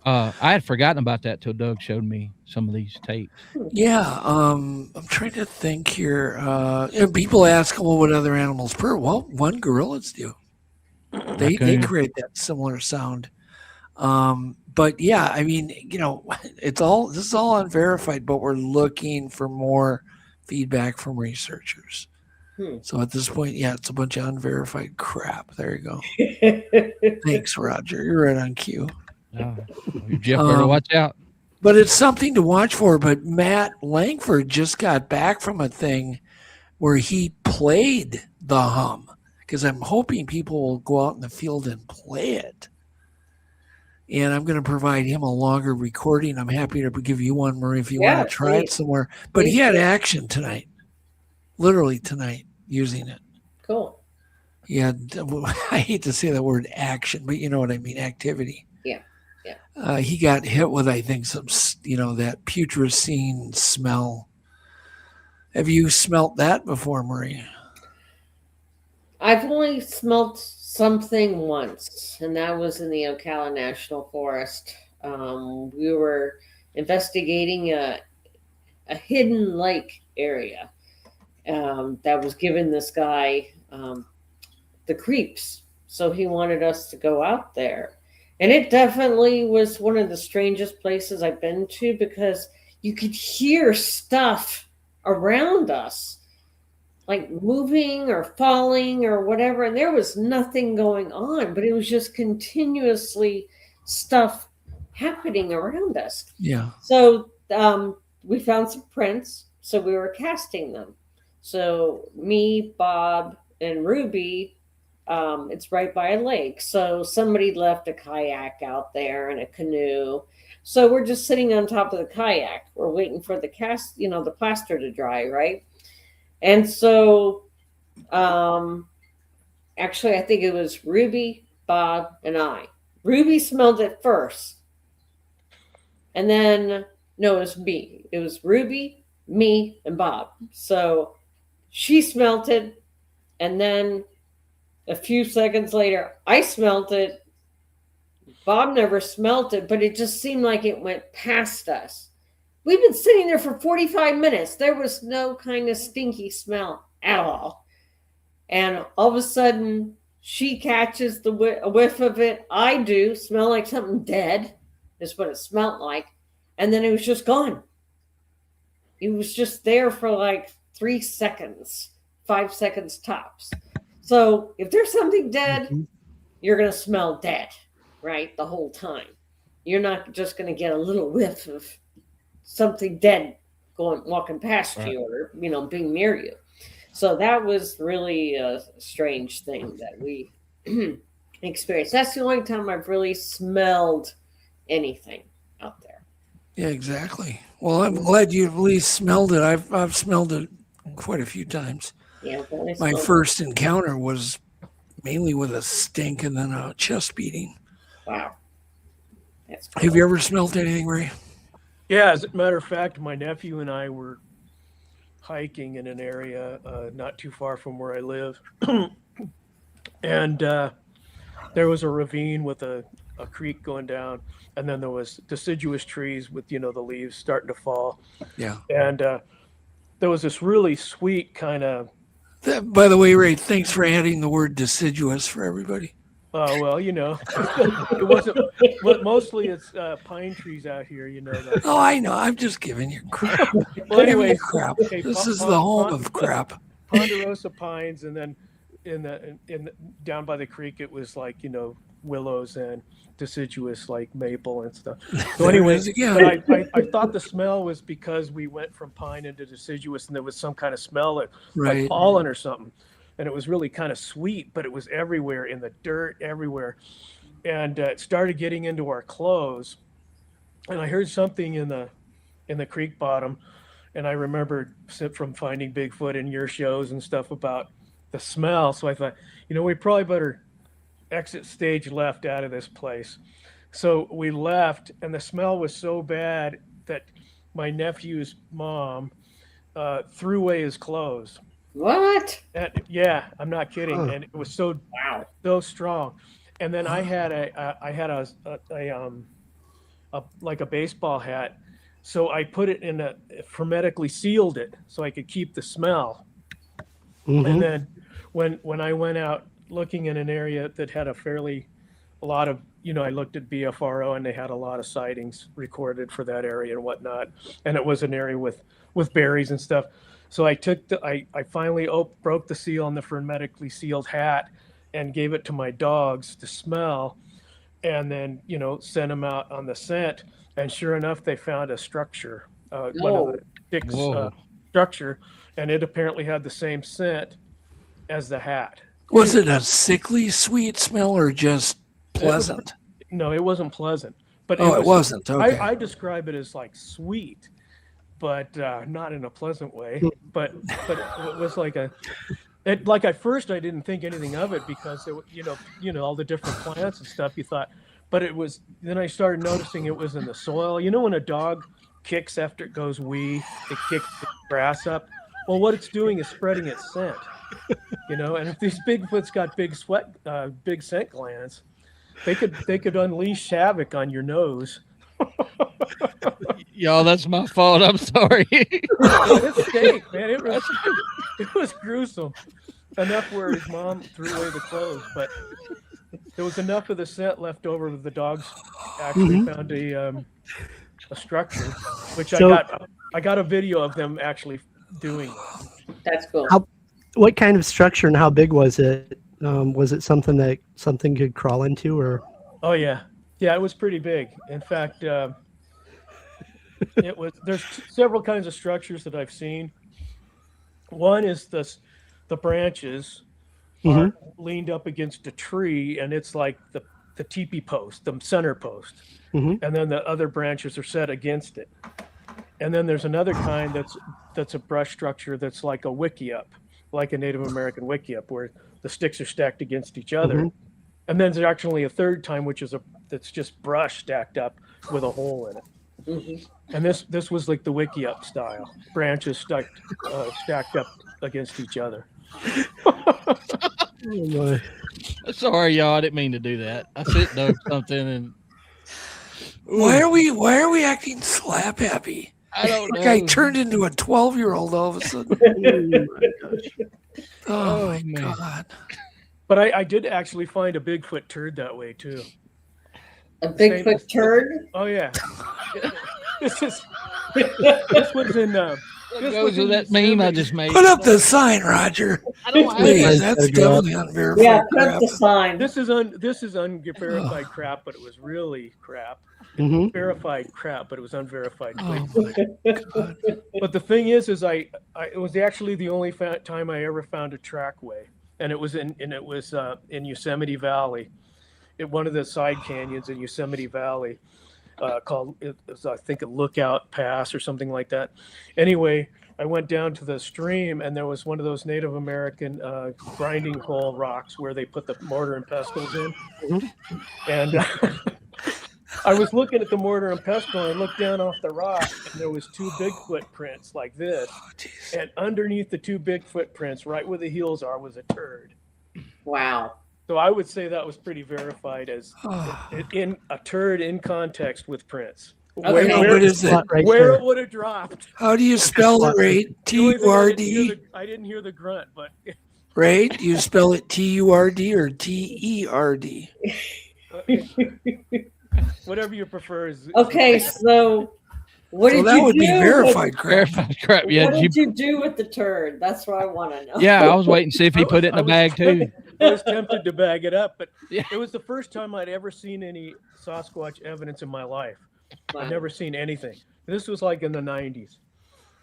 I had forgotten about that till Doug showed me some of these tapes. Yeah. I'm trying to think here. People ask, well, what other animals purr? Well, one, gorillas do. They create that similar sound. But yeah, I mean, this is all unverified, but we're looking for more feedback from researchers. So at this point, it's a bunch of unverified crap. There you go. Thanks, Roger. You're right on cue. Jeff, better watch out. But it's something to watch for. But Matt Langford just got back from a thing where he played the hum, because I'm hoping people will go out in the field and play it. And I'm going to provide him a longer recording. I'm happy to give you one, Marie, if you want to try it somewhere. But he had action tonight, literally tonight, using it. Cool. He had, I hate to say the word action, but you know what I mean, activity. Yeah. He got hit with, I think, some, that putrescine smell. Have you smelt that before, Marie? I've only smelt something once, and that was in the Ocala National Forest. We were investigating a hidden lake area that was giving this guy the creeps. So he wanted us to go out there. And it definitely was one of the strangest places I've been to, because you could hear stuff around us, like moving or falling or whatever. And there was nothing going on, but it was just continuously stuff happening around us. Yeah. So we found some prints, so we were casting them. So me, Bob, and Ruby It's right by a lake. So somebody left a kayak out there and a canoe. So we're just sitting on top of the kayak. We're waiting for the the plaster to dry, right? And so actually I think it was Ruby, Bob, and I. Ruby smelled it first. And then no, it was me. It was Ruby, me, and Bob. So she smelt it, and then a few seconds later, I smelt it. Bob never smelt it, but it just seemed like it went past us. We've been sitting there for 45 minutes. There was no kind of stinky smell at all. And all of a sudden, she catches a whiff of it. I do. Smell like something dead is what it smelled like. And then it was just gone. It was just there for like 3 seconds, 5 seconds tops. So if there's something dead, you're going to smell dead, right? The whole time. You're not just going to get a little whiff of something dead walking past you or, being near you. So that was really a strange thing that we experienced. That's the only time I've really smelled anything out there. Yeah, exactly. Well, I'm glad you at least smelled it. I've smelled it quite a few times. Yeah, my first encounter was mainly with a stink and then a chest beating. Wow. That's cool. Have you ever smelled anything, Ray? Yeah, as a matter of fact, my nephew and I were hiking in an area not too far from where I live. And there was a ravine with a creek going down, and then there was deciduous trees with, the leaves starting to fall. Yeah. And there was this really sweet kind of... By the way, Ray, thanks for adding the word deciduous for everybody. Oh, well, it wasn't... Mostly it's pine trees out here, Oh, I know. I'm just giving you crap. Well, anyway, crap. This is the home of crap. Ponderosa pines, and then in down by the creek, it was like, willows and deciduous like maple and stuff. So anyway, I thought the smell was because we went from pine into deciduous, and there was some kind of smell like pollen or something, and it was really kind of sweet, but it was everywhere in the dirt, everywhere, and it started getting into our clothes, and I heard something in the creek bottom, and I remembered from finding Bigfoot in your shows and stuff about the smell. So I thought, we probably better exit stage left out of this place. So we left, and the smell was so bad that my nephew's mom threw away his clothes. What? Yeah, I'm not kidding. And it was so strong. And then I had a like a baseball hat, so I put it in hermetically sealed it so I could keep the smell. Mm-hmm. And then when I went out looking in an area that had a lot of, I looked at BFRO, and they had a lot of sightings recorded for that area and whatnot. And it was an area with berries and stuff. So I finally broke the seal on the hermetically sealed hat and gave it to my dogs to smell, and then, sent them out on the scent. And sure enough, they found a structure, one of the sticks structure, and it apparently had the same scent as the hat. Was it a sickly sweet smell or just pleasant? No, it wasn't pleasant. But it wasn't. Okay. I describe it as like sweet, but not in a pleasant way. But it was like at first I didn't think anything of it because all the different plants and stuff. You thought, but it was. Then I started noticing it was in the soil. When a dog kicks after it goes wee, it kicks the grass up. Well, what it's doing is spreading its scent. And if these Bigfoots got big scent glands, they could unleash havoc on your nose. Y'all, that's my fault. I'm sorry. It stank, man. It was gruesome. Enough where his mom threw away the clothes, but there was enough of the scent left over that the dogs actually found a structure, which I got a video of them actually doing. That's cool. What kind of structure and how big was it? Was it something that something could crawl into, or? Oh yeah, it was pretty big. In fact, it was. There's several kinds of structures that I've seen. One is the branches, are leaned up against a tree, and it's like the teepee post, the center post, and then the other branches are set against it. And then there's another kind that's a brush structure that's like a wickiup, like a Native American wickiup, where the sticks are stacked against each other. And then there's actually a third time, which is that's just brush stacked up with a hole in it. And this was like the wickiup style, branches stacked up against each other. Sorry, y'all. I didn't mean to do that. I sent Doug something, and Why are we acting slap happy? I don't know. Like I turned into a 12-year-old all of a sudden. Oh my God. But I did actually find a Bigfoot turd that way too. A Bigfoot turd? Oh yeah. This was in What goes with that meme I just made? Put up the sign, Roger. Please, that's definitely unverified. Yeah, put crap. up the sign. This is unverified crap, but it was really crap. Verified crap, but it was unverified. God. But the thing is it was actually the only time I ever found a trackway, and it was in Yosemite Valley, in one of the side canyons in Yosemite Valley, called I think a Lookout Pass or something like that. Anyway, I went down to the stream, and there was one of those Native American grinding hole rocks where they put the mortar and pestles in, and I was looking at the mortar and pestle, and I looked down off the rock, and there was 2 Bigfoot prints like this. And underneath the 2 Bigfoot prints, right where the heels are, was a turd. Wow. So I would say that was pretty verified as in a turd in context with prints. Okay. What is it? Where it would have dropped. How do you spell it, Ray? T-U-R-D? I didn't hear the grunt, but Ray, do you spell it T-U-R-D or T-E-R-D? whatever you prefer is Okay, so what did that you would do? be verified crap. Verified crap. Yeah. What did you do with the turd? That's what I want to know. Yeah, I was waiting to see if he put it in a bag too. I was tempted to bag it up, but Yeah. it was the first time I'd ever seen any Sasquatch evidence in my life. I've never seen anything. This was like in the 90s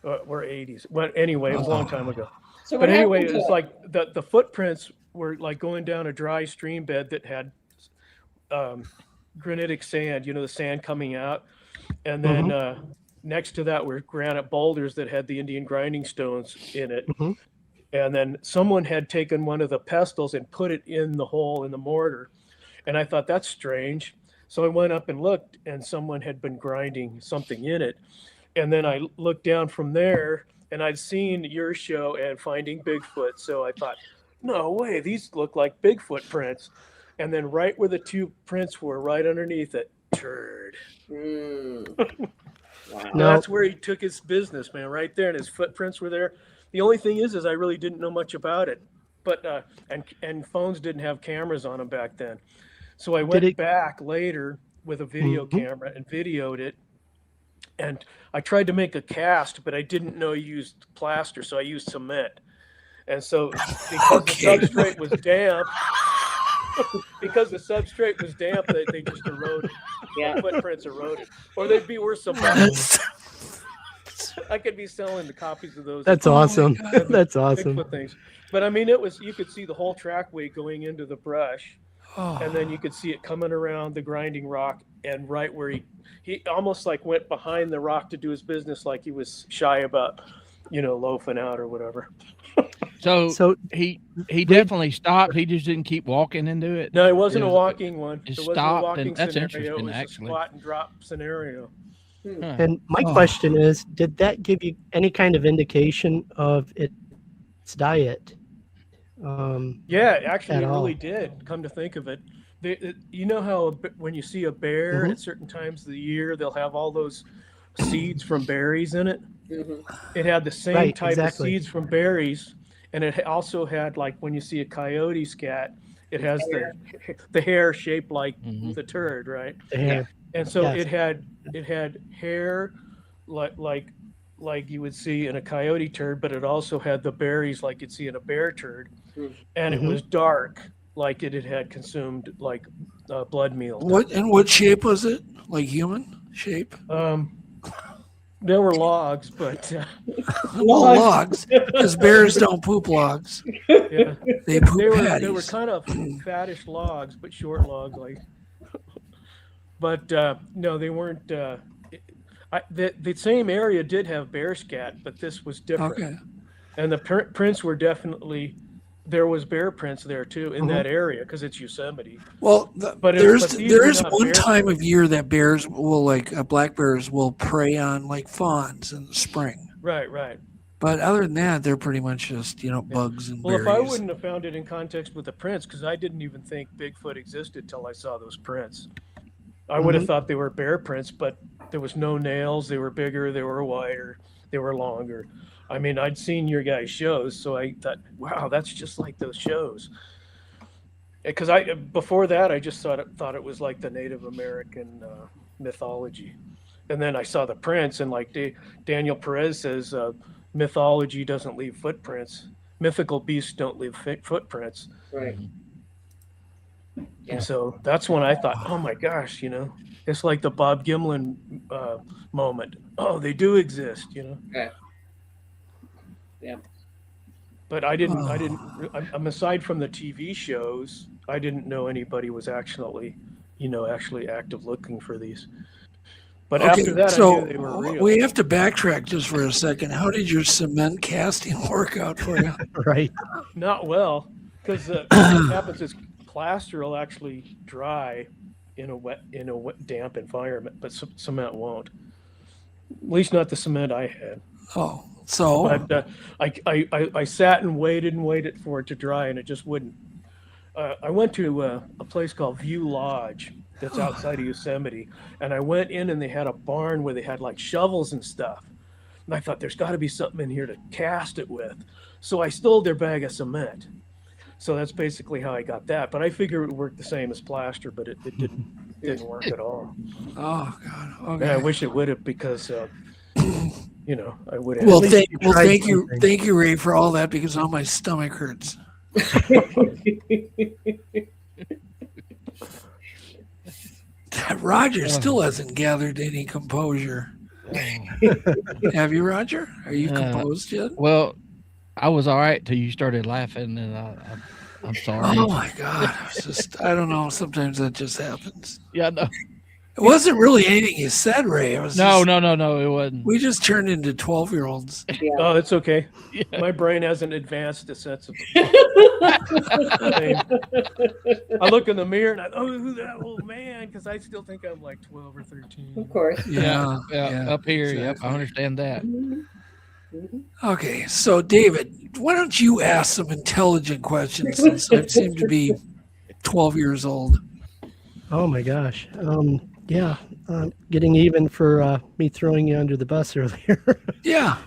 or 80s. Well, anyway, it was a long time ago. So But what anyway, happened it's to like the footprints were like going down a dry stream bed that had granitic sand, the sand coming out. And then next to that were granite boulders that had the Indian grinding stones in it. And then someone had taken one of the pestles and put it in the hole in the mortar. And I thought, that's strange. So I went up and looked, and someone had been grinding something in it. And then I looked down from there, and I'd seen your show and Finding Bigfoot. So I thought, no way, these look like Bigfoot prints. And then right where the 2 prints were, right underneath it, turd. Wow. That's where he took his business, man, right there. And his footprints were there. The only thing is I really didn't know much about it. But and phones didn't have cameras on them back then. So I went back later with a video camera and videoed it. And I tried to make a cast, but I didn't know you used plaster, so I used cement. And so because the substrate was damp, they just eroded. Yeah. The footprints eroded. Or they'd be worth some money. I could be selling the copies of those. That's awesome. That's awesome. Bigfoot things. But I mean, you could see the whole trackway going into the brush. And then you could see it coming around the grinding rock, and right where he almost like went behind the rock to do his business, like he was shy about, loafing out or whatever. So he definitely stopped. He just didn't keep walking into it. No, it wasn't a walking one. It wasn't stopped, a walking and that's scenario. interesting, It was actually. a squat and drop scenario. And my question is, did that give you any kind of indication of its diet? Yeah, actually, At it really all. did. Come to think of it, you know how when you see a bear at certain times of the year, they'll have all those seeds from berries in it. It had the same type of seeds from berries, and it also had, like when you see a coyote scat, it has the hair shaped like the turd, right? The hair. And so Yes. it had hair like you would see in a coyote turd, but it also had the berries like you'd see in a bear turd, and it was dark, like it had consumed like blood meal. What shape was it? Like human shape? There were logs, but Logs, because bears don't poop logs. yeah, They poop they were patties. kind of fattish logs, but short logs, like. But no, they weren't. The same area did have bear scat, but this was different. Okay. And the prints were definitely, there was bear prints there too in that area because it's Yosemite. Well, But there is not one bear time of year that bears will black bears will prey on like fawns in the spring. Right. But other than that, they're pretty much just bugs and Well, berries. if I wouldn't have found it in context with the prints, because I didn't even think Bigfoot existed till I saw those prints. I would have thought they were bear prints, but there was no nails. They were bigger. They were wider. They were longer. I mean, I'd seen your guys' shows, so I thought, wow, that's just like those shows. Because before that, I just thought it was like the Native American mythology, and then I saw the prints, and like Daniel Perez says, mythology doesn't leave footprints. Mythical beasts don't leave footprints. Right. Yeah. And so that's when I thought, oh my gosh, it's like the Bob Gimlin moment. Oh, they do exist, Yeah. Yeah. But I'm aside from the TV shows, I didn't know anybody was actually active looking for these. But after that, I knew they were real. We have to backtrack just for a second. How did your cement casting work out for you? Right. Not well, because what happens is plaster will actually dry in a wet, damp environment, but cement won't. At least not the cement I had. Oh, so But I sat and waited for it to dry, and it just wouldn't. I went to a place called View Lodge that's outside of Yosemite, and I went in, and they had a barn where they had like shovels and stuff. And I thought, there's got to be something in here to cast it with. So I stole their bag of cement. So that's basically how I got that. But I figured it would work the same as plaster, but it didn't work at all. oh god. Okay. And I wish it would have, because I would have. Well, least thank you you, tried thank you, Ray, for all that, because now my stomach hurts. Roger still hasn't gathered any composure. Have you, Roger? Are you composed yet? Well, I was all right till you started laughing, and I'm sorry. Oh my god! It's just, I don't know. Sometimes that just happens. Yeah, no, It wasn't really anything you said, Ray. It was no, just, it wasn't. We just turned into 12-year-olds. Oh, it's okay. Yeah. My brain hasn't advanced a sense of. I look in the mirror and who's that old man? Because I still think I'm like 12 or 13. Of course. Yeah, up here. exactly. Yep, I understand that. Okay, so David, why don't you ask some intelligent questions, since I seem to be 12 years old? Oh my gosh. Yeah. Getting even for me throwing you under the bus earlier. Yeah.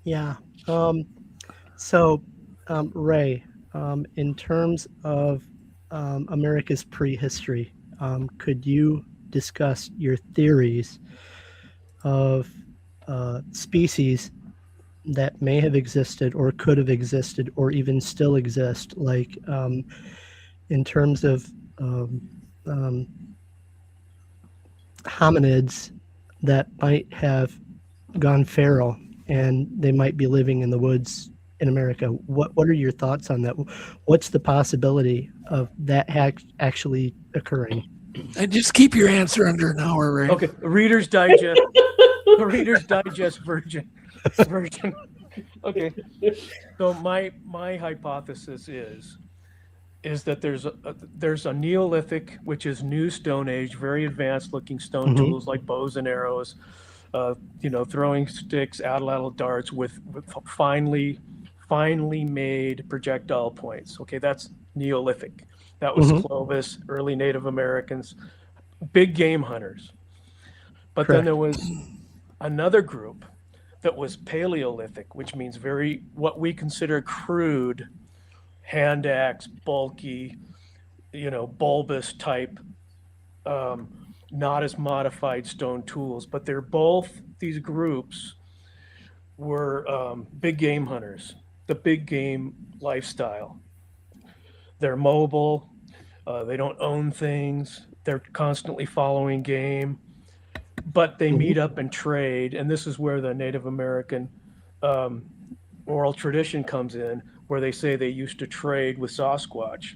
Yeah. So, Ray, in terms of America's prehistory, could you discuss your theories of species that may have existed or could have existed or even still exist, like in terms of hominids that might have gone feral and they might be living in the woods in America? What are your thoughts on that? What's the possibility of that actually occurring? And just keep your answer under an hour, Ray. Okay, Reader's Digest. Reader's Digest version. Okay. So my hypothesis is that there's a Neolithic, which is new Stone Age, very advanced looking stone tools like bows and arrows, throwing sticks, atlatl darts with finely made projectile points. Okay, that's Neolithic. That was Clovis, early Native Americans, big game hunters. But then there was another group that was Paleolithic, which means what we consider crude, hand axe, bulky, bulbous type, not as modified stone tools. But these groups were big game hunters, the big game lifestyle. They're mobile, they don't own things, they're constantly following game. but they meet up and trade, and this is where the Native American oral tradition comes in, where they say they used to trade with Sasquatch.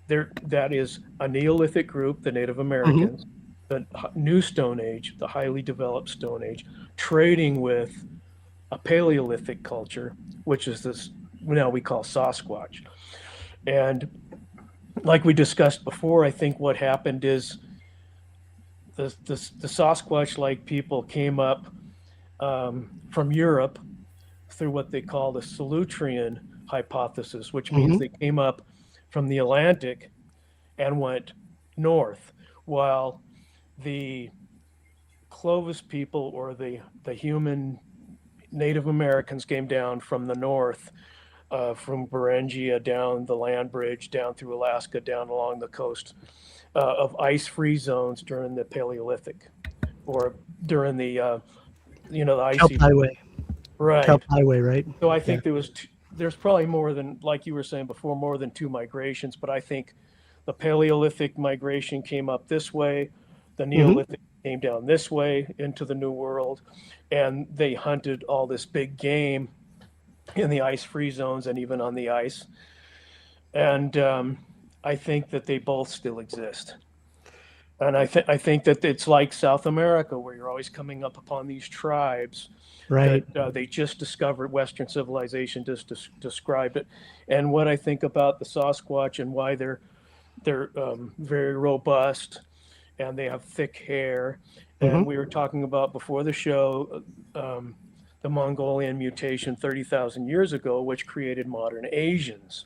That is a Neolithic group, the Native Americans, the New Stone Age, the highly developed Stone Age, trading with a Paleolithic culture, which is this now we call Sasquatch. And like we discussed before, I think what happened is the Sasquatch-like people came up from Europe through what they call the Solutrean hypothesis, which means they came up from the Atlantic and went north, while the Clovis people, or the human Native Americans, came down from the north, from Beringia down the land bridge, down through Alaska, down along the coast of ice-free zones during the Paleolithic, or during the the icy Kelp Highway. Right. Kelp Highway, right? So I think there's probably more than, like you were saying before, more than 2 migrations, but I think the Paleolithic migration came up this way, the Neolithic came down this way into the New World, and they hunted all this big game in the ice-free zones and even on the ice. And I think that they both still exist. And I think that it's like South America, where you're always coming up upon these tribes. Right. That they just discovered. Western civilization just described it. And what I think about the Sasquatch and why they're very robust, and they have thick hair. And we were talking about before the show the Mongolian mutation 30,000 years ago, which created modern Asians.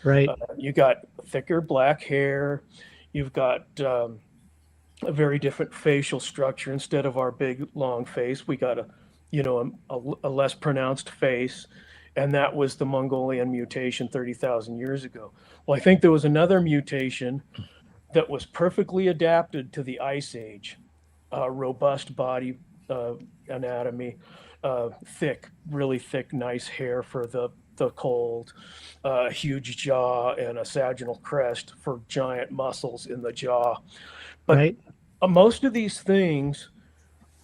Right. You got thicker black hair. You've got a very different facial structure. Instead of our big long face, we got a less pronounced face, and that was the Mongolian mutation 30,000 years ago. Well, I think there was another mutation that was perfectly adapted to the Ice Age, robust body anatomy, really thick, nice hair for the cold, huge jaw, and a sagittal crest for giant muscles in the jaw. But most of these things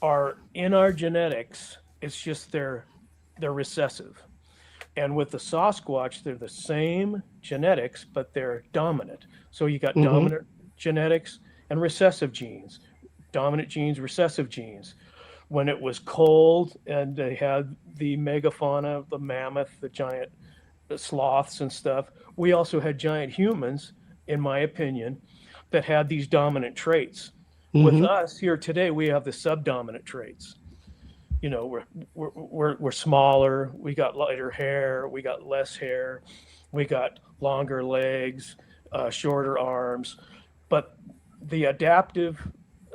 are in our genetics. It's just they're recessive. And with the Sasquatch, they're the same genetics, but they're dominant. So you got dominant genetics and recessive genes. Dominant genes, recessive genes. When it was cold and they had the megafauna, the mammoth, the giant sloths and stuff, we also had giant humans, in my opinion, that had these dominant traits. With us here today, we have the subdominant traits. You know, we're smaller, we got lighter hair, we got less hair, we got longer legs, shorter arms. But the adaptive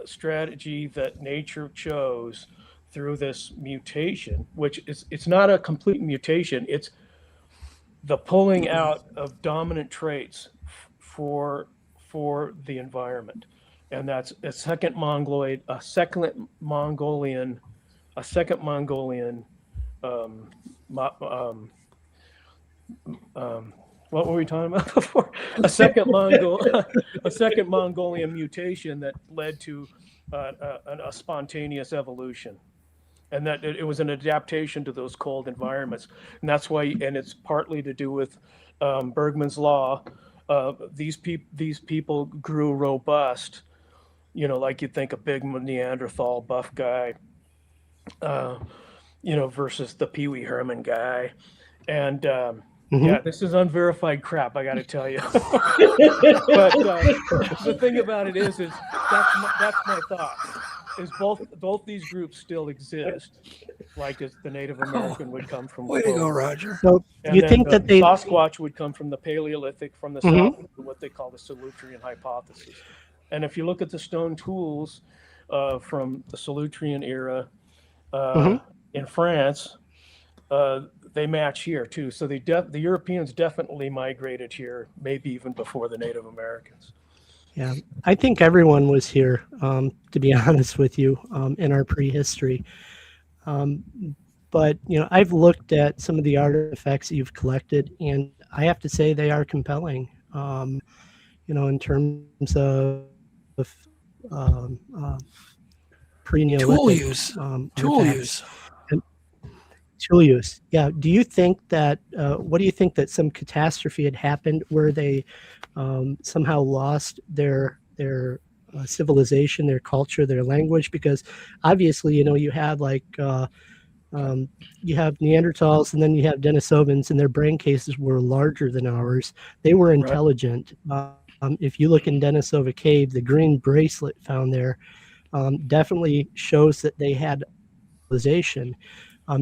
strategy that nature chose through this mutation, which it's not a complete mutation, it's the pulling out of dominant traits for the environment. And that's a second Mongolian, what were we talking about before? A second Mongolian mutation that led to a spontaneous evolution, and that it was an adaptation to those cold environments. And that's why, and it's partly to do with Bergman's law. These people grew robust. You know, like you'd think a big Neanderthal buff guy, versus the Pee Wee Herman guy. And yeah, this is unverified crap, I got to tell you. But the thing about it is that's my thought. Is both these groups still exist, like as the Native American would come from. Way to go, Roger. So and you think that Sasquatch would come from the Paleolithic, from the south, what they call the Solutrean hypothesis. And if you look at the stone tools from the Solutrean era in France, they match here too. So the Europeans definitely migrated here, maybe even before the Native Americans. Yeah, I think everyone was here, to be honest with you, in our prehistory. But, I've looked at some of the artifacts that you've collected, and I have to say they are compelling, in terms of pre-Neolithic. Tool use. Tool artifacts. use. Tool use. Yeah. Do you think that, what do you think that some catastrophe had happened where they somehow lost their civilization, their culture, their language? Because obviously, you have like, you have Neanderthals and then you have Denisovans, and their brain cases were larger than ours. They were intelligent. If you look in Denisova Cave, the green bracelet found there definitely shows that they had civilization.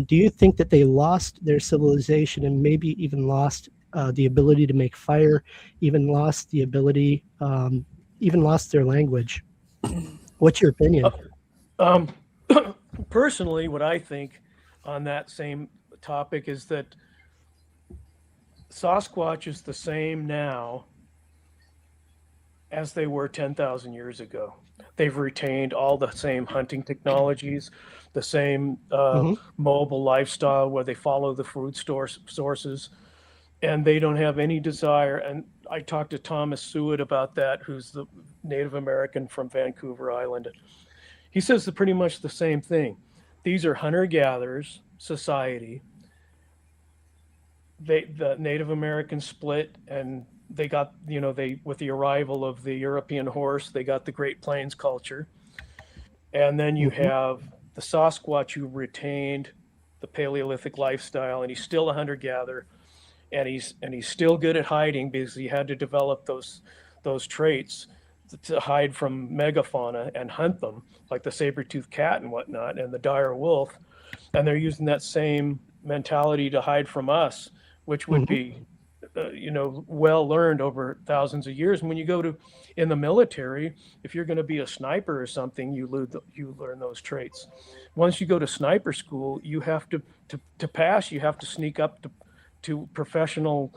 Do you think that they lost their civilization and maybe even lost the ability to make fire, even lost the ability, even lost their language? What's your opinion? Personally, what I think on that same topic is that Sasquatch is the same now as they were 10,000 years ago. They've retained all the same hunting technologies, the same mobile lifestyle where they follow the food sources, and they don't have any desire. And I talked to Thomas Seward about that, who's the Native American from Vancouver Island. He says pretty much the same thing. These are hunter-gatherers society. The Native Americans split, and they got, with the arrival of the European horse, they got the Great Plains culture. And then you have the Sasquatch, who retained the Paleolithic lifestyle, and he's still a hunter-gatherer, and he's still good at hiding because he had to develop those traits to hide from megafauna and hunt them, like the saber-toothed cat and whatnot, and the dire wolf. And they're using that same mentality to hide from us, which would be well learned over thousands of years. And when you go in the military, if you're going to be a sniper or something, you learn those traits. Once you go to sniper school, you have to pass, you have to sneak up to professional,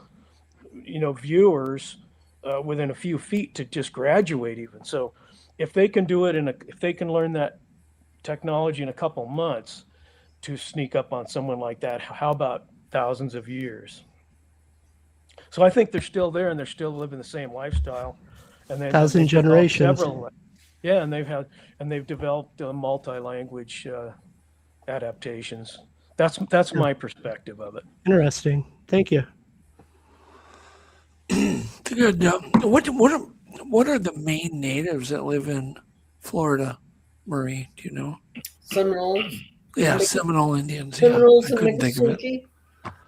viewers within a few feet to just graduate even. So if they can do it if they can learn that technology in a couple months to sneak up on someone like that, how about thousands of years? So I think they're still there, and they're still living the same lifestyle. And then 1,000 generations. And they've developed multi-language adaptations. That's my perspective of it. Interesting. Thank you. Good. What are the main natives that live in Florida, Marie? Do you know? Seminoles. Yeah, Seminole Indians. Seminoles I and couldn't think of it.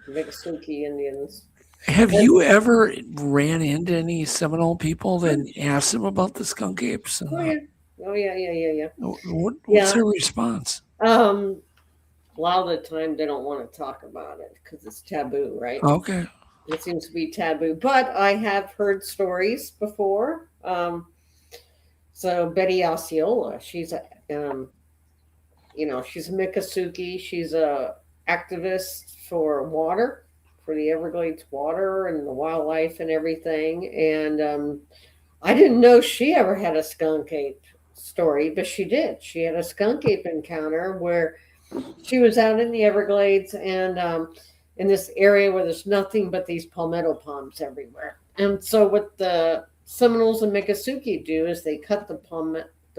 Miccosukee Indians. Have you ever ran into any Seminole people and asked them about the skunk apes? And, Oh yeah. What's their response? A lot of the time they don't want to talk about it because it's taboo, right? Okay. It seems to be taboo, but I have heard stories before. So Betty Osceola, she's a, she's a Miccosukee. She's a activist for water, for the Everglades water and the wildlife and everything. And I didn't know she ever had a skunk ape story, but she did. She had a skunk ape encounter where she was out in the Everglades and in this area where there's nothing but these palmetto palms everywhere. And so what the Seminoles and Miccosukee do is they cut the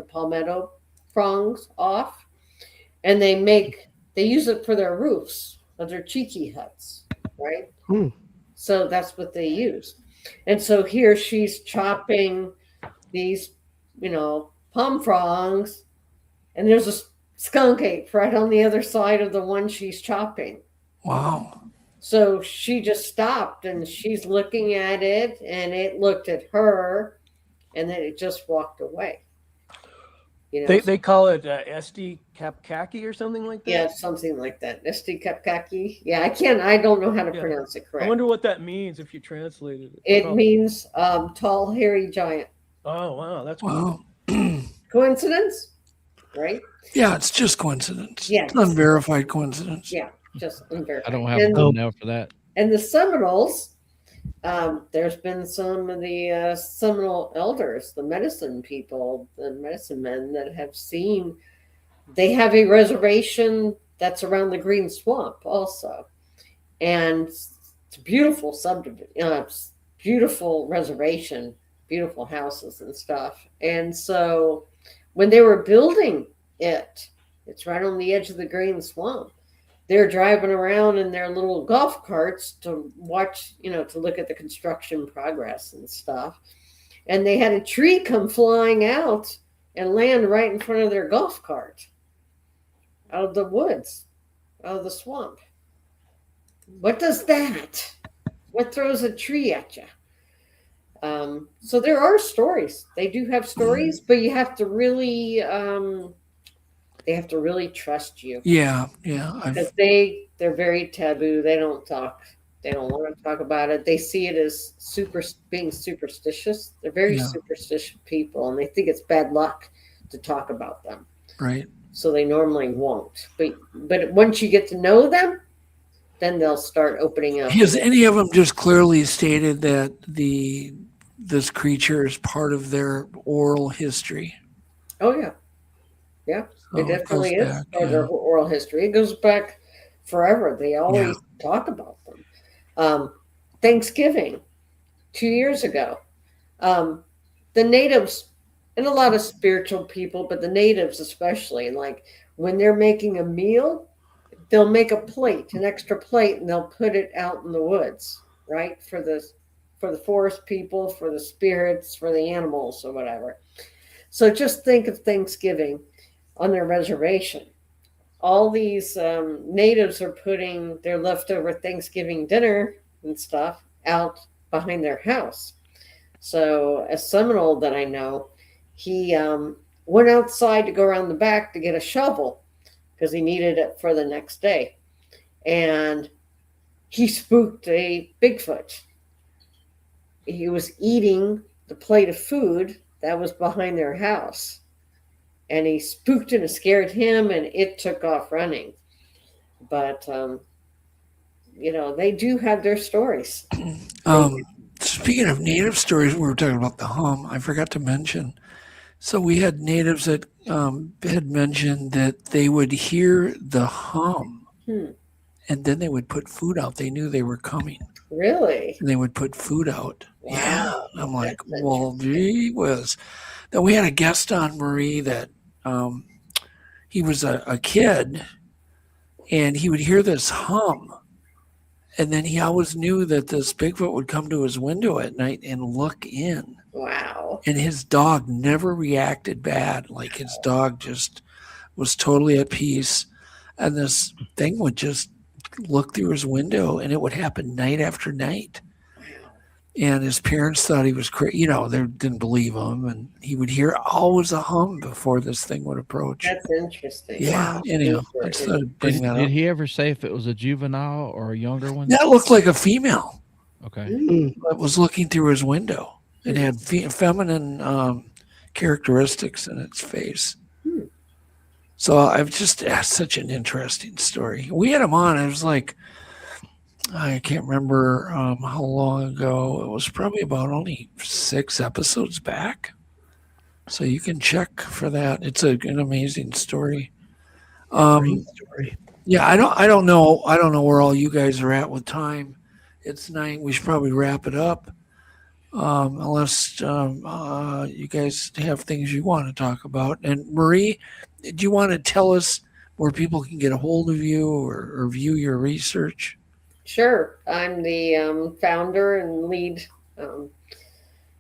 palmetto prongs off, and they use it for their roofs of their chichi huts, right? So that's what they use. And so here she's chopping these, palm fronds, and there's a skunk ape right on the other side of the one she's chopping. Wow. So she just stopped, and she's looking at it, and it looked at her, and then it just walked away. They call it SD Kapkaki or something like that? Yeah, something like that. SD Kapkaki. Yeah, I don't know how to pronounce it correctly. I wonder what that means if you translated it. It means tall, hairy giant. Oh, wow. That's cool. Coincidence? Right? Yeah, it's just coincidence. Yeah. It's unverified coincidence. Yeah, just unverified. I don't have one now for that. And the Seminoles, there's been some of the Seminole elders, the medicine people, the medicine men that have seen, they have a reservation that's around the Green Swamp also. And it's a beautiful subdivision, beautiful reservation, beautiful houses and stuff. And so when they were building It's right on the edge of the green swamp. They're driving around in their little golf carts to watch, to look at the construction progress and stuff. And they had a tree come flying out and land right in front of their golf cart out of the woods, out of the swamp. What does that? What throws a tree at you? So there are stories. They do have stories, but you have to really, they have to really trust you. Yeah. Because they're very taboo. They don't talk. They don't want to talk about it. They see it as being superstitious. They're very superstitious people, and they think it's bad luck to talk about them. Right. So they normally won't. But once you get to know them, then they'll start opening up. Has any of them just clearly stated that this creature is part of their oral history? Oh yeah, yeah. So it definitely goes is back, part of their oral history. It goes back forever. They always Yeah. talk about them. Thanksgiving 2 years ago, the natives and a lot of spiritual people, but the natives especially, like when they're making a meal, they'll make a plate, an extra plate, and they'll put it out in the woods, right? For the forest people, for the spirits, for the animals or whatever. So just think of Thanksgiving on their reservation. All these natives are putting their leftover Thanksgiving dinner and stuff out behind their house. So a Seminole that I know, he went outside to go around the back to get a shovel because he needed it for the next day. And he spooked a Bigfoot. He was eating the plate of food that was behind their house. And he spooked it and scared him, and it took off running. But, they do have their stories. Speaking of native stories, we were talking about the hum. I forgot to mention. So we had natives that had mentioned that they would hear the hum, and then they would put food out. They knew they were coming. Really? And they would put food out. Wow. Yeah. I'm like, well, gee whiz. Then we had a guest on, Marie, that he was a kid, and he would hear this hum. And then he always knew that this Bigfoot would come to his window at night and look in. Wow. And his dog never reacted bad. Like his dog just was totally at peace. And this thing would just look through his window, and it would happen night after night. And his parents thought he was crazy. They didn't believe him. And he would hear always a hum before this thing would approach. That's interesting. Yeah. Wow. Anyhow, I just thought I'd bring that Did up. he ever say if it was a juvenile or a younger one? That looked like a female Okay. that was looking through his window. It had feminine characteristics in its face. So I've just such an interesting story. We had him on. It was like, I can't remember how long ago. It was probably about only 6 episodes back. So you can check for that. It's an amazing story. Great story. Yeah, I don't know where all you guys are at with time. It's 9. We should probably wrap it up. Unless you guys have things you want to talk about. And Marie, do you want to tell us where people can get a hold of you or view your research? Sure. I'm the founder and lead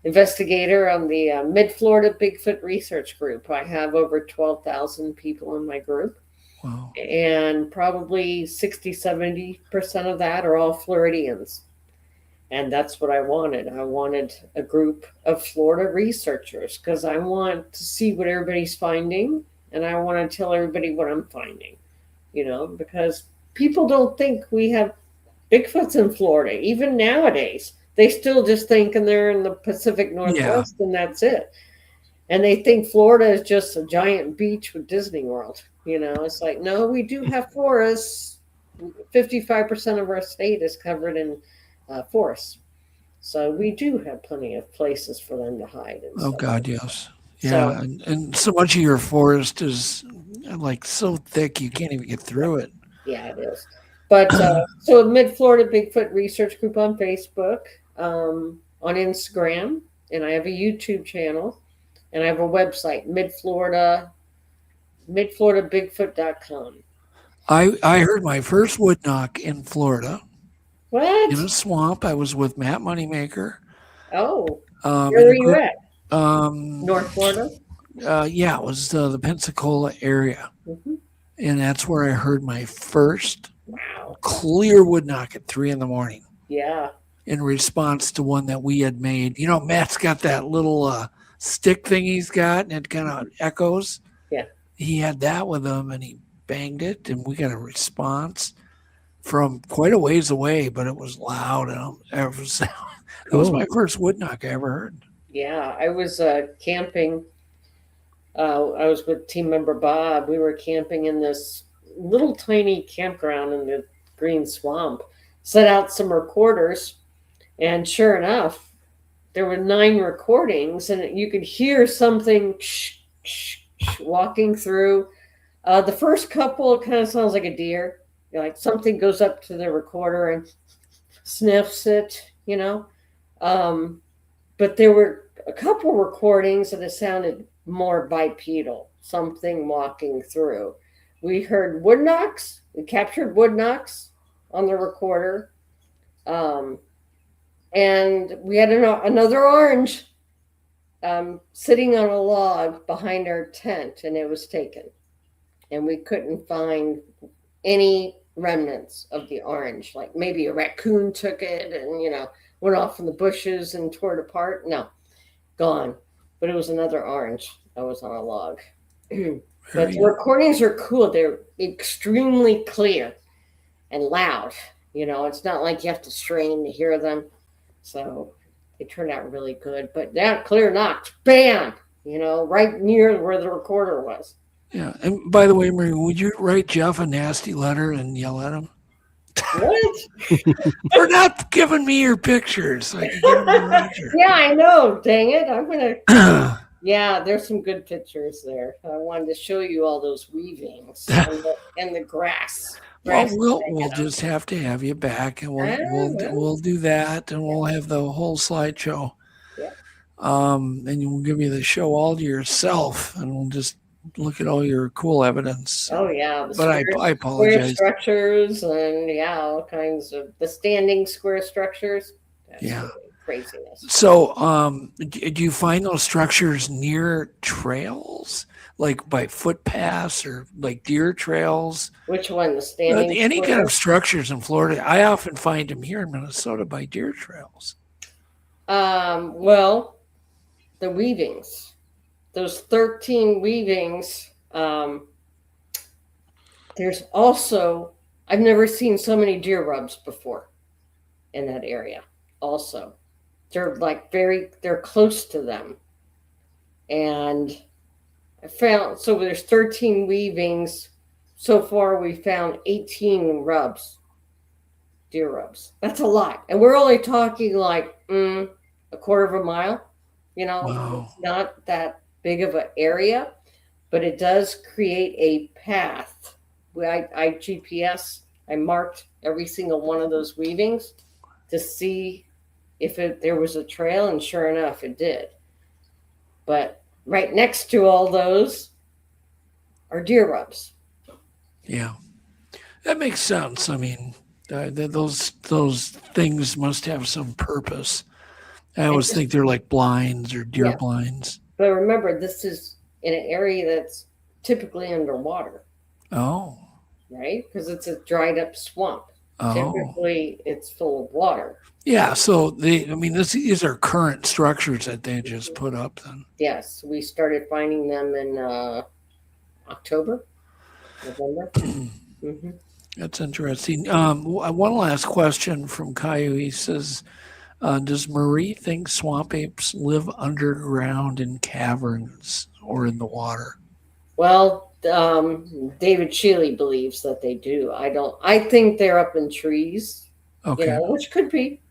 investigator on the Mid-Florida Bigfoot Research Group. I have over 12,000 people in my group. Wow. And probably 60-70% of that are all Floridians. And that's what I wanted. I wanted a group of Florida researchers because I want to see what everybody's finding, and I want to tell everybody what I'm finding, because people don't think we have Bigfoots in Florida. Even nowadays, they still just think they're in the Pacific Northwest and that's it. And they think Florida is just a giant beach with Disney World. It's like, no, we do have forests. 55% of our state is covered in forests. So we do have plenty of places for them to hide. And Oh stuff. God, yes. Yeah, So- and so much of your forest is like so thick you can't even get through it. Yeah, it is. But so Mid-Florida Bigfoot Research Group on Facebook, on Instagram, and I have a YouTube channel, and I have a website, midfloridabigfoot.com. I heard my first wood knock in Florida What? in a swamp. I was with Matt Moneymaker. Oh, In where a were you group- at? North Florida? Yeah, it was the Pensacola area. Mm-hmm. And that's where I heard my first Wow. clear wood knock at 3 a.m. Yeah. in response to one that we had made. You know, Matt's got that little stick thing he's got, and it kind of echoes. Yeah. He had that with him, and he banged it, and we got a response from quite a ways away, but it was loud. And it was my first wood knock I ever heard. Yeah, I was camping. I was with team member Bob. We were camping in this little tiny campground in the green swamp. Set out some recorders, and sure enough, there were 9 recordings, and you could hear something walking through. The first couple kind of sounds like a deer. Like something goes up to the recorder and sniffs it, you know. But there were a couple recordings that it sounded more bipedal, something walking through. We heard wood knocks. We captured wood knocks on the recorder. And we had another orange sitting on a log behind our tent, and it was taken. And we couldn't find any remnants of the orange. Like maybe a raccoon took it and, you know, went off in the bushes and tore it apart. No, gone. But it was another orange that was on a log. But the recordings are cool. They're extremely clear and loud. You know, it's not like you have to strain to hear them. So they turned out really good. But that clear knocked, bam, you know, right near where the recorder was. Yeah. And by the way, Marie, would you write Jeff a nasty letter and yell at him? What? For not giving me your pictures. So I can give them to Roger. Yeah, I know. Dang it. I'm going to. Yeah, there's some good pictures there. I wanted to show you all those weavings and the grass. Well, we'll just have to have you back, and we'll do that, and we'll have the whole slideshow. Yeah. And we'll give you the show all to yourself, and we'll just look at all your cool evidence. Oh yeah, but I apologize. Square structures and all kinds of the standing square structures. That's really craziness. So, do you find those structures near trails, like by footpaths or like deer trails? Which one? The standing? Any kind of structures in Florida. I often find them here in Minnesota by deer trails. Well, the weavings. Those 13 weavings, there's also, I've never seen so many deer rubs before in that area also. They're like they're close to them. And I found, so there's 13 weavings. So far we found 18 rubs, deer rubs. That's a lot. And we're only talking like a quarter of a mile, you know, Wow. It's not that big of an area, but it does create a path. I GPS, I marked every single one of those weavings to see if there was a trail, and sure enough, it did. But right next to all those are deer rubs. Yeah, that makes sense. I mean, those things must have some purpose. I always think they're like blinds or deer blinds. But remember, this is in an area that's typically underwater. Oh. Right? Because it's a dried up swamp. Oh. Typically, it's full of water. Yeah, so these are current structures that they just put up then. Yes, we started finding them in October, November. Mm-hmm. That's interesting. One last question from Caillou. He says, does Marie think swamp apes live underground in caverns or in the water? Well, David Shealy believes that they do. I think they're up in trees, Okay. Which could be,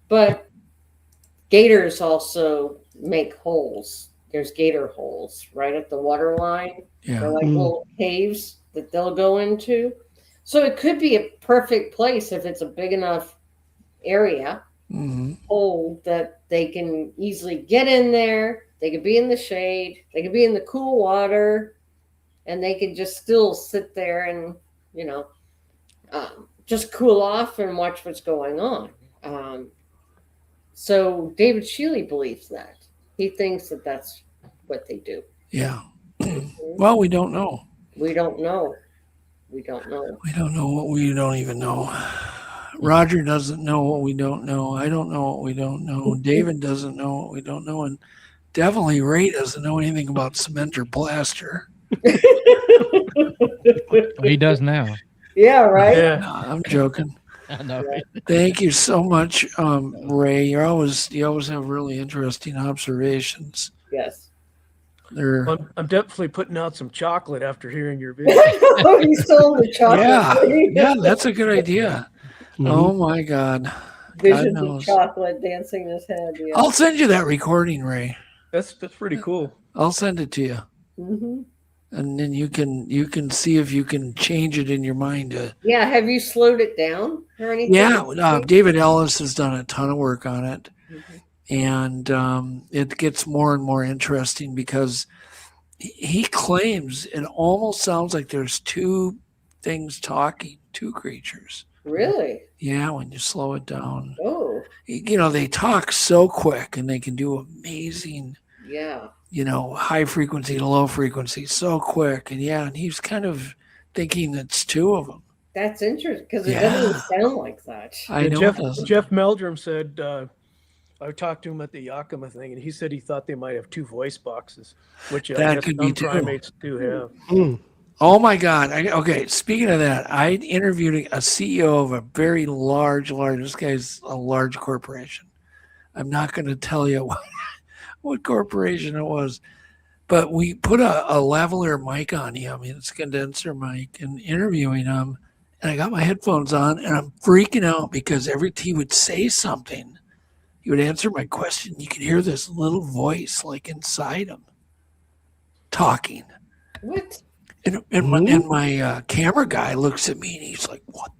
but gators also make holes. There's gator holes right at the water line. Yeah. They're like little caves that they'll go into. So it could be a perfect place if it's a big enough area, hole that they can easily get in there. They could be in the shade. They could be in the cool water, and they could just still sit there and, just cool off and watch what's going on. So David Shealy believes that. He thinks that that's what they do. Yeah. Well, we don't know. We don't know. We don't know. We don't know what we don't even know. Roger doesn't know what we don't know. I don't know what we don't know. David doesn't know what we don't know. And definitely Ray doesn't know anything about cement or plaster. He does now. Yeah, right? Yeah. No, I'm joking. I know. Thank you so much, Ray. You always have really interesting observations. Yes. I'm definitely putting out some chocolate after hearing your video. He stole the chocolate. Yeah, that's a good idea. Mhm. Oh my God. God Visions of knows. chocolate dancing in his head. Yeah. I'll send you that recording, Ray. That's pretty cool. I'll send it to you. Mm-hmm. And then you can see if you can change it in your mind. Yeah. Have you slowed it down or anything? Yeah, David Ellis has done a ton of work on it. Mhm. And it gets more and more interesting because he claims it almost sounds like there's two things talking, two creatures. Really? Yeah, when you slow it down. Oh, They talk so quick and they can do amazing, yeah. high frequency to low frequency so quick. And he's kind of thinking it's two of them. That's interesting because it Yeah. doesn't sound like that. I know it doesn't. Jeff Meldrum said, I talked to him at the Yakima thing, and he said he thought they might have two voice boxes, which I That guess could be some too. primates do have. Mm. Oh my God. Okay. Speaking of that, I interviewed a CEO of a very large, this guy's a large corporation. I'm not going to tell you what corporation it was, but we put a lavalier mic on him. It's a condenser mic, and interviewing him. And I got my headphones on and I'm freaking out because every time he would say something, he would answer my question. You could hear this little voice like inside him talking. What? And my camera guy looks at me and he's like, "What?"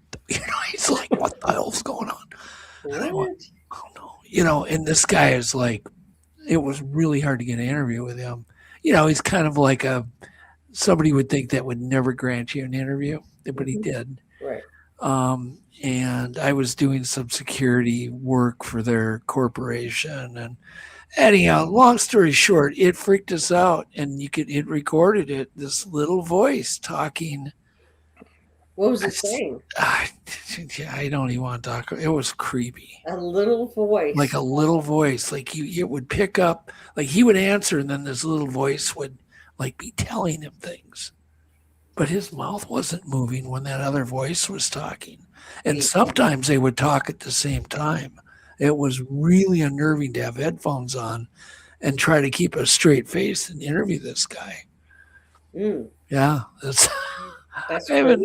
He's like, "What the hell's going on?" And I went, "Oh no," and this guy is like, it was really hard to get an interview with him. He's kind of like somebody would think that would never grant you an interview, but he did. Right. And I was doing some security work for their corporation, and anyhow, long story short, it freaked us out, and it recorded it. This little voice talking. What was it saying? I don't even want to talk. It was creepy. A little voice. Like a little voice. Like it would pick up. Like he would answer, and then this little voice would like be telling him things. But his mouth wasn't moving when that other voice was talking. And sometimes they would talk at the same time. It was really unnerving to have headphones on and try to keep a straight face and interview this guy. Yeah, that's crazy. I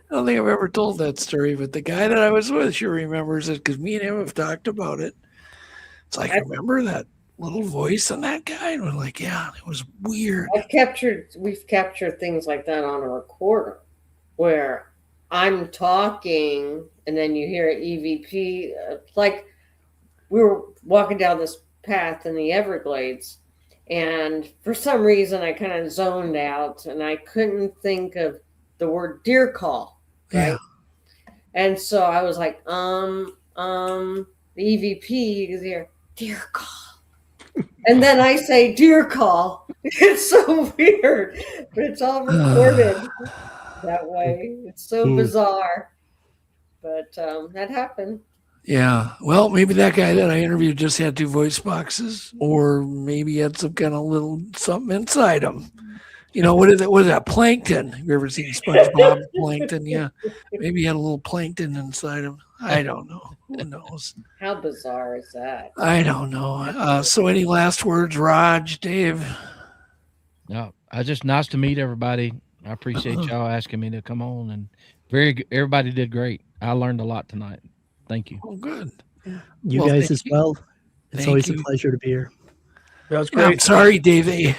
don't think I've ever told that story, but the guy that I was with sure remembers it because me and him have talked about it. It's like, remember that little voice on that guy? And we're like, yeah, it was weird. We've captured things like that on a recorder where I'm talking and then you hear EVP. Like we were walking down this path in the Everglades, and for some reason I kind of zoned out and I couldn't think of the word deer call. Right? Yeah. And so I was like, the EVP, you can hear deer call. And then I say deer call. It's so weird, but it's all recorded that way. It's so bizarre, but that happened. Yeah. Well, maybe that guy that I interviewed just had two voice boxes, or maybe he had some kind of little something inside him. What is that? Plankton. Have you ever seen SpongeBob Plankton? Yeah. Maybe he had a little plankton inside him. I don't know. Who knows? How bizarre is that? I don't know. So any last words, Raj, Dave? No, just nice to meet everybody. I appreciate y'all asking me to come on, and everybody did great. I learned a lot tonight. Thank you. Oh, good. You guys as well. It's always a pleasure to be here. That was great. I'm sorry, Dave.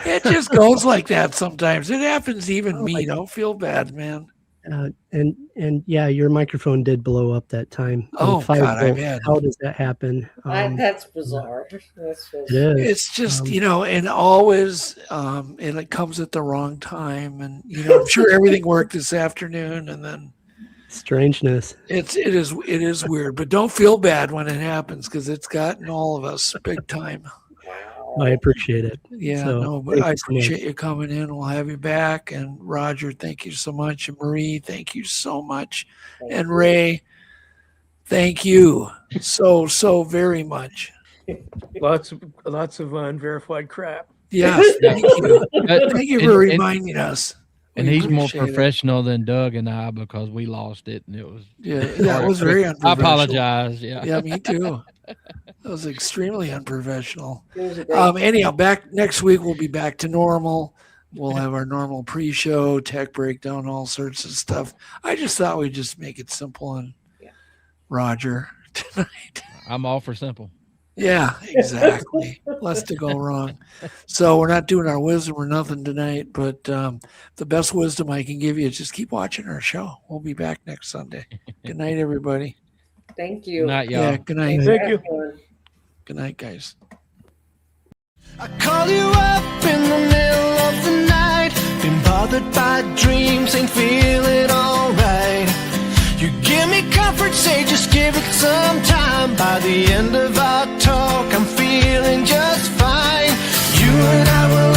It just goes like that sometimes. It happens to even me. Don't feel bad, man. And yeah, your microphone did blow up that time. Oh, 5 God, I volt. bet. How does that happen? That's bizarre. That's just, It is. It's just, and always, and it comes at the wrong time. And, I'm sure everything worked this afternoon, and then Strangeness. it is weird, but don't feel bad when it happens, because it's gotten all of us big time. I appreciate it. Yeah, So, no, but I thanks so much. appreciate you coming in. We'll have you back. And Roger, thank you so much. And Marie, thank you so much. And Ray, thank you so very much. Lots of unverified crap. Yes, thank you. But- Thank you for reminding us. And We he's more appreciate it. professional than Doug and I, because we lost it, and it was. Yeah, that was very I unprofessional. apologize. Yeah. Yeah, me too. That was extremely unprofessional. it was a great Anyhow, back next week we'll be back to normal. We'll have our normal pre-show, tech breakdown, all sorts of stuff. I just thought we'd just make it simple and Roger tonight. I'm all for simple. Yeah, exactly. Less to go wrong. So we're not doing our wisdom or nothing tonight, but the best wisdom I can give you is just keep watching our show. We'll be back next Sunday. Good night, everybody. Thank you. Good night, y'all. Yeah, good night. Thank you. Everyone. Good night, guys. I call you up in the middle of the night. Been bothered by dreams, ain't feeling alright. You give me comfort, say just give it some time. By the end of our talk, I'm feeling just fine. You and I will